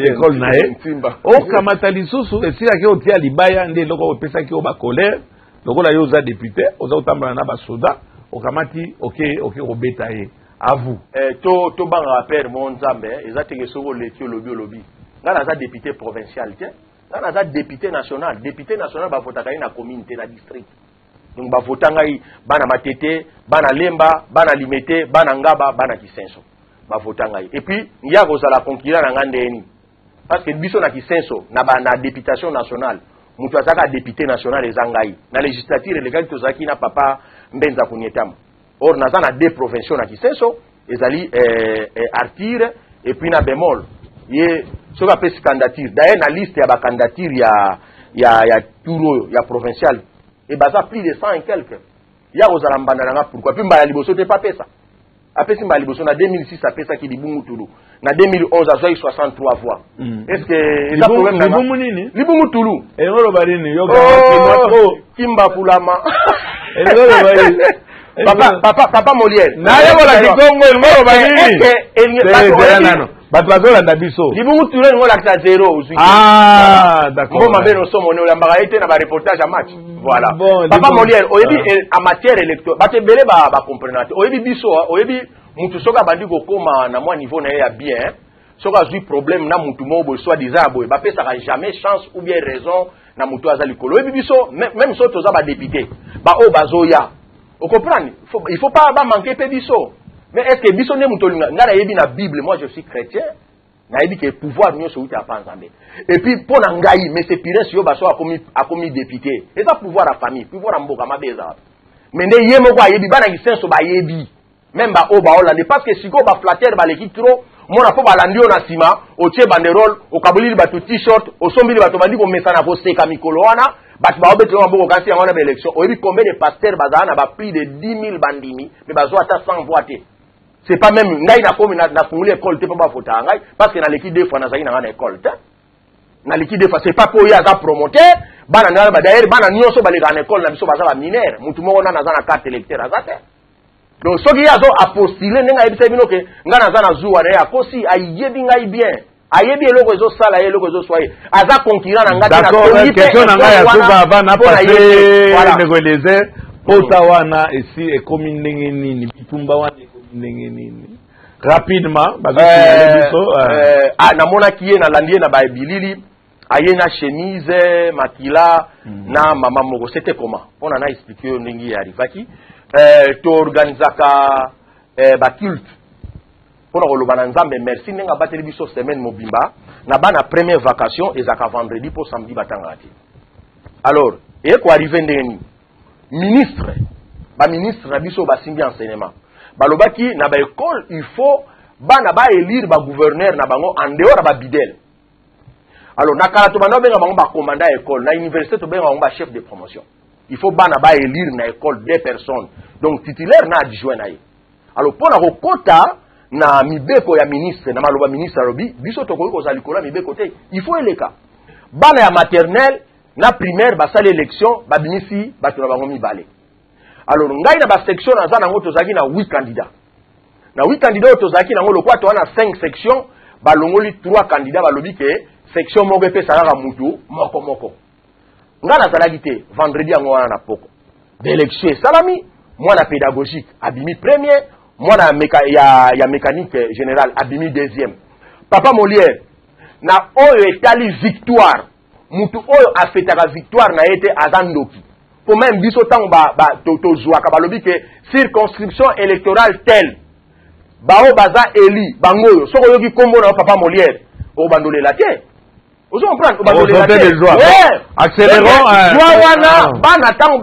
école nae o kamata lisusu esila ke otia libaya nde loko opesa ki oba colère lokola yo za député oza otambala na basoda okamati ok obeta ye à vous to banga père mon nzambe ezateke soko leki olobi ngana za député provincial te ngana za député national ba votaka na commune te na district donc ba votanga bana matete bana lemba bana limete bana ngaba bana kisenso et puis il y a la concurrence en Andéni parce que biso na kisenso na députation nationale mutu azaka député national ezangai na législature électorale tozaki na papa Mbenza Kunyetam or naza na deux provinciaux na kisenso ezali Artire et puis na Bémol ye soka pesi candidature d'ailleurs na liste ya ba candidature ya touro ya provincial et baza plus de 100 et quelques ya ozala mbandana pourquoi puis mbala liboso te pas pesa après Simba Liboso, en 2006, ça fait ça qui dit Boumoutoulou. En 2011, ça a 63 voix. Est-ce que. Liboumoutoulou. Et on va dire, Kimba Poulama. Papa Molière. batwazolanda biso libungutu le ngola ka 0 d'accord bon mabe no somo ne olamba été na ba reportage à match voilà bon, papa Molière oyebi en matière électorale batebele ba comprendre oyebi biso oyebi mutu soka bandi ko koma na moi niveau na ya bien soka zui problème na mutu mobo soit disant boy ba pesa jamais chance ou bien raison na mutu azali kolo oyebi biso même so toza ba député ba o bazoya. Vous comprenez? Il faut pas manquer pe biso. Mais est-ce que biso ne mutolinga ngara yebi na Bible, moi je suis chrétien. Na yebi que pouvoir nyo so uti apanzambe. Et puis pour ngai mais c'est pire si yo baso a commis député. Et ça pouvoir à famille, pouvoir mboka mabeza. Mais ne yemo kwa yebi bana kisenso ba yebi. Même ba o ba olande parce que siko ba flatter ba leki trop mona po ba landio na sima o tie banderole o kabuli ba t-shirt o sombili ba to bandi ko mesana ko seka mikolo wana ba ba obete na boko kasi ngona ba élection o yebi combien de pasteurs bazana ba plus de 10 000 bandimi mais bazo ata 100 voix. C'est pas même ngai na komi na funguli école te pa ba fota ngai parce que na leki deux fois na zaki na école te na leki deux fois c'est pas ko ya za promoteur bana na ba d'ailleurs bana nyoso ba le na école na biso baza ba mineur mutu mo na za na carte électeur azate. Donc ce qui a apostolé nenga ebisa bino ke ngana za na zuwa na akosi ayebi ngai bien ayebi eloko ezo sala eloko ezo soye aza concurrent na ngati na d'accord question na ngai ya soba bana passer négocier pota wana ici et comme ndenge nini bitumba wana ndenge nini rapidement na mona kiye na landie na ba bilili aye na chemise makila na mama moko c'était comment on a expliqué ndenge ya rivaki to organizaka ba culte pour koloba na nzambe merci nenga bateli biso semaine mobimba na bana première vacation ezaka vendredi pour samedi batangati. Alors et ko arriver ndeni ministre ba ministre na biso ba simbi enseignement balobaki na ba école il faut bana ba élire ba gouverneur na bango en dehors ba bidel. Alors na kala to bana benga bango ba commandant école na université to benga bango ba chef de promotion. Il faut bana ba élire na école des personnes donc titulaire na adjoint na ye. Alors pour na kokota na mibeko ya ministre na maloba ministre robi biso to ko za likola mibeko te il faut eleka bana ya maternelle na primaire ba sala élection ba binisi ba to na bango mibale. Alors ngai na ba section na za na ngoto zaki na 8 candidats na 8 candidats to zaki na ngolo kwa to na 5 sections ba longoli 3 candidats ba lobi ke section moko pe sala mutu moko ngana zalaki te vendredi yango wana na poko d'élection salami mwana pédagogique abimi premier mwana ya mécanique générale abimi deuxième papa Molière na oyo etali victoire mutu oyo afetaka victoire na ete azandoki pour même biso tango to zwaka balobi ke circonscription électorale telle bao baza eli bangoyo soko yoki kombo na papa Molière o bandolela te. Vous comprenez? Accélérons. Bana tango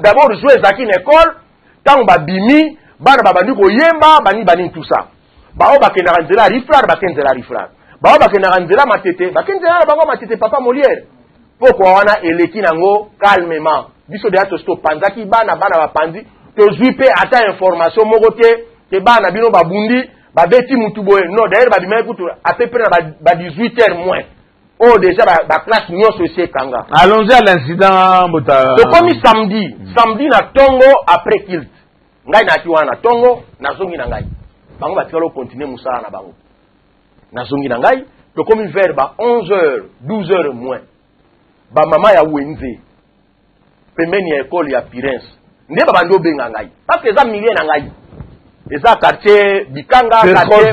d'abord jouer zaki une école, tango bimi, bana babandi ko yemba, bani tout ça. Bao ba kenara nzela riflar, ba kenzela riflar. Bao ba kenara nzela matete, ba kenzela bango matete papa Molière. Pourquoi wana eleki nango calmement. Biso de ato stop panzaki bana ba panzi, to zwipe ata information moko te bana bino babundi. Babeti mutuboe non d'ailleurs babima kutu à peu près ba 18h moins oh déjà ba classe nyoso ese kanga. Allons-y à l'incident bota to comme samedi na tongo après kilt ngai na kiwana tongo na zongi na ngai bango batikalo continuer musala na bango na zongi na ngai to comme vers ba 11h 12h moins ba mama ya wenze pembeni ya école ya Pirens nde ba bando benga ngai parce que za milieu na ngai eza quartier Bikanga quartier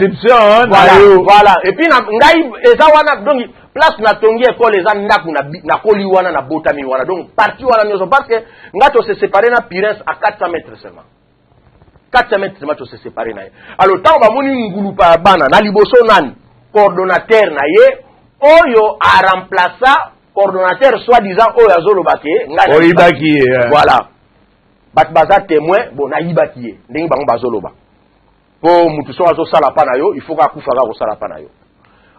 voilà et puis ngai eza wana donc place na tongi école eza ndaku na koli wana na botami wana donc parti wana nyoso parce que ngato se séparer na Pirens à 400 mètres seulement 400 mètres seulement to se séparer na. Alors tant ba moni ngulu pa bana na liboso nani coordonnateur na ye oyo a remplacer coordonnateur soi-disant oyo azolobake ngai oyibaki voilà bat baza témoin bon na yibaki ye ndenge bango bazoloba po mutu so azo sala pa na yo il faut ka kufa ka ko sala pa na yo.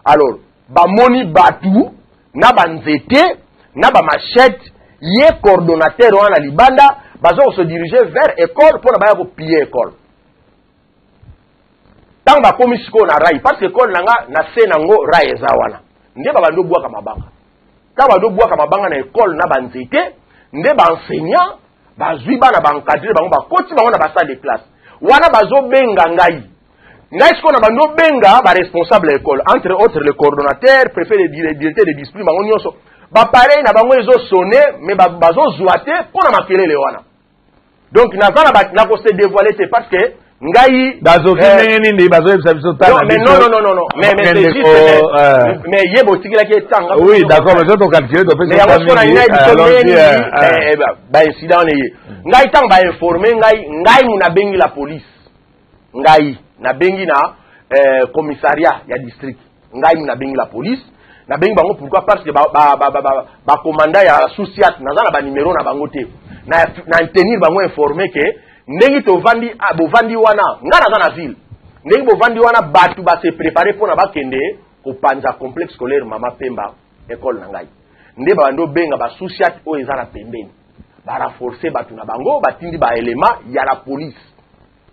Alors ba moni batu na banzete na ba machette ye coordonnateur wana libanda bazo se diriger vers école pour na ba ko piller école tant ba komisiko na rai parce que école nanga na se nango rai eza wana nde ba bando bwaka mabanga ta ba do bwaka mabanga na école na banzete nde ba enseignant bazwi bana bankadre bango bakoti bango na basa de classe wana bazo benga ngai siko na bando benga ba responsable école entre autres le coordonnateur préfet de directeur de discipline bango nyonso ba pareil na bango ezo sonner mais bazo zuate pour na makelele wana donc na zana na ko se dévoiler c'est parce que ngai dazoki ndenge nini bazoyebisa biso tala mais non mais c'est juste mais yebo tikila ki tanga oui d'accord mais to calculer to mais ya sona ngai biso ba incident ne ngai tang ba informer ngai muna bengi la police ngai na bengi na commissariat ya district ngai muna bengi la police na bengi bango pourquoi parce que ba commandant ya sous-siat nazana ba numéro na bango te na tenir bango informer que ndenge to vandi bovandi wana ngana za na ville ndenge bovandi wana batu ba se préparer pour na bakende ko panza complexe scolaire mama Pemba école na ngai nde ba ndo benga ba sous-siat o ezana pembeni ba renforcer batu na bango batindi ba élément ya la police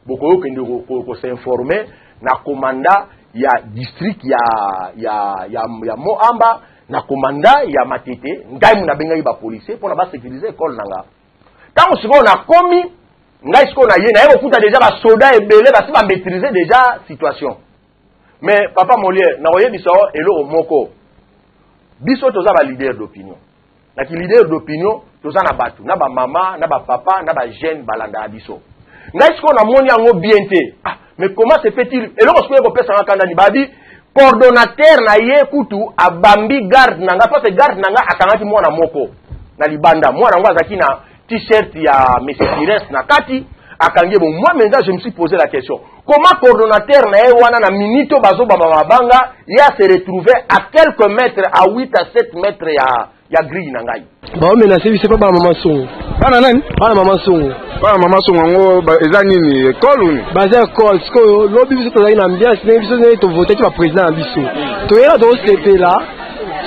boko yo kende ko s'informer na commandant ya district ya Moamba na commandant ya Matete ngai muna benga ba policier pour na ba sécuriser école nanga tant siko na komi ngai siko na ye na yebo kuta déjà ba soda ebele ba si ba maîtriser déjà situation mais papa Molière na oye biso elo moko biso toza ba leader d'opinion na ki leader d'opinion toza na batu na ba mama na ba papa na ba jeune balanda biso ngai siko na moni yango bien te mais comment se fait-il elo ko siko pesa na kanda ni babi coordonnateur na ye kutu abambi garde nanga parce que garde nanga akangaki mwana moko na libanda mwana ngo azaki na t-shirt ya monsieur Pires na kati akangie bon moi maintenant je me suis posé la question comment coordonnateur na wana na minito bazo banga ya se retrouver à quelques mètres à 8 à 7 mètres ya grille na ngai ba o mena c'est pas maman son bana nani bana maman son ngo eza nini école ni baza école parce que lobi biso to na ambiance mais biso ne to voter ba président biso to yera do CP là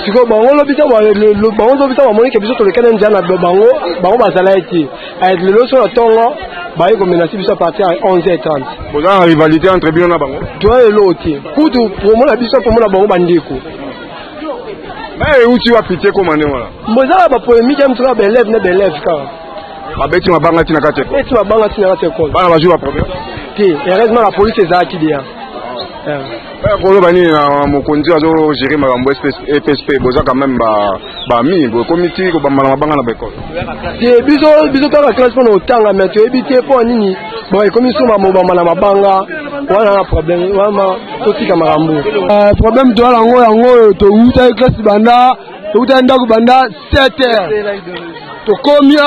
siko bango lobita le bango lobita ba moni ke biso to le kana njana bango bazala eti avec le loso tongo ba yiko menacer biso à partir à 11h30 bon la rivalité entre bino na bango toi et l'autre kutu pour moi la biso pour moi bango bandeko mais où tu vas pitié comment ne voilà mbozala ba polémique am tra belève na belève ka ba beti mabanga tina kate ko beti mabanga tina kate ko bana ba joue problème ti heureusement la police est aquí dia Kolo bani na mokonzi azo gérer makambo EPSP boza quand même ba mi bo comité ko ba mabanga na bekolo. Ti biso ta la classe pour otanga mais tu éviter pour nini bon commission ba na mabanga wana na problème wana to tika makambo. Problème to ala yango to uta classe banda to uta ndako banda 7h. To komia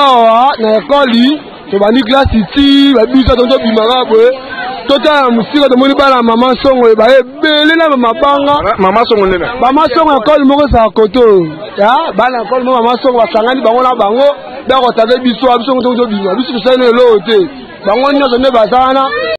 na école to bani classe ici ba biso to bimaka boye. Tota musika de moni bana maman songo e ba ebele na mabanga maman songo nena maman songo école moko sa koto ya bana école moko maman songo basangani bango na bango da ko tabe biso biso to bima biso to sene lo te bango nyoso ne bazana